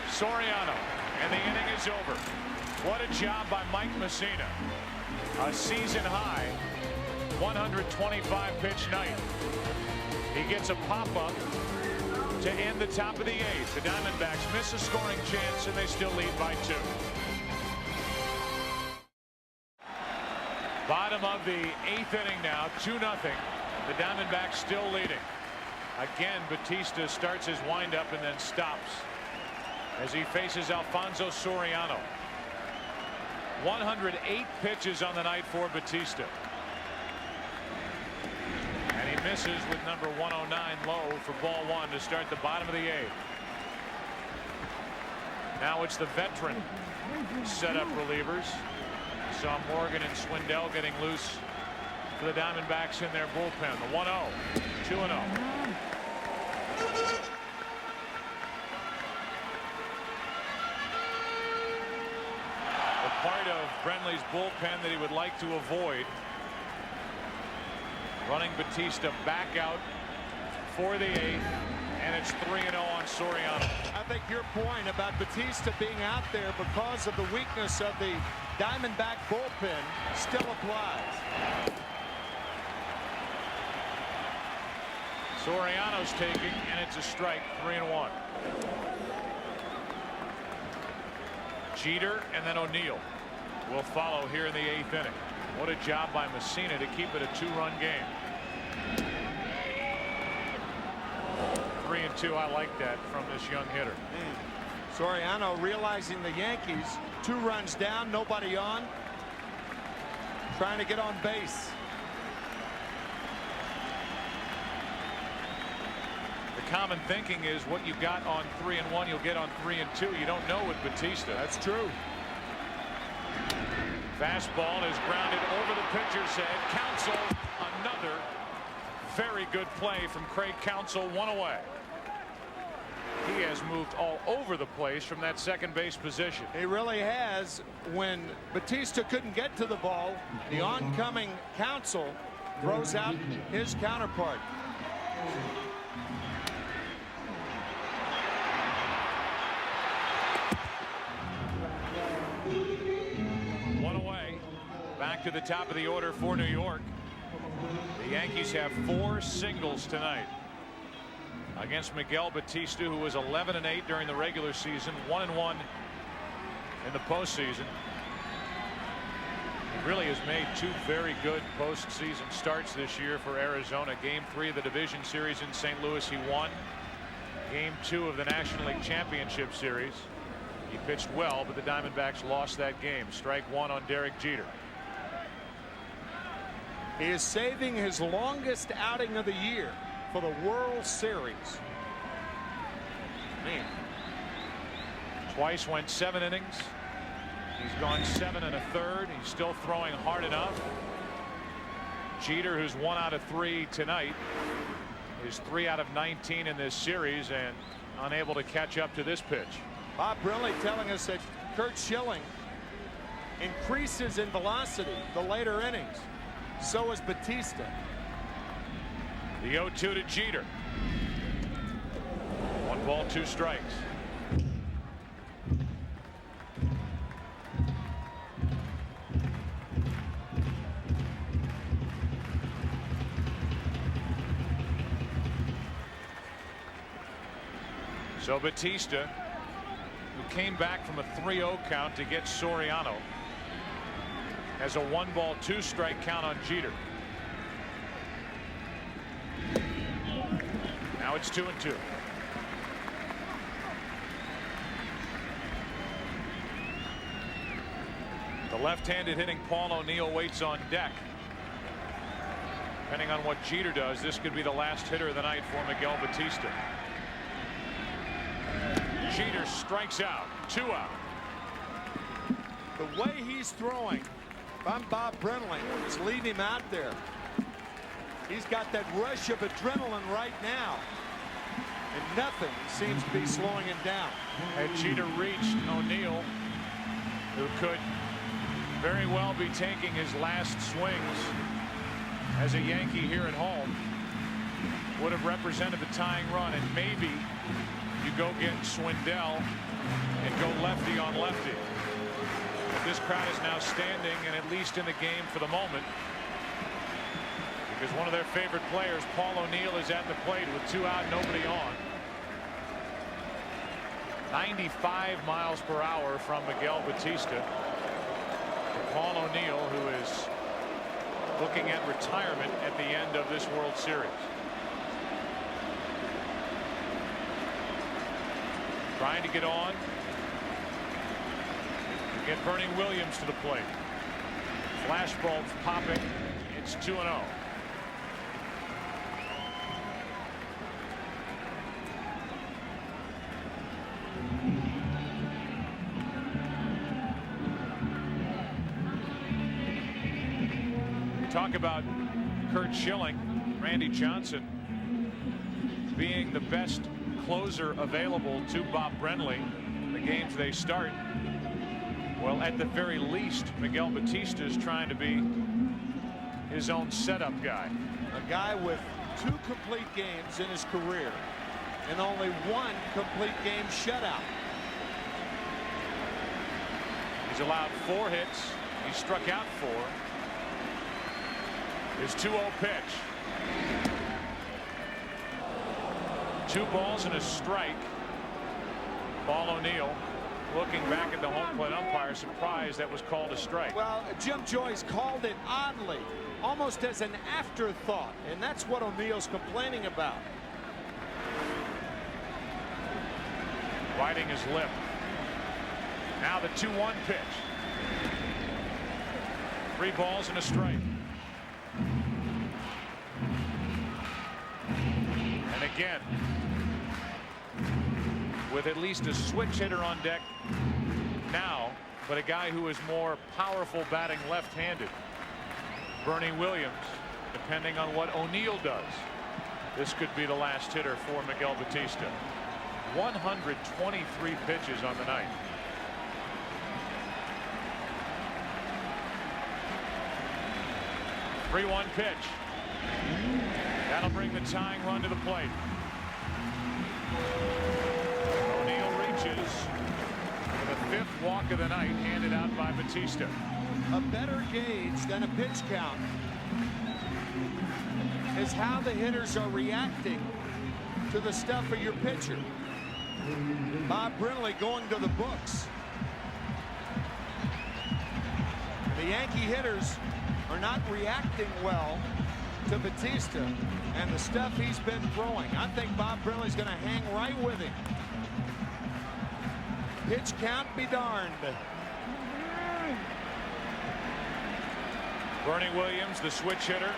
Soriano, and the inning is over. What a job by Mike Mussina. A season high 125 pitch night. He gets a pop-up to end the top of the 8th. The Diamondbacks miss a scoring chance, and they still lead by 2. Bottom of the 8th inning now, 2-0. The Diamondbacks still leading. Again, Batista starts his windup and then stops as he faces Alfonso Soriano. 108 pitches on the night for Batista. And he misses with number 109 low for ball 1 to start the bottom of the 8th. Now it's the veteran setup relievers. Saw Morgan and Swindell getting loose for the Diamondbacks in their bullpen. The 1-0, 2-0. The part of Brenly's bullpen that he would like to avoid, running Batista back out for the 8th, and it's 3-0 on Soriano. I think your point about Batista being out there because of the weakness of the Diamondback bullpen still applies. Soriano's taking, and it's a strike, 3-1. Jeter and then O'Neill will follow here in the 8th inning. What a job by Messina to keep it a 2-run game. 3-2. I like that from this young hitter. Soriano realizing the Yankees 2 runs down, nobody on, trying to get on base. The common thinking is what you got on 3-1 you'll get on 3-2. You don't know with Batista. That's true. Fastball is grounded over the pitcher's head. Counsell, another very good play from Craig Counsell, 1 away. He has moved all over the place from that second base position. He really has. When Batista couldn't get to the ball, the oncoming Counsell throws out his counterpart. Back to the top of the order for New York. The Yankees have 4 singles tonight against Miguel Batista, who was 11-8 during the regular season, 1-1 in the postseason. He really has made 2 very good postseason starts this year for Arizona. Game 3 of the division series in St. Louis, he won. Game 2 of the National League Championship Series, he pitched well, but the Diamondbacks lost that game. Strike 1 on Derek Jeter. He is saving his longest outing of the year for the World Series. Man. Twice went 7 innings. He's gone 7 1/3. He's still throwing hard enough. Jeter, who's 1 out of 3 tonight, is 3 out of 19 in this series and unable to catch up to this pitch. Bob Brenly telling us that Curt Schilling increases in velocity the later innings. So is Batista. The 0-2 to Jeter. 1 ball, 2 strikes. So Batista, who came back from a 3-0 count to get Soriano, has a 1 ball, 2 strike count on Jeter. Now it's 2-2. The left-handed hitting Paul O'Neill waits on deck. Depending on what Jeter does, this could be the last hitter of the night for Miguel Batista. Jeter strikes out. 2 out. The way he's throwing, if I'm Bob Brenly, is leave him out there. He's got that rush of adrenaline right now, and nothing seems to be slowing him down. Had Jeter reached O'Neill, who could very well be taking his last swings as a Yankee here at home, would have represented the tying run, and maybe you go get Swindell and go lefty on lefty. But this crowd is now standing and at least in the game for the moment, because one of their favorite players, Paul O'Neill, is at the plate with 2 out, nobody on. 95 miles per hour from Miguel Batista. Paul O'Neill, who is looking at retirement at the end of this World Series. Trying to get on. Get Bernie Williams to the plate. Flashbulbs popping. It's 2-0. Talk about Curt Schilling, Randy Johnson being the best closer available to Bob Brenly the games they start. Well, at the very least, Miguel Batista is trying to be his own setup guy. A guy with 2 complete games in his career and only 1 complete game shutout. He's allowed 4 hits. He struck out 4. His 2-0 pitch. 2 balls and a strike. Paul O'Neill looking back at the home plate umpire, surprised that was called a strike. Well, Jim Joyce called it oddly, almost as an afterthought, and that's what O'Neill's complaining about. Biting his lip. Now the 2-1 pitch. 3 balls and a strike. And again, with at least a switch hitter on deck now, but a guy who is more powerful batting left-handed. Bernie Williams, depending on what O'Neill does, this could be the last hitter for Miguel Batista. 123 pitches on the night. The 3-1 pitch. That'll bring the tying run to the plate. O'Neill reaches for the 5th walk of the night, handed out by Batista. A better gauge than a pitch count is how the hitters are reacting to the stuff of your pitcher. Bob Brenly going to the books. The Yankee hitters are not reacting well to Batista and the stuff he's been throwing. I think Bob Brenly's going to hang right with him. Pitch count be darned. Bernie Williams, the switch hitter.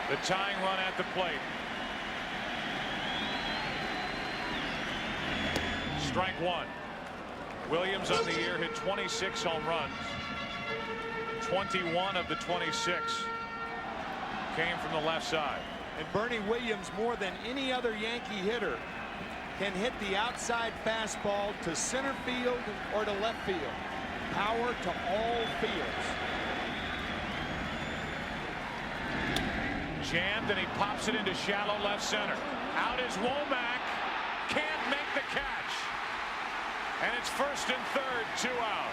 The tying run at the plate. Strike 1. Williams on the year hit 26 home runs. 21 of the 26 came from the left side. And Bernie Williams, more than any other Yankee hitter, can hit the outside fastball to center field or to left field. Power to all fields. Jammed, and he pops it into shallow left center. Out is Womack. Can't make the catch. And it's 1st and 3rd, 2 out.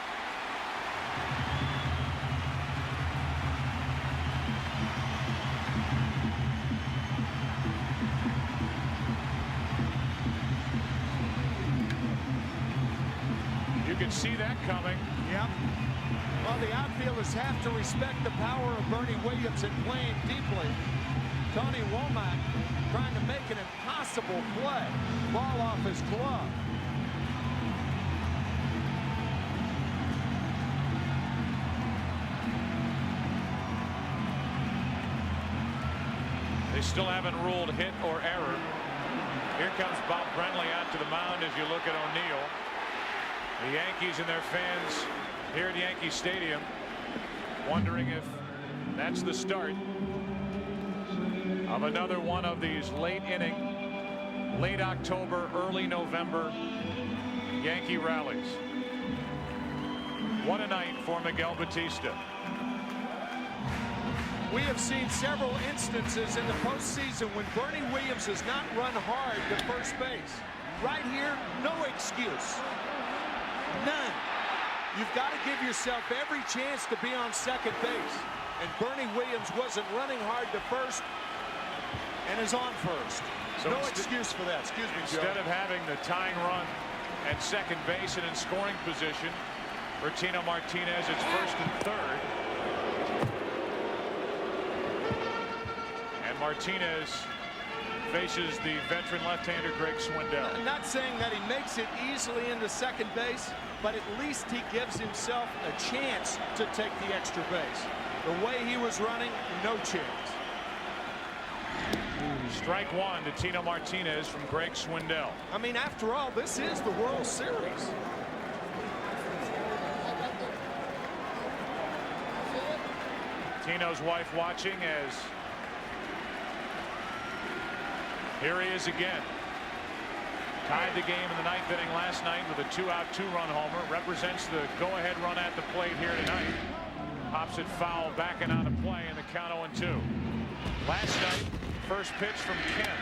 You can see that coming. Yep. Well, the outfielders have to respect the power of Bernie Williams and playing deeply. Tony Womack trying to make an impossible play. Ball off his glove. They still haven't ruled hit or error. Here comes Bob Brenly out to the mound as you look at O'Neill. The Yankees and their fans here at Yankee Stadium wondering if that's the start of another one of these late inning, late October, early November Yankee rallies. What a night for Miguel Batista. We have seen several instances in the postseason when Bernie Williams has not run hard to first base. Right here, no excuse. None. You've got to give yourself every chance to be on second base. And Bernie Williams wasn't running hard to first and is on first. So no excuse for that. Excuse me, Joe. Instead of having the tying run at second base and in scoring position, for Tino Martinez. It's 1st and 3rd. And Martinez faces the veteran left-hander Greg Swindell. I'm not saying that he makes it easily into second base, but at least he gives himself a chance to take the extra base. The way he was running, no chance. Strike one to Tino Martinez from Greg Swindell. I mean, after all, this is the World Series. Tino's wife watching as here he is again. Tied the game in the 9th inning last night with a 2-out 2-run homer. Represents the go-ahead run at the plate here tonight. Pops it foul, backing out of play in the count 0-2. Last night, first pitch from Kent.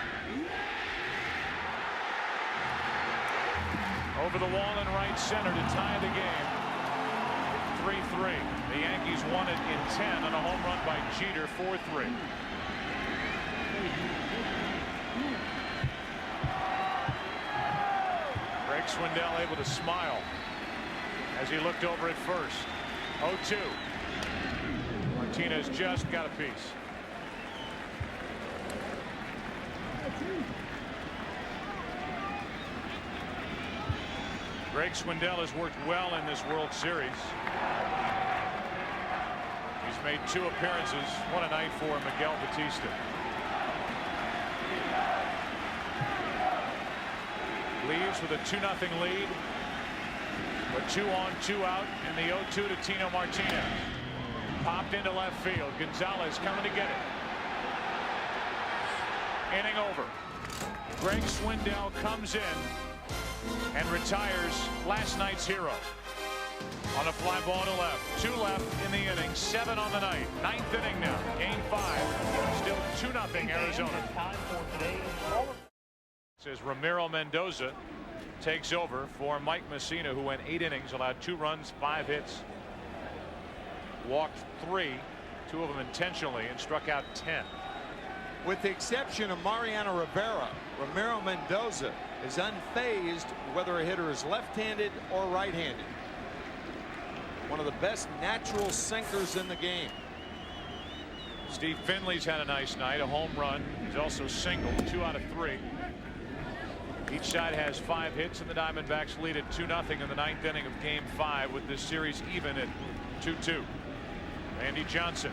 Over the wall in right center to tie the game. 3-3. The Yankees won it in 10 on a home run by Jeter. 4-3. Greg Swindell able to smile as he looked over at first. 0-2. Martinez just got a piece. Greg Swindell has worked well in this World Series. He's made 2 appearances. What a night for Miguel Batista. Leaves with a 2-0 lead. But 2 on, 2 out, and the 0-2 to Tino Martinez. Popped into left field. Gonzalez coming to get it. Inning over. Greg Swindell comes in and retires last night's hero on a fly ball to left. 2 left in the inning, 7 on the night. 9th inning now, game 5. Still 2-0 Arizona. Says Ramiro Mendoza takes over for Mike Messina, who went 8 innings, allowed 2 runs, 5 hits, walked 3, 2 of them intentionally, and struck out 10. With the exception of Mariano Rivera, Ramiro Mendoza is unfazed whether a hitter is left-handed or right-handed. One of the best natural sinkers in the game. Steve Finley's had a nice night, a home run. He's also singled 2 out of 3. Each side has 5 hits, and the Diamondbacks lead at 2-0 in the 9th inning of game 5, with this series even at 2-2. Randy Johnson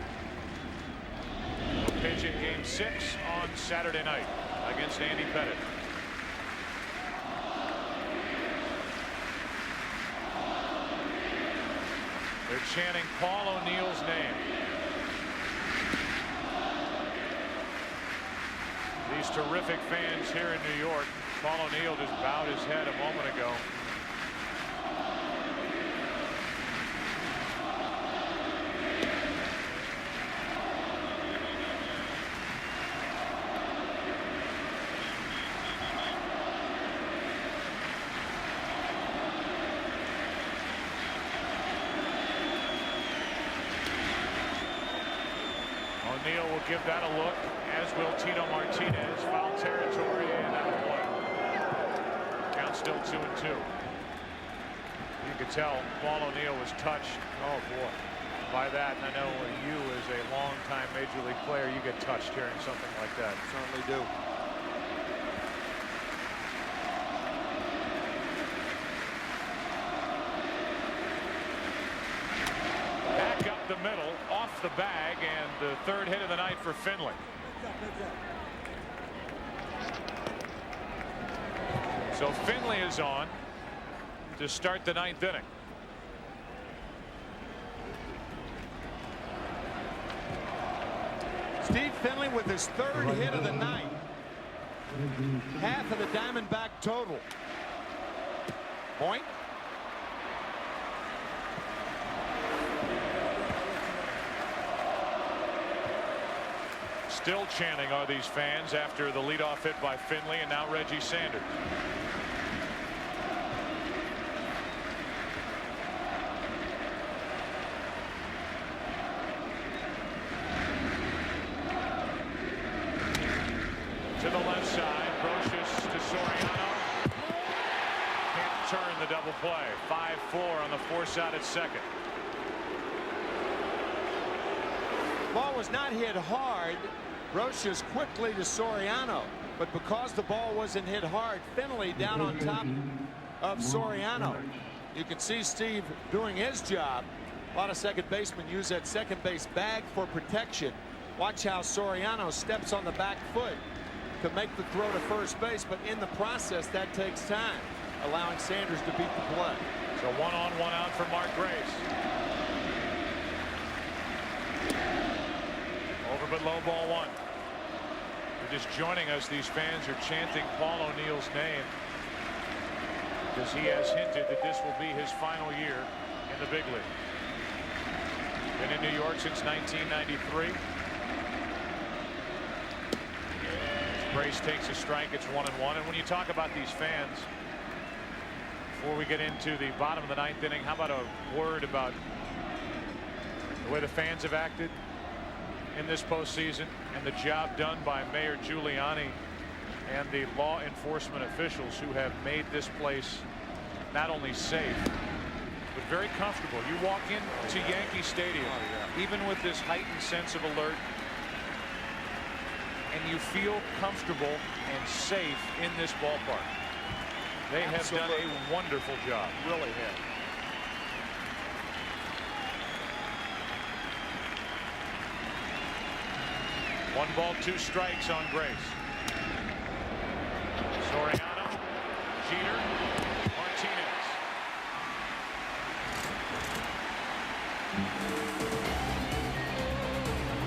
will pitch in game 6 on Saturday night against Andy Pettitte. They're chanting Paul O'Neill's name. These terrific fans here in New York. Paul O'Neill just bowed his head a moment ago. O'Neill will give that a look, as will Tino Martinez. Foul territory and out of play. Count still 2-2. You could tell Paul O'Neill was touched. Oh boy, by that. And I know you, as a longtime major league player, you get touched hearing something like that. Certainly do. Back up the middle, off the bag, and the 3rd hit of the night for Finley. So Finley is on to start the 9th inning. Steve Finley with his 3rd hit of the night. Half of the Diamondback total. Point. Still chanting are these fans after the leadoff hit by Finley, and now Reggie Sanders. To the left side, Brocious to Soriano. Can't turn the double double play. 5-4 on the force out at second. Ball was not hit hard. Roches quickly to Soriano, but because the ball wasn't hit hard, Finley down on top of Soriano. You can see Steve doing his job. A lot of second basemen use that second base bag for protection. Watch how Soriano steps on the back foot to make the throw to first base, but in the process that takes time, allowing Sanders to beat the play. So 1 on, 1 out for Mark Grace. Over but low, ball 1. You're just joining us. These fans are chanting Paul O'Neill's name because he has hinted that this will be his final year in the big league. Been in New York since 1993. Grace takes a strike. It's 1-1. And when you talk about these fans, before we get into the bottom of the 9th inning, how about a word about the way the fans have acted in this postseason and the job done by Mayor Giuliani and the law enforcement officials who have made this place not only safe but very comfortable. You walk into Yankee Stadium, even with this heightened sense of alert, and you feel comfortable and safe in this ballpark. They have done a wonderful job. Really have. One ball, 2 strikes on Grace. Soriano, Jeter, Martinez.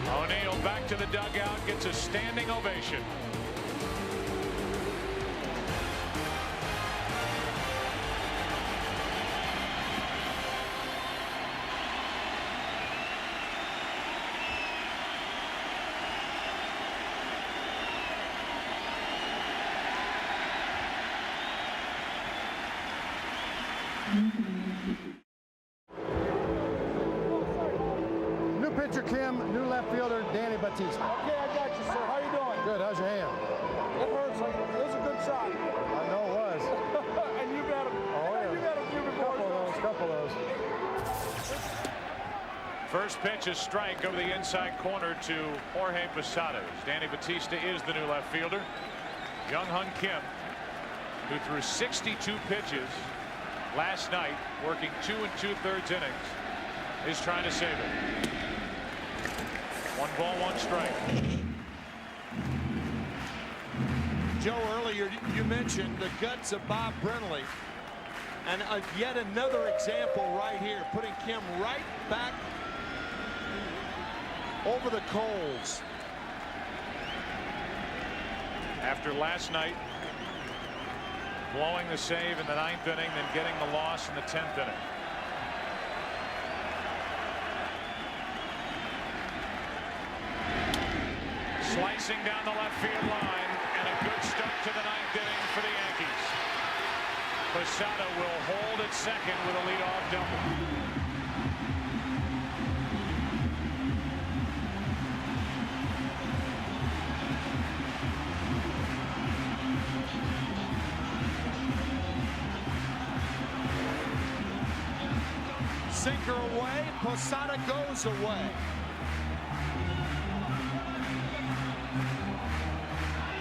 O'Neill back to the dugout, gets a standing ovation. New pitcher Kim, new left fielder Danny Batista. Okay, I got you, sir. How you doing? Good. How's your hand? It hurts. It was a good shot. I know it was. And you've had a, you've had a few before. Couple of those. First pitch is strike over the inside corner to Jorge Posada. Danny Batista is the new left fielder. Young Hun Kim, who threw 62 pitches last night, working 2 2/3 innings, is trying to save it. 1 ball, 1 strike. Joe, earlier you mentioned the guts of Bob Brenly, and yet another example right here, putting Kim right back over the coals. After last night, blowing the save in the 9th inning, then getting the loss in the 10th inning. Slicing down the left field line, and a good start to the 9th inning for the Yankees. Posada will hold at second with a leadoff double. Sinker away, Posada goes away.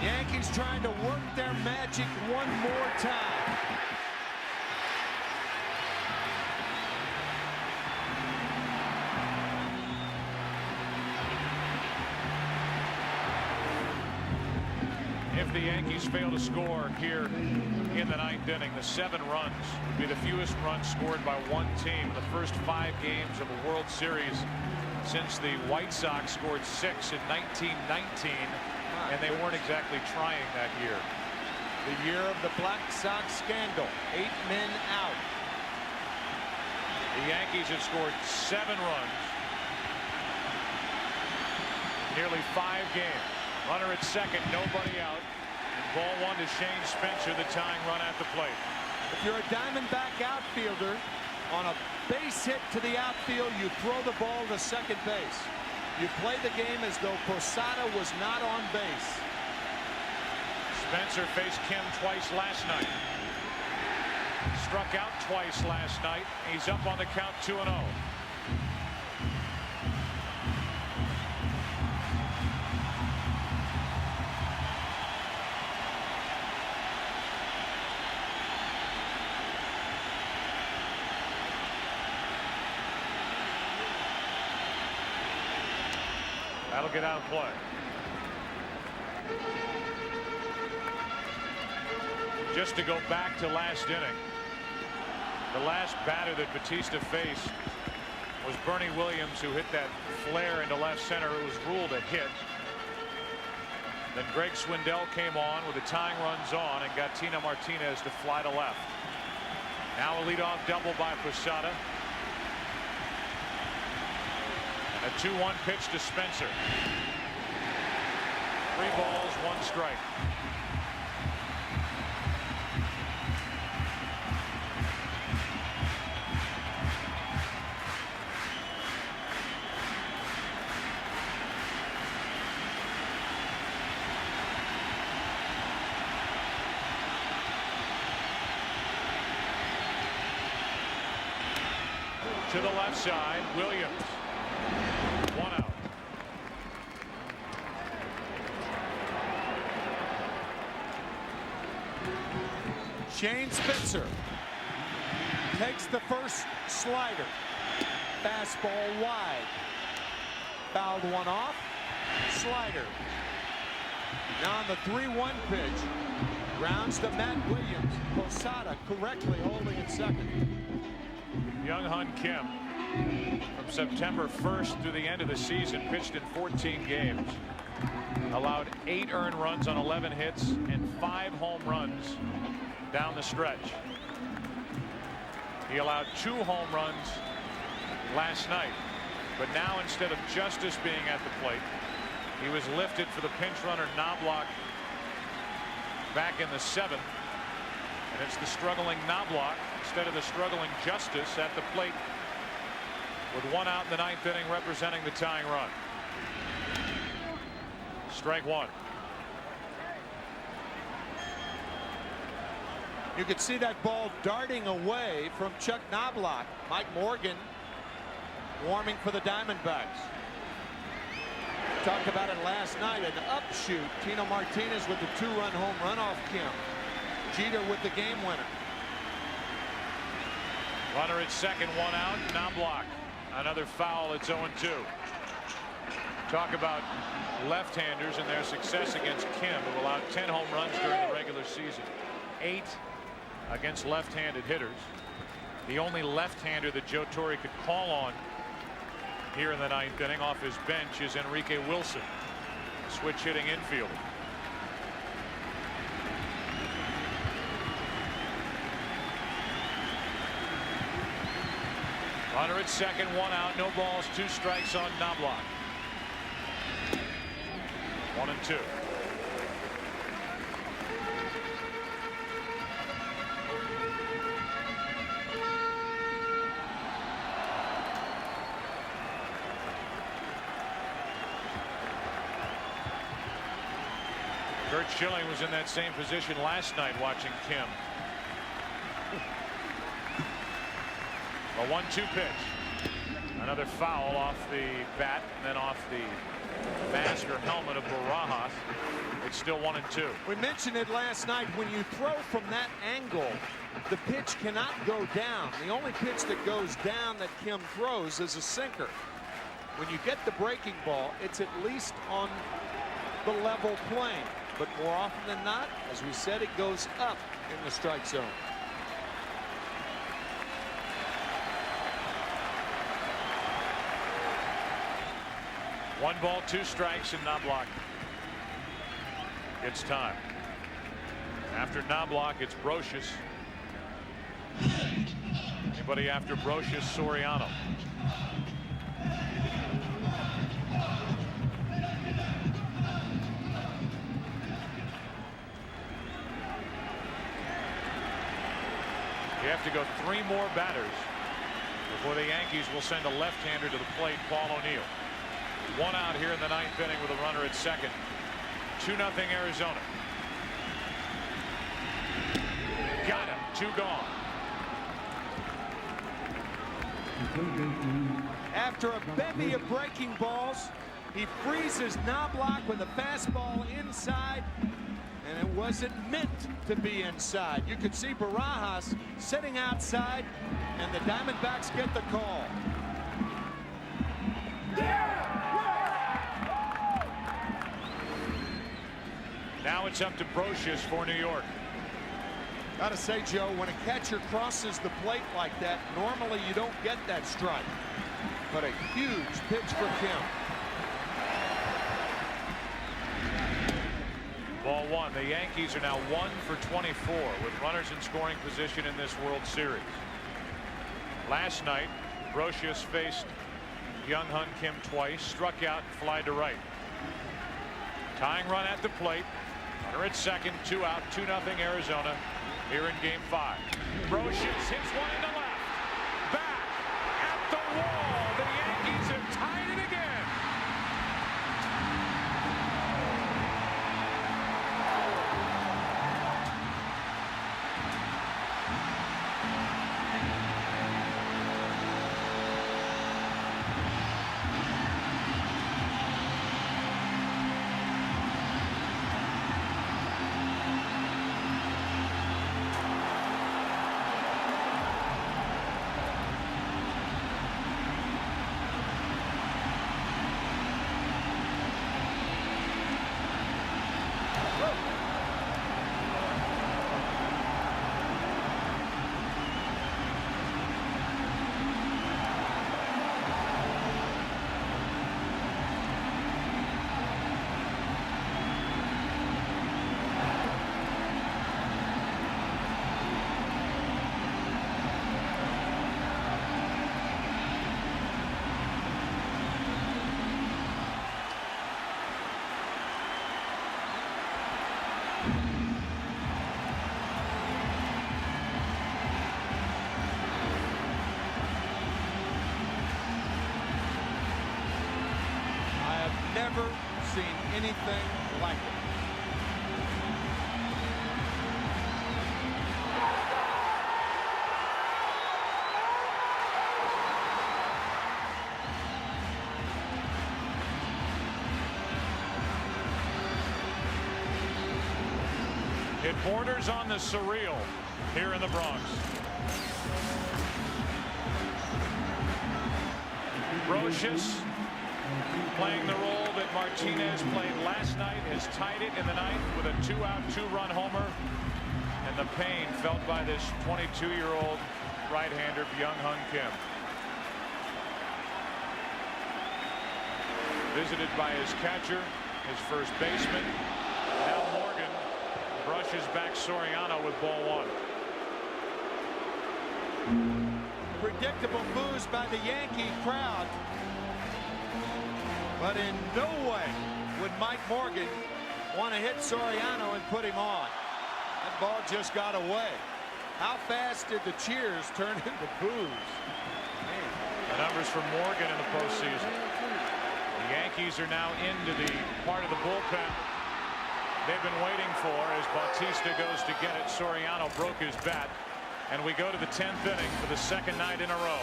Yankees trying to work their magic one more time. If the Yankees fail to score here in the 9th inning, the 7 runs would be the fewest runs scored by one team in the first 5 games of a World Series since the White Sox scored 6 in 1919, and they weren't exactly trying that year. The year of the Black Sox scandal. 8 men out. The Yankees have scored 7 runs, nearly 5 games. Runner at second, nobody out. And ball 1 to Shane Spencer, the tying run at the plate. If you're a Diamondback outfielder, on a base hit to the outfield, you throw the ball to second base. You play the game as though Posada was not on base. Spencer faced Kim twice last night. Struck out twice last night. He's up on the count 2-0. That'll get out of play. Just to go back to last inning. The last batter that Batista faced was Bernie Williams, who hit that flare into left center. It was ruled a hit. Then Greg Swindell came on with the tying runs on and got Tino Martinez to fly to left. Now a leadoff double by Posada. And a 2-1 pitch to Spencer. 3 balls, 1 strike. To the left side, Williams. 1 out. Shane Spencer takes the first slider. Fastball wide. Fouled one off. Slider. Now on the 3-1 pitch. Grounds to Matt Williams. Posada correctly holding at second. Young Hun Kim, from September 1st through the end of the season, pitched in 14 games. Allowed 8 earned runs on 11 hits and 5 home runs down the stretch. He allowed 2 home runs last night. But now, instead of Justice being at the plate, he was lifted for the pinch runner Knobloch back in the 7th. And it's the struggling Knobloch instead of the struggling Justice at the plate with 1 out in the 9th inning, representing the tying run. Strike 1. You could see that ball darting away from Chuck Knobloch. Mike Morgan warming for the Diamondbacks. Talked about it last night, an upshoot. Tino Martinez with the 2-run home run off Kim. Jeter with the game winner. Runner at second, 1 out. Knobloch. Another foul. It's 0-2. Talk about left-handers and their success against Kim, who allowed 10 home runs during the regular season. 8 against left-handed hitters. The only left-hander that Joe Torre could call on here in the 9th inning off his bench is Enrique Wilson, switch hitting infielder. Runner at second, 1 out, no balls, 2 strikes on Knobloch. 1-2. Kurt Schilling was in that same position last night watching Kim. A 1-2 pitch. Another foul off the bat and then off the mask or helmet of Barajas. It's still 1-2. We mentioned it last night. When you throw from that angle, the pitch cannot go down. The only pitch that goes down that Kim throws is a sinker. When you get the breaking ball, it's at least on the level plane. But more often than not, as we said, it goes up in the strike zone. One ball, 2 strikes, and Knobloch gets time. After Knobloch, it's Brocious. Anybody after Brocious? Soriano. You have to go 3 more batters before the Yankees will send a left-hander to the plate, Paul O'Neill. 1 out here in the 9th inning with a runner at second. 2-0 Arizona. Got him. 2 gone. After a bevy of breaking balls, he freezes Knobloch with a fastball inside, and it wasn't meant to be inside. You could see Barajas sitting outside, and the Diamondbacks get the call. Now it's up to Brocious for New York. Gotta say, Joe, when a catcher crosses the plate like that, normally you don't get that strike. But a huge pitch for Kim. Ball one. The Yankees are now 1 for 24 with runners in scoring position in this World Series. Last night, Brocious faced Young-Hun Kim twice, struck out and fly to right. Tying run at the plate. Runner at second, 2 out, 2-0 Arizona here in Game 5. Brocious hits one into left. Back at the wall. The Yankees have tied it again. Never seen anything like it. It borders on the surreal here in the Bronx. Brocious playing the role that Martinez played last night, has tied it in the ninth with a 2-out, 2-run homer. And the pain felt by this 22-year-old right-hander, Young-Hun Kim. Visited by his catcher, his first baseman. Now Morgan brushes back Soriano with ball one. Predictable moves by the Yankee crowd. But in no way would Mike Morgan want to hit Soriano and put him on. That ball just got away. How fast did the cheers turn into boos? The numbers for Morgan in the postseason. The Yankees are now into the part of the bullpen they've been waiting for as Bautista goes to get it. Soriano broke his bat. And we go to the 10th inning for the second night in a row.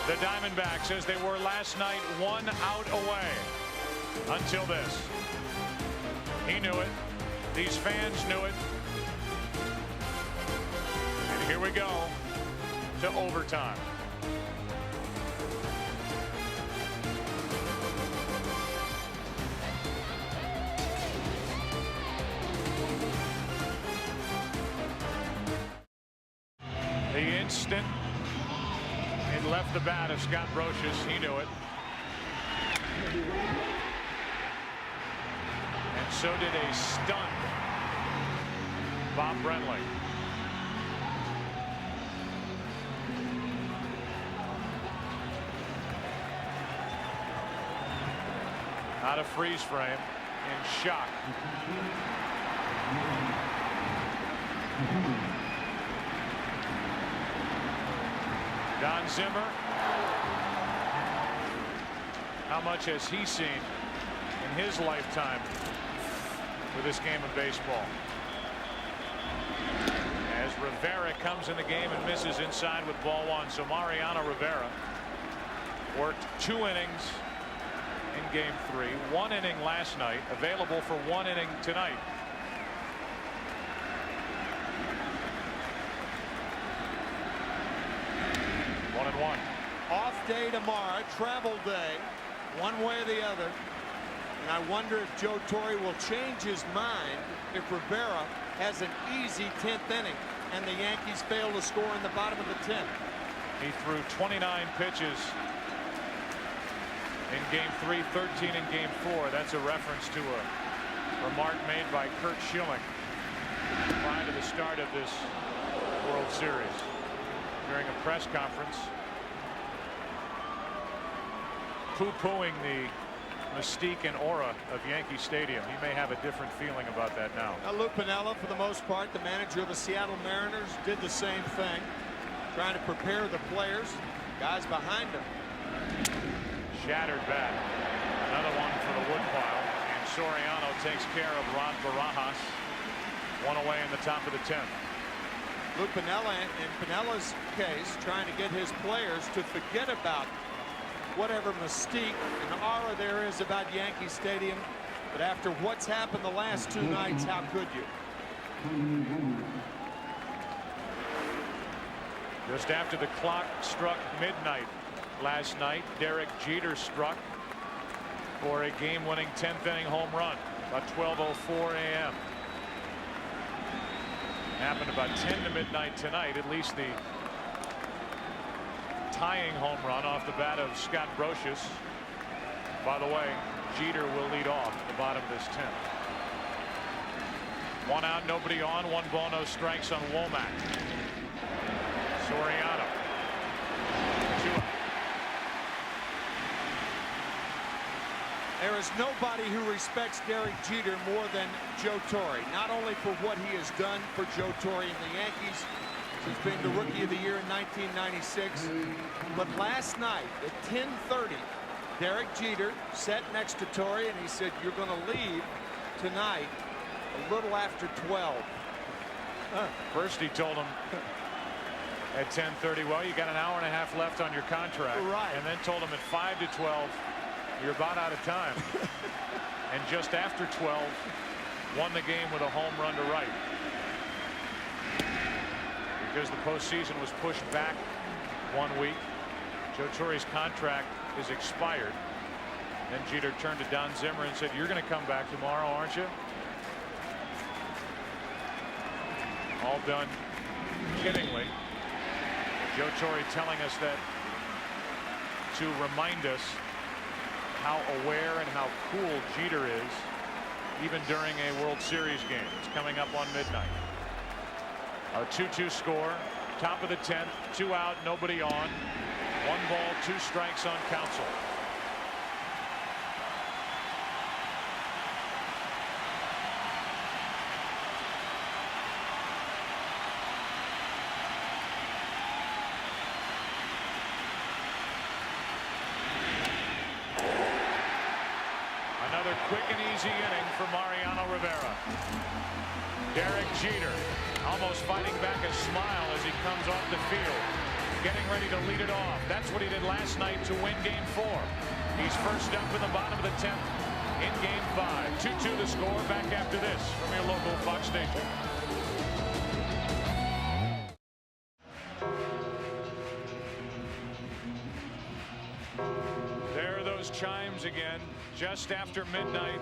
The Diamondbacks, as they were last night, 1 out away until this. He knew it. These fans knew it. And here we go to overtime. The instant it left the bat of Scott Brocious, he knew it. And so did a stunned Bob Brenly. Out of freeze frame, in shock. Don Zimmer, how much has he seen in his lifetime with this game of baseball? As as Rivera comes in the game and misses inside with ball one. So Mariano Rivera worked 2 innings in game 3, 1 inning last night, available for 1 inning tonight. One and one. Off day tomorrow, travel day, one way or the other. And I wonder if Joe Torre will change his mind if Rivera has an easy 10th inning and the Yankees fail to score in the bottom of the 10th. He threw 29 pitches in game 3, 13 in game 4. That's a reference to a remark made by Kurt Schilling prior to the start of this World Series during a press conference, poo-pooing the mystique and aura of Yankee Stadium. He may have a different feeling about that now. Lou Piniella, for the most part, the manager of the Seattle Mariners, did the same thing, trying to prepare the players, guys behind him. Shattered bat. Another one for the woodpile. And Soriano takes care of Ron Barajas. One away in the top of the 10th. Lou Piniella, in Pinella's case, trying to get his players to forget about whatever mystique and aura there is about Yankee Stadium. But after what's happened the last 2 nights, how could you? Just after the clock struck midnight last night, Derek Jeter struck for a game-winning 10th inning home run about 12:04 a.m. Happened about 10 to midnight tonight. At least the tying home run off the bat of Scott Brocious. By the way, Jeter will lead off the bottom of this 10th. 1 out, nobody on, 1 ball, no strikes on Womack. Soriano. 2 out. There is nobody who respects Derek Jeter more than Joe Torre, not only for what he has done for Joe Torre and the Yankees since being the Rookie of the Year in 1996, but last night at 10:30, Derek Jeter sat next to Torre and he said, "You're going to leave tonight a little after 12." First he told him at 10:30, well, you got an hour and a half left on your contract. Right. And then told him at 5 to 12, you're about out of time. And just after 12, won the game with a home run to right. Because the postseason was pushed back 1 week. Joe Torre's contract is expired. Then Jeter turned to Don Zimmer and said, you're going to come back tomorrow, aren't you? All done kiddingly. Joe Torre telling us that to remind us how aware and how cool Jeter is even during a World Series game. It's coming up on midnight. A 2-2 score, top of the 10th, 2 out, nobody on, 1 ball, 2 strikes on Counsell. Another quick and easy inning for Mariano Rivera. Derek Jeter almost fighting back a smile as he comes off the field, getting ready to lead it off. That's what he did last night to win game 4. He's first up in the bottom of the 10th in game 5. 2-2 the score. Back after this from your local Fox station. There are those chimes again just after midnight,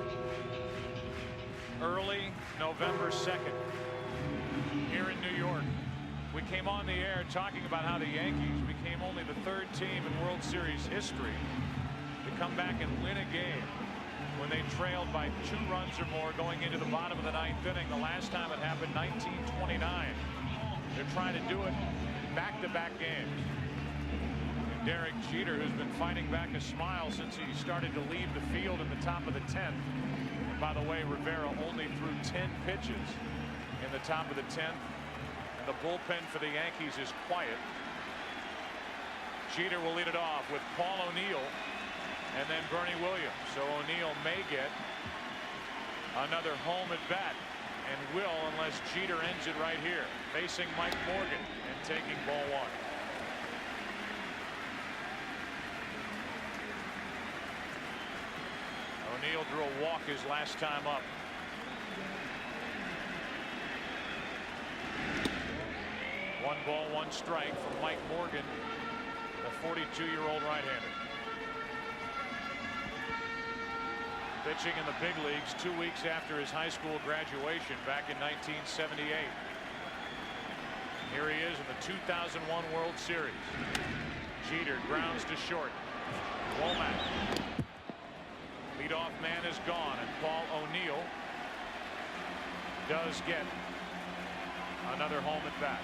early November 2nd here in New York. We came on the air talking about how the Yankees became only the 3rd team in World Series history to come back and win a game when they trailed by 2 runs or more going into the bottom of the 9th inning. The last time it happened, 1929. They're trying to do it back-to-back games. And Derek Jeter, who's been fighting back a smile since he started to leave the field in the top of the 10th. And by the way, Rivera only threw 10 pitches in the top of the 10th. And the bullpen for the Yankees is quiet. Jeter will lead it off with Paul O'Neill and then Bernie Williams. So O'Neill may get another home at bat and will unless Jeter ends it right here. Facing Mike Morgan and taking ball one. O'Neill drew a walk his last time up. One ball, one strike from Mike Morgan, the 42-year-old right-hander. Pitching in the big leagues 2 weeks after his high school graduation back in 1978. Here he is in the 2001 World Series. Jeter grounds to short. Womack. Leadoff man is gone, and Paul O'Neill does get another home at bat.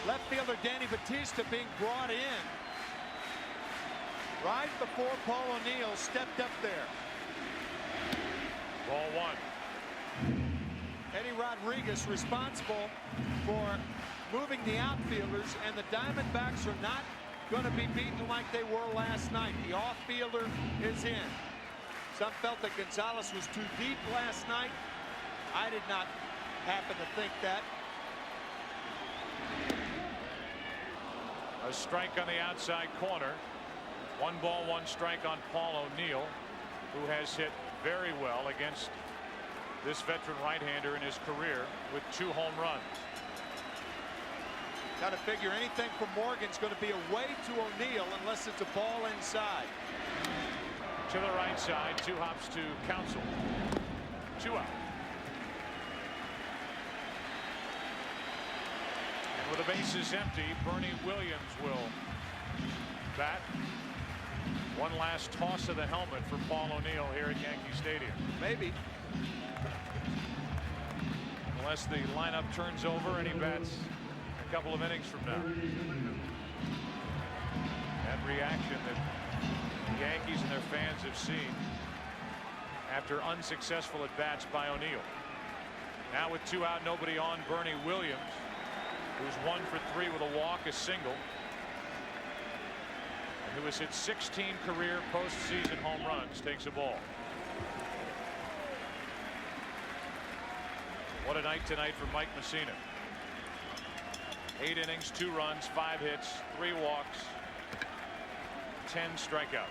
Left fielder Danny Batista being brought in right before Paul O'Neill stepped up there. Ball one. Eddie Rodriguez responsible for moving the outfielders, and the Diamondbacks are not going to be beaten like they were last night. The off-fielder is in. Some felt that Gonzalez was too deep last night. I did not happen to think that. A strike on the outside corner. One ball, one strike on Paul O'Neill, who has hit very well against this veteran right-hander in his career with 2 home runs. Got to figure anything from Morgan's going to be away to O'Neill unless it's a ball inside. To the right side, 2 hops to Counsell. 2 out. And with the bases empty, Bernie Williams will bat. One last toss of the helmet for Paul O'Neill here at Yankee Stadium. Maybe. Unless the lineup turns over and he bats a couple of innings from now. That reaction that the Yankees and their fans have seen after unsuccessful at bats by O'Neill. Now with 2 out, nobody on, Bernie Williams, who's 1 for 3 with a walk, a single, and who has hit 16 career postseason home runs, takes a ball. What a night tonight for Mike Mussina. 8 innings, 2 runs, 5 hits, 3 walks, 10 strikeouts.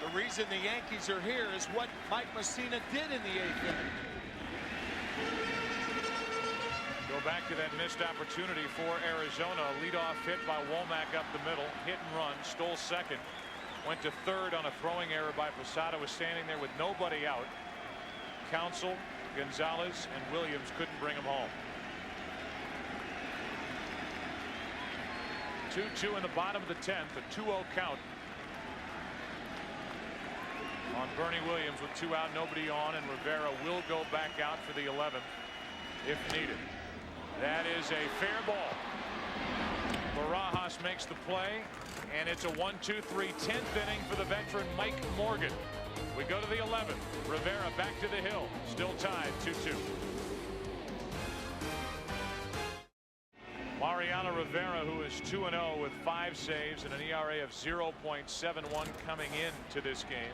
The reason the Yankees are here is what Mike Mussina did in the 8th inning. Go back to that missed opportunity for Arizona. A leadoff hit by Womack up the middle. Hit and run. Stole second. Went to third on a throwing error by Posada. Was standing there with nobody out. Counsell, Gonzalez, and Williams couldn't bring him home. 2-2 in the bottom of the 10th. A 2-0 count on Bernie Williams with 2 out, nobody on, and Rivera will go back out for the 11th if needed. That is a fair ball. Barajas makes the play, and it's a 1-2-3 10th inning for the veteran Mike Morgan. We go to the 11th. Rivera back to the hill. Still tied 2-2. Mariano Rivera, who is 2-0 with 5 saves and an ERA of 0.71 coming into this game.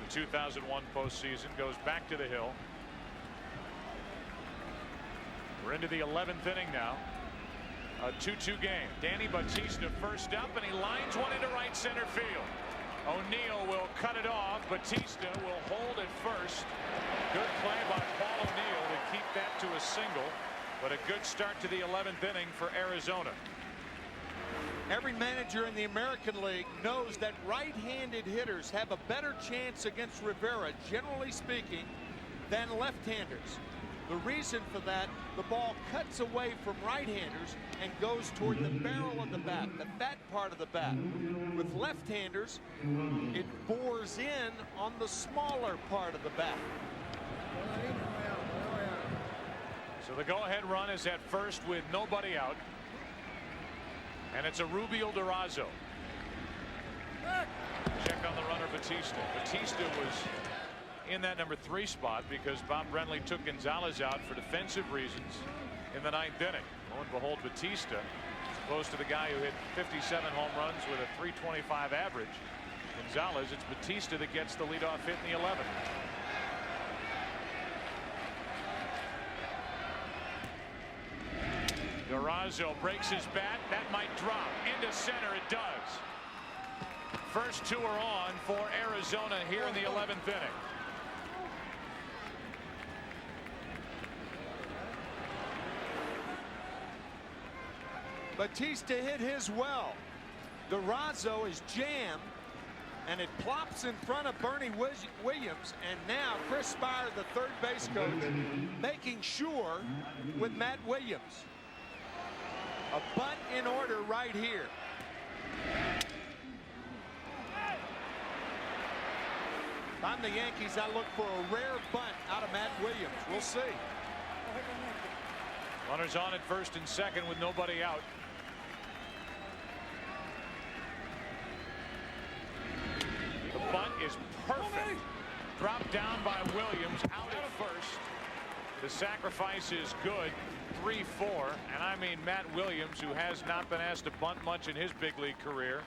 The 2001 postseason, goes back to the hill. We're into the 11th inning now. A 2-2 game. Danny Batista first up, and he lines one into right center field. O'Neill will cut it off. Batista will hold it first. Good play by Paul O'Neill to keep that to a single, but a good start to the 11th inning for Arizona. Every manager in the American League knows that right-handed hitters have a better chance against Rivera, generally speaking, than left-handers. The reason for that, the ball cuts away from right-handers and goes toward the barrel of the bat, the fat part of the bat. With left-handers, it bores in on the smaller part of the bat. So the go-ahead run is at first with nobody out. And it's a Rubio Durazo. Check on the runner, Batista. Batista was in that number 3 spot because Bob Brenly took Gonzalez out for defensive reasons in the 9th inning. Lo and behold, Batista, as opposed to the guy who hit 57 home runs with a .325 average, Gonzalez, it's Batista that gets the leadoff hit in the 11th. Durazo breaks his bat. That might drop into center. It does. First 2 are on for Arizona here in the 11th inning. Batista hit his well. Durazo is jammed, and it plops in front of Bernie Williams. And now Chris Spire, the third base coach, making sure with Matt Williams. A bunt in order right here. If I'm the Yankees, I look for a rare bunt out of Matt Williams. We'll see. Runners on at first and second with nobody out. The bunt is perfect. Dropped down by Williams, out at first. The sacrifice is good. 3-4, and I mean Matt Williams, who has not been asked to bunt much in his big league career,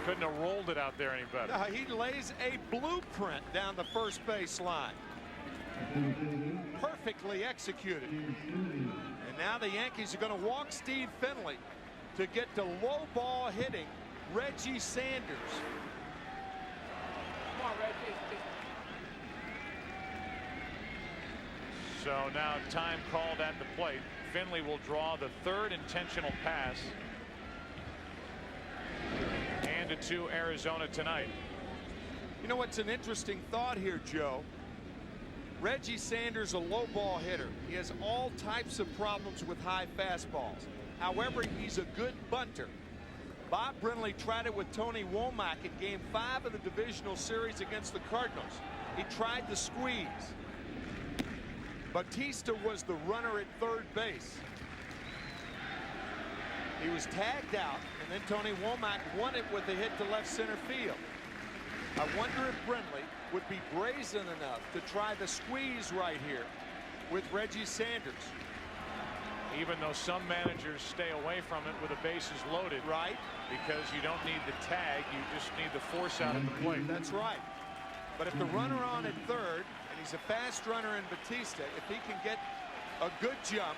couldn't have rolled it out there any better. He lays a blueprint down the first base line. Perfectly executed. And now the Yankees are going to walk Steve Finley to get to low ball hitting Reggie Sanders. Come on, Reggie. So now time called at the plate. Finley will draw the 3rd intentional pass. And it to Arizona tonight. You know what's an interesting thought here, Joe? Reggie Sanders, a low ball hitter. He has all types of problems with high fastballs. However, he's a good bunter. Bob Brenly tried it with Tony Womack in Game 5 of the divisional series against the Cardinals. He tried the squeeze. Batista was the runner at third base. He was tagged out, and then Tony Womack won it with a hit to left center field. I wonder if Brenly would be brazen enough to try the squeeze right here with Reggie Sanders. Even though some managers stay away from it with the bases loaded. Right. Because you don't need the tag, you just need the force out of the plate. That's right. But if the runner on at third, and he's a fast runner in Batista, if he can get a good jump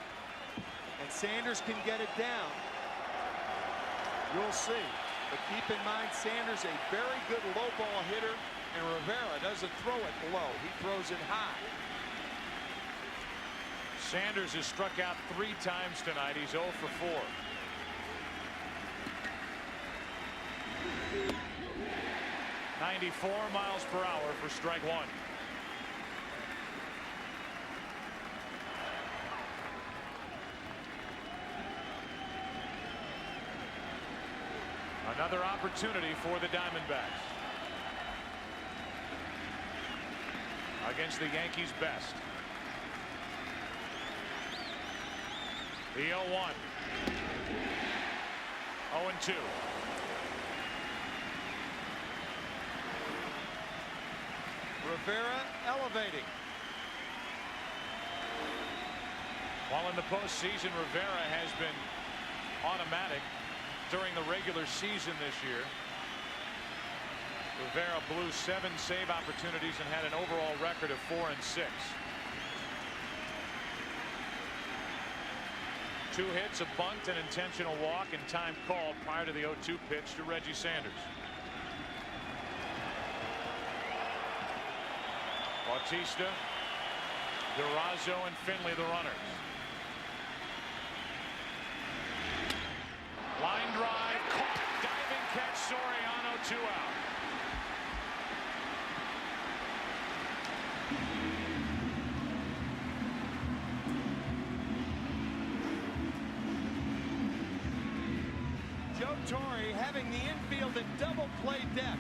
and Sanders can get it down, you'll see. But keep in mind, Sanders a very good low ball hitter, and Rivera doesn't throw it low. He throws it high. Sanders has struck out 3 times tonight. He's 0 for 4. .94 miles per hour for strike 1. Another opportunity for the Diamondbacks against the Yankees' best. The 0-1. 0-2. Rivera elevating. While in the postseason, Rivera has been automatic during the regular season this year. Rivera blew 7 save opportunities and had an overall record of 4-6. 2 hits, a bunt, an intentional walk, and time called prior to the 0-2 pitch to Reggie Sanders. Bautista, Durazo, and Finley the runners. Line drive, caught, diving catch, Soriano, 2 out. Joe Torre having the infield at double play depth.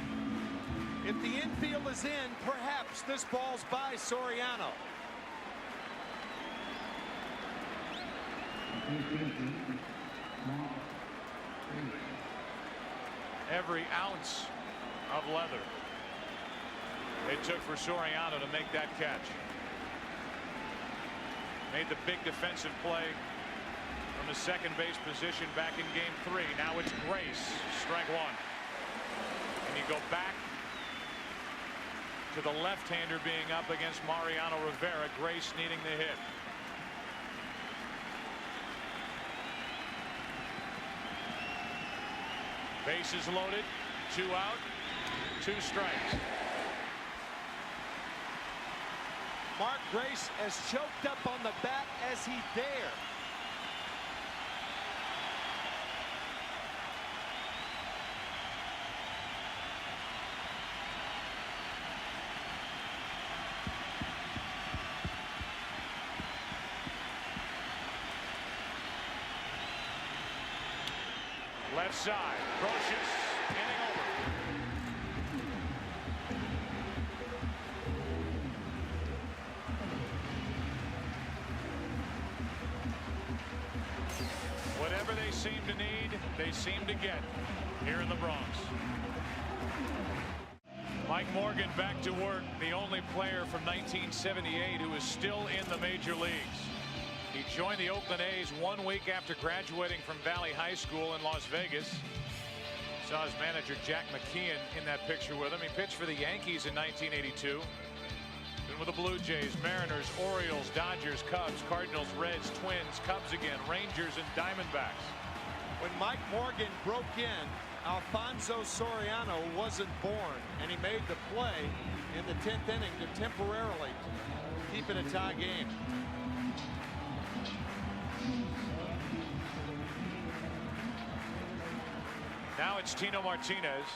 If the infield is in, perhaps this ball's by Soriano. every ounce of leather it took for Soriano to make that catch. Made the big defensive play from the second base position back in game 3. Now it's Grace, strike 1. And you go back to the left-hander being up against Mariano Rivera. Grace needing the hit. Bases loaded, 2 out, 2 strikes. Mark Grace as choked up on the bat as he dare. Left side, Brocious, inning over. Whatever they seem to need, they seem to get here in the Bronx. Mike Morgan back to work, the only player from 1978 who is still in the major leagues. He joined the Oakland A's 1 week after graduating from Valley High School in Las Vegas. Saw his manager Jack McKeon in that picture with him. He pitched for the Yankees in 1982. Been with the Blue Jays, Mariners, Orioles, Dodgers, Cubs, Cardinals, Reds, Twins, Cubs again, Rangers, and Diamondbacks. When Mike Morgan broke in, Alfonso Soriano wasn't born, and he made the play in the 10th inning to temporarily keep it a tie game. Now it's Tino Martinez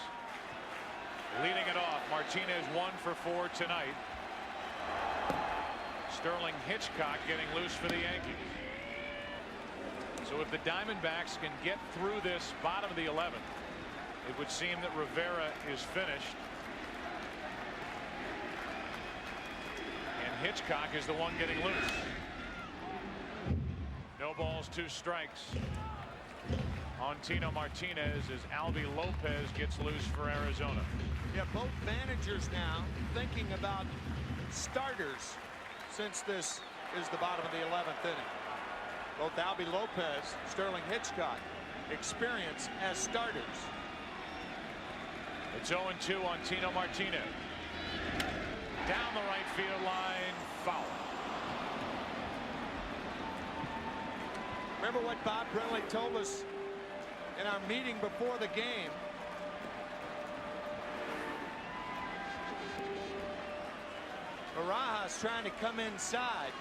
leading it off. Martinez 1 for 4 tonight. Sterling Hitchcock getting loose for the Yankees. So if the Diamondbacks can get through this bottom of the 11th, it would seem that Rivera is finished. And Hitchcock is the one getting loose. No balls, 2 strikes on Tino Martinez as Albi Lopez gets loose for Arizona. Yeah, both managers now thinking about starters since this is the bottom of the 11th inning. Both Albi Lopez, Sterling Hitchcock, experience as starters. It's 0-2 on Tino Martinez. Down the right field line, foul. Remember what Bob Brenly told us in our meeting before the game? Barajas trying to come inside.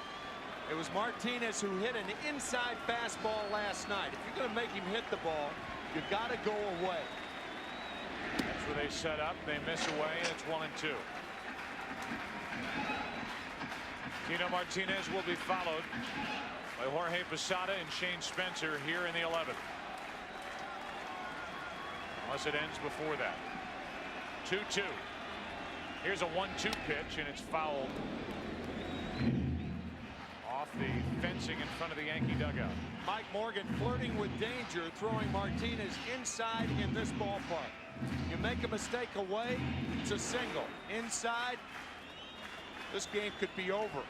It was Martinez who hit an inside fastball last night. If you're going to make him hit the ball, you got to go away. That's where they set up. They miss away, and it's 1-2. Tino Martinez will be followed by Jorge Posada and Shane Spencer here in the 11th. Unless it ends before that. 2-2. Here's a 1-2 pitch, and it's fouled off the fencing in front of the Yankee dugout. Mike Morgan flirting with danger, throwing Martinez inside in this ballpark. You make a mistake away, it's a single. Inside, this game could be over.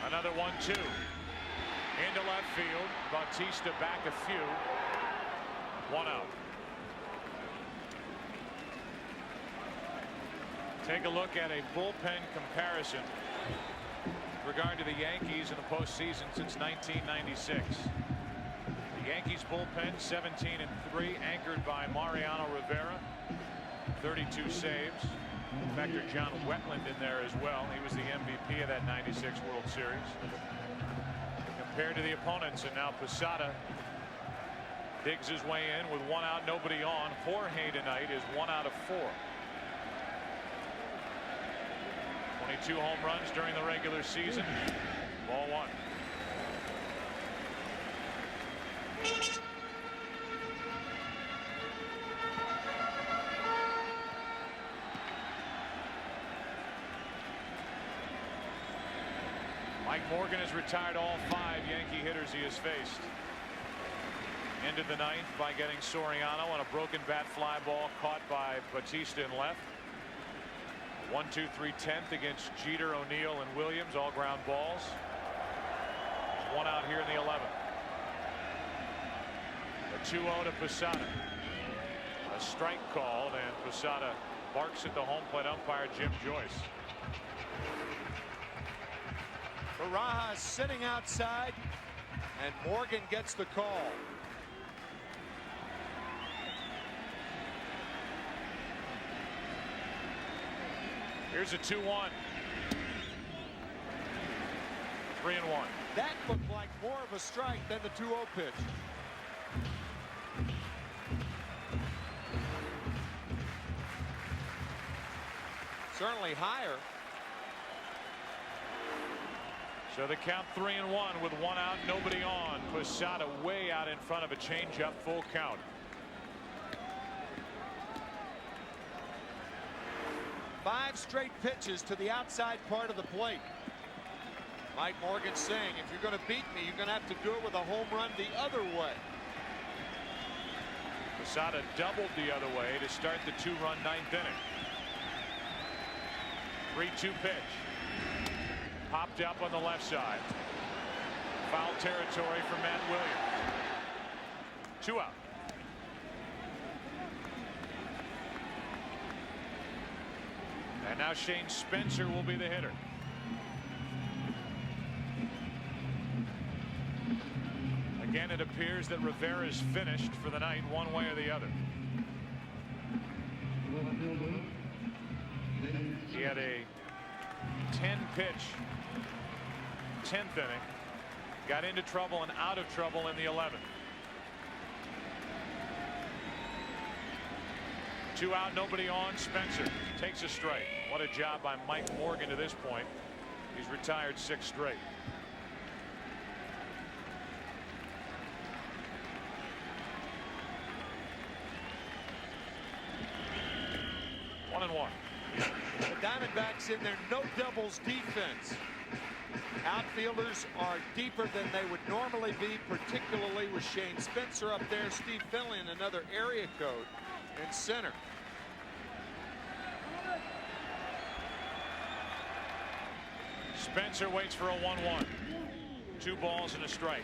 Another 1-2 into left field. Bautista back a few. 1 out. Take a look at a bullpen comparison with regard to the Yankees in the postseason since 1996. The Yankees bullpen 17-3, anchored by Mariano Rivera, 32 saves. Factor John Wetland in there as well. He was the MVP of that '96 World Series. Compared to the opponents, and now Posada digs his way in with 1 out, nobody on. Jorge tonight is 1 out of 4. 22 home runs during the regular season. Ball 1. Mike Morgan has retired all 5 Yankee hitters he has faced. Ended the 9th by getting Soriano on a broken bat fly ball caught by Batista in left. 1-2-3 10th against Jeter, O'Neill, and Williams, all ground balls. There's 1 out here in the 11th. A 2-0 to Posada. A strike called, and Posada barks at the home plate umpire Jim Joyce. Barajas sitting outside, and Morgan gets the call. Here's a 2-1. 3-1. That looked like more of a strike than the 2-0 pitch. Certainly higher. So the count 3-1 with 1 out, nobody on. Posada way out in front of a changeup, full count. Five straight pitches to the outside part of the plate. Mike Morgan saying, if you're going to beat me, you're going to have to do it with a home run the other way. Posada doubled the other way to start the 2-run 9th inning. 3-2 pitch. Popped up on the left side. Foul territory for Matt Williams. 2 out. And now Shane Spencer will be the hitter. Again, it appears that Rivera's finished for the night one way or the other. He had a 10-pitch 10th inning. Got into trouble and out of trouble in the 11th. 2 out, nobody on. Spencer takes a strike. What a job by Mike Morgan to this point. He's retired 6 straight. One and one. The Diamondbacks in their no doubles defense. Outfielders are deeper than they would normally be, particularly with Shane Spencer up there. Steve Finley in another area code in center. Spencer waits for a 1-1. 2 balls and a strike.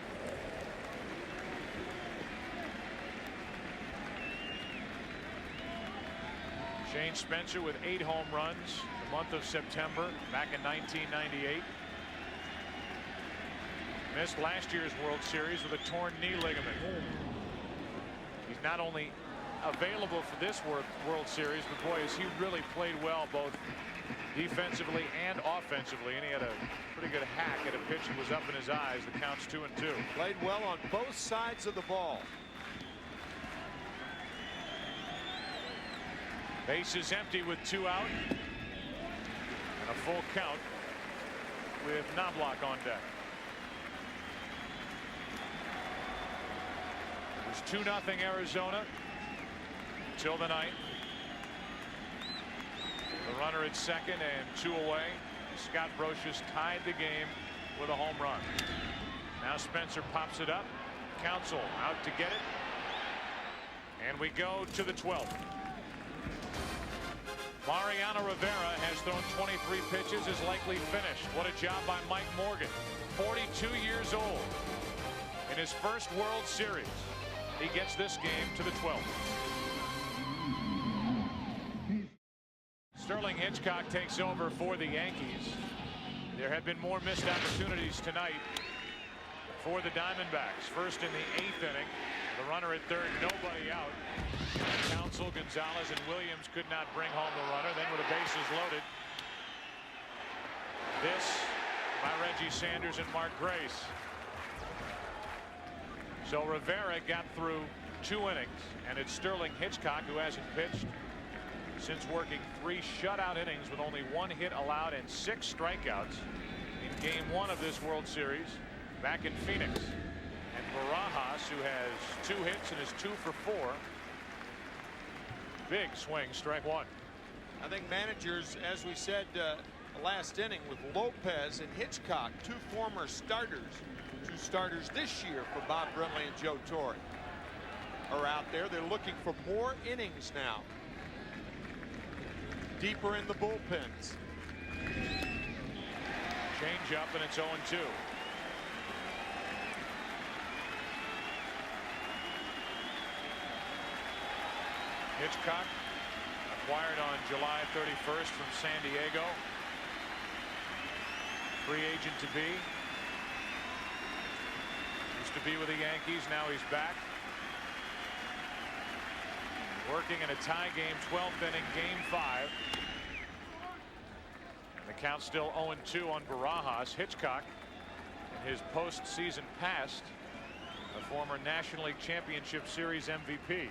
Shane Spencer with 8 home runs the month of September back in 1998. Missed last year's World Series with a torn knee ligament. He's not only available for this World Series, but boy, has he really played well both defensively and offensively, and he had a pretty good hack at a pitch that was up in his eyes. The count's 2-2. Played well on both sides of the ball. Base is empty with 2 out and a full count with Knobloch on deck. It's 2-0 Arizona till the 9th. The runner at second and 2 away. Scott Brocious tied the game with a home run. Now Spencer pops it up. Counsell out to get it. And we go to the 12th. Mariano Rivera has thrown 23 pitches, is likely finished. What a job by Mike Morgan. 42 years old. In his first World Series, he gets this game to the 12th. Sterling Hitchcock takes over for the Yankees. There have been more missed opportunities tonight for the Diamondbacks. First in the 8th inning. The runner at third, nobody out. Counsell, Gonzalez, and Williams could not bring home the runner. Then with the bases loaded, this by Reggie Sanders and Mark Grace. So Rivera got through 2 innings, and it's Sterling Hitchcock who hasn't pitched since working 3 shutout innings with only 1 hit allowed and 6 strikeouts in Game 1 of this World Series back in Phoenix. And Barajas, who has 2 hits and is 2 for 4. Big swing, strike 1. I think managers, as we said the last inning with Lopez and Hitchcock, two former starters. Two starters this year for Bob Brenly and Joe Torre are out there. They're looking for more innings now. Deeper in the bullpens. Change up, and it's 0-2. Hitchcock, acquired on July 31st from San Diego. Free agent to be. Used to be with the Yankees, now he's back. Working in a tie game, 12th inning, game 5. The count still 0-2 on Barajas. Hitchcock, in his postseason past, a former National League Championship Series MVP.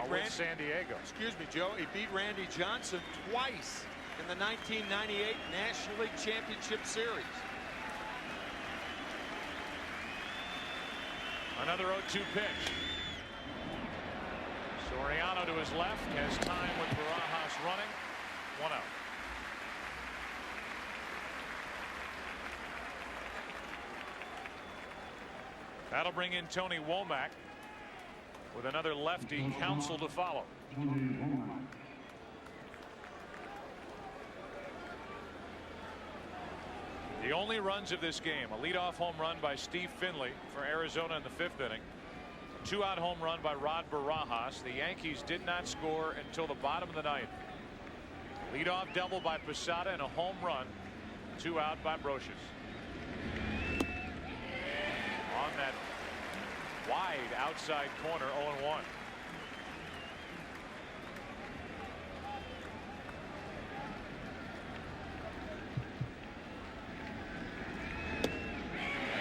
With San Diego. Excuse me, Joe. He beat Randy Johnson twice in the 1998 National League Championship Series. Another 0-2 pitch. Soriano to his left, has time with Barajas running. 1 out. That'll bring in Tony Womack with another lefty, Counsell to follow. The only runs of this game, a leadoff home run by Steve Finley for Arizona in the 5th inning. A 2-out home run by Rod Barajas. The Yankees did not score until the bottom of the 9th. Leadoff double by Posada and a home run. 2 out by Brocious. On that wide outside corner, 0-1.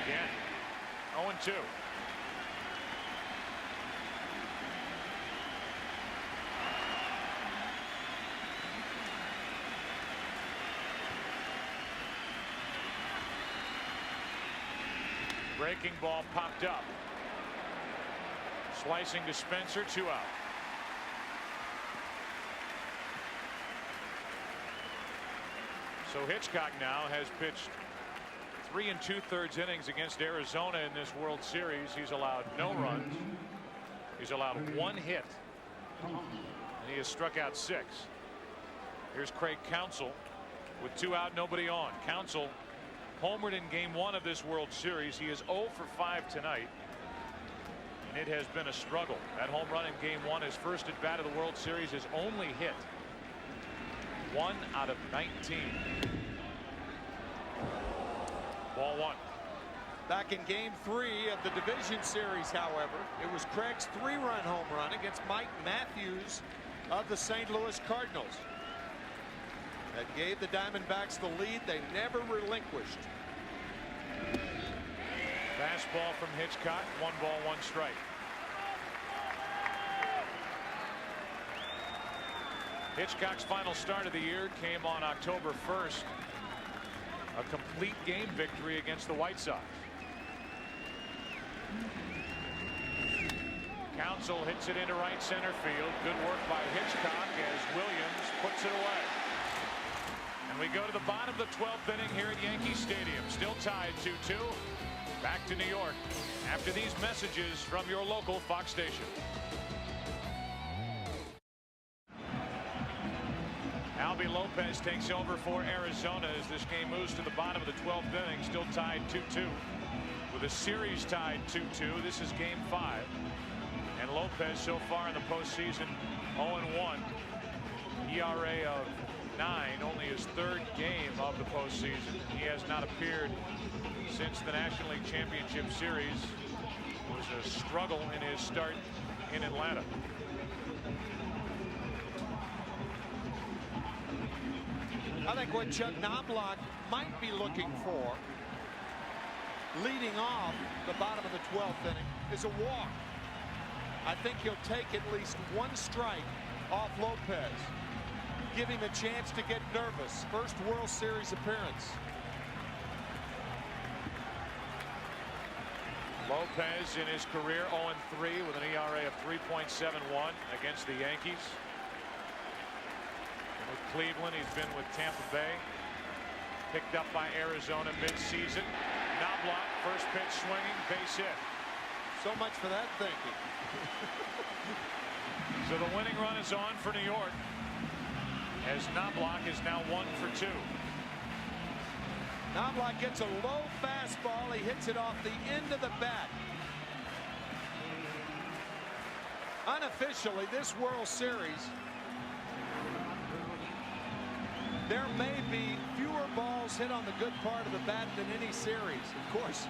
Again, 0-2. Breaking ball popped up. Slicing to Spencer, 2 out. So Hitchcock now has pitched 3 2/3 innings against Arizona in this World Series. He's allowed no runs. He's allowed 1 hit. And he has struck out 6. Here's Craig Counsell with 2 out, nobody on. Counsell homered in game 1 of this World Series. He is 0 for 5 tonight. And it has been a struggle. That home run in game 1, his first at bat of the World Series, his only hit. 1 out of 19. Ball 1. Back in game 3 of the division series, however, it was Craig's 3-run home run against Mike Matthews of the St. Louis Cardinals that gave the Diamondbacks the lead they never relinquished. Fastball from Hitchcock, 1 ball, 1 strike. Hitchcock's final start of the year came on October 1st. A complete game victory against the White Sox. Counsell hits it into right center field. Good work by Hitchcock as Williams puts it away. And we go to the bottom of the 12th inning here at Yankee Stadium. Still tied 2-2. Back to New York after these messages from your local Fox station. Albie Lopez takes over for Arizona as this game moves to the bottom of the 12th inning. Still tied 2-2 with a series tied 2-2. This is game 5. And Lopez so far in the postseason 0-1. ERA of 9, only his 3rd game of the postseason. He has not appeared since the National League Championship Series. It was a struggle in his start in Atlanta. I think what Chuck Knobloch might be looking for leading off the bottom of the 12th inning is a walk. I think he'll take at least 1 strike off Lopez. Give him a chance to get nervous. First World Series appearance. Lopez in his career 0-3 with an ERA of 3.71 against the Yankees. And with Cleveland. He's been with Tampa Bay. Picked up by Arizona midseason. Knobloch, first pitch swinging, base hit. So much for that thinking. So the winning run is on for New York, as Knobloch is now 1 for 2. Knobloch gets a low fastball. He hits it off the end of the bat. Unofficially, this World Series, there may be fewer balls hit on the good part of the bat than any series. Of course,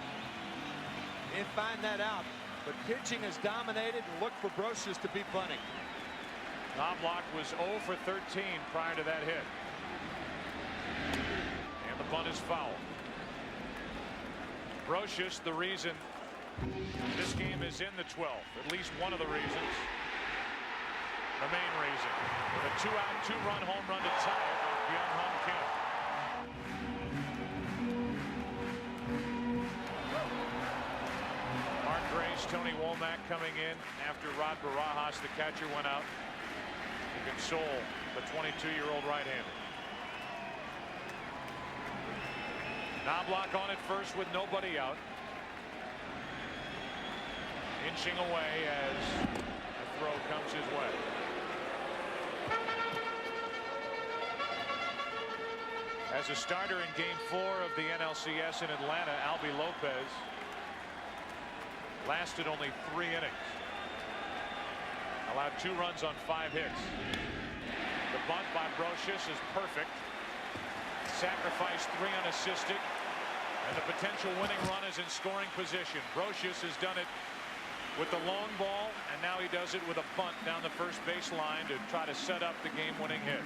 you didn't find that out. But pitching has dominated, and look for Brocious to be bunting. Knobloch was 0 for 13 prior to that hit. And the bunt is foul. Brocious, the reason this game is in the 12th, at least one of the reasons. The main reason. With a 2-out, 2-run home run to tie it off Byung-Hyun Kim. Mark Grace, Tony Womack coming in after Rod Barajas, the catcher, went out to console the 22-year-old right-hander. Knobloch on at first with nobody out. Inching away as the throw comes his way. As a starter in Game 4 of the NLCS in Atlanta, Albie Lopez lasted only 3 innings. Allowed 2 runs on 5 hits. The bunt by Brocious is perfect. Sacrifice 3 unassisted. And the potential winning run is in scoring position. Brocious has done it with the long ball, and now he does it with a bunt down the first baseline to try to set up the game-winning hit.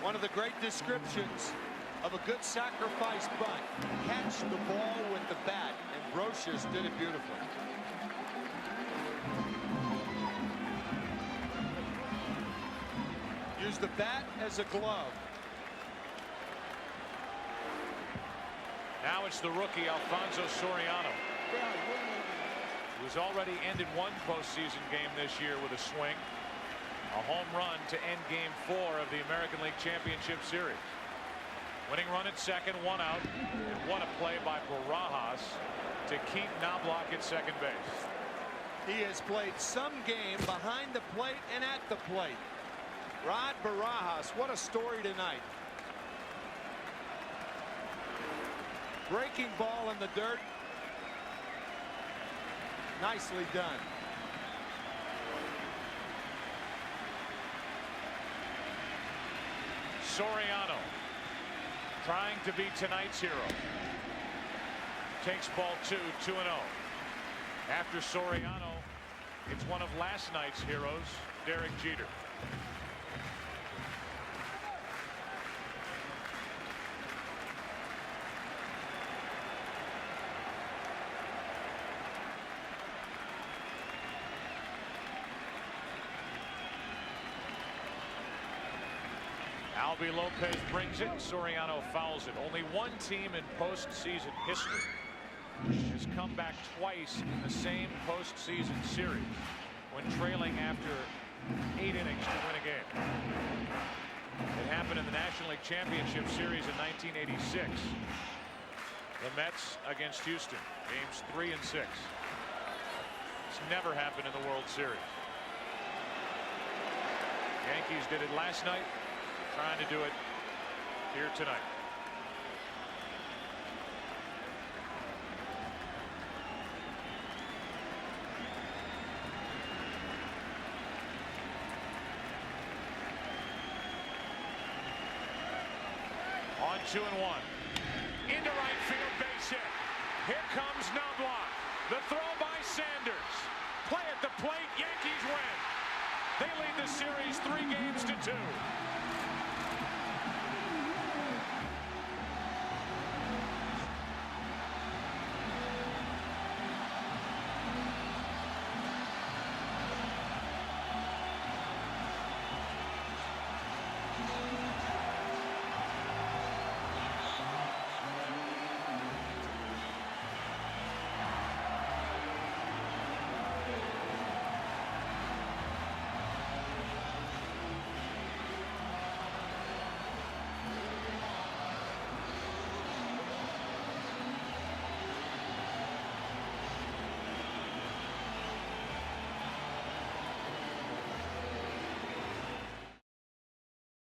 One of the great descriptions of a good sacrifice bunt. Catch the ball with the bat, and Brocious did it beautifully. Use the bat as a glove. Now it's the rookie Alfonso Soriano, who's already ended one postseason game this year with a swing. A home run to end Game 4 of the American League Championship Series. Winning run at second, 1 out, and what a play by Barajas to keep Knobloch at second base. He has played some game behind the plate and at the plate. Rod Barajas, what a story tonight. Breaking ball in the dirt. Nicely done. Soriano trying to be tonight's hero. Takes ball 2, 2-0. After Soriano, it's one of last night's heroes, Derek Jeter. Albie Lopez brings it. Soriano fouls it. Only one team in postseason history has come back twice in the same postseason series when trailing after 8 innings to win a game. It happened in the National League Championship Series in 1986. The Mets against Houston, games 3 and 6. It's never happened in the World Series. Yankees did it last night. Trying to do it here tonight. On 2-1. Into right field, base hit. Here comes Knobloch. The throw by Sanders. Play at the plate. Yankees win. They lead the series 3 games to 2.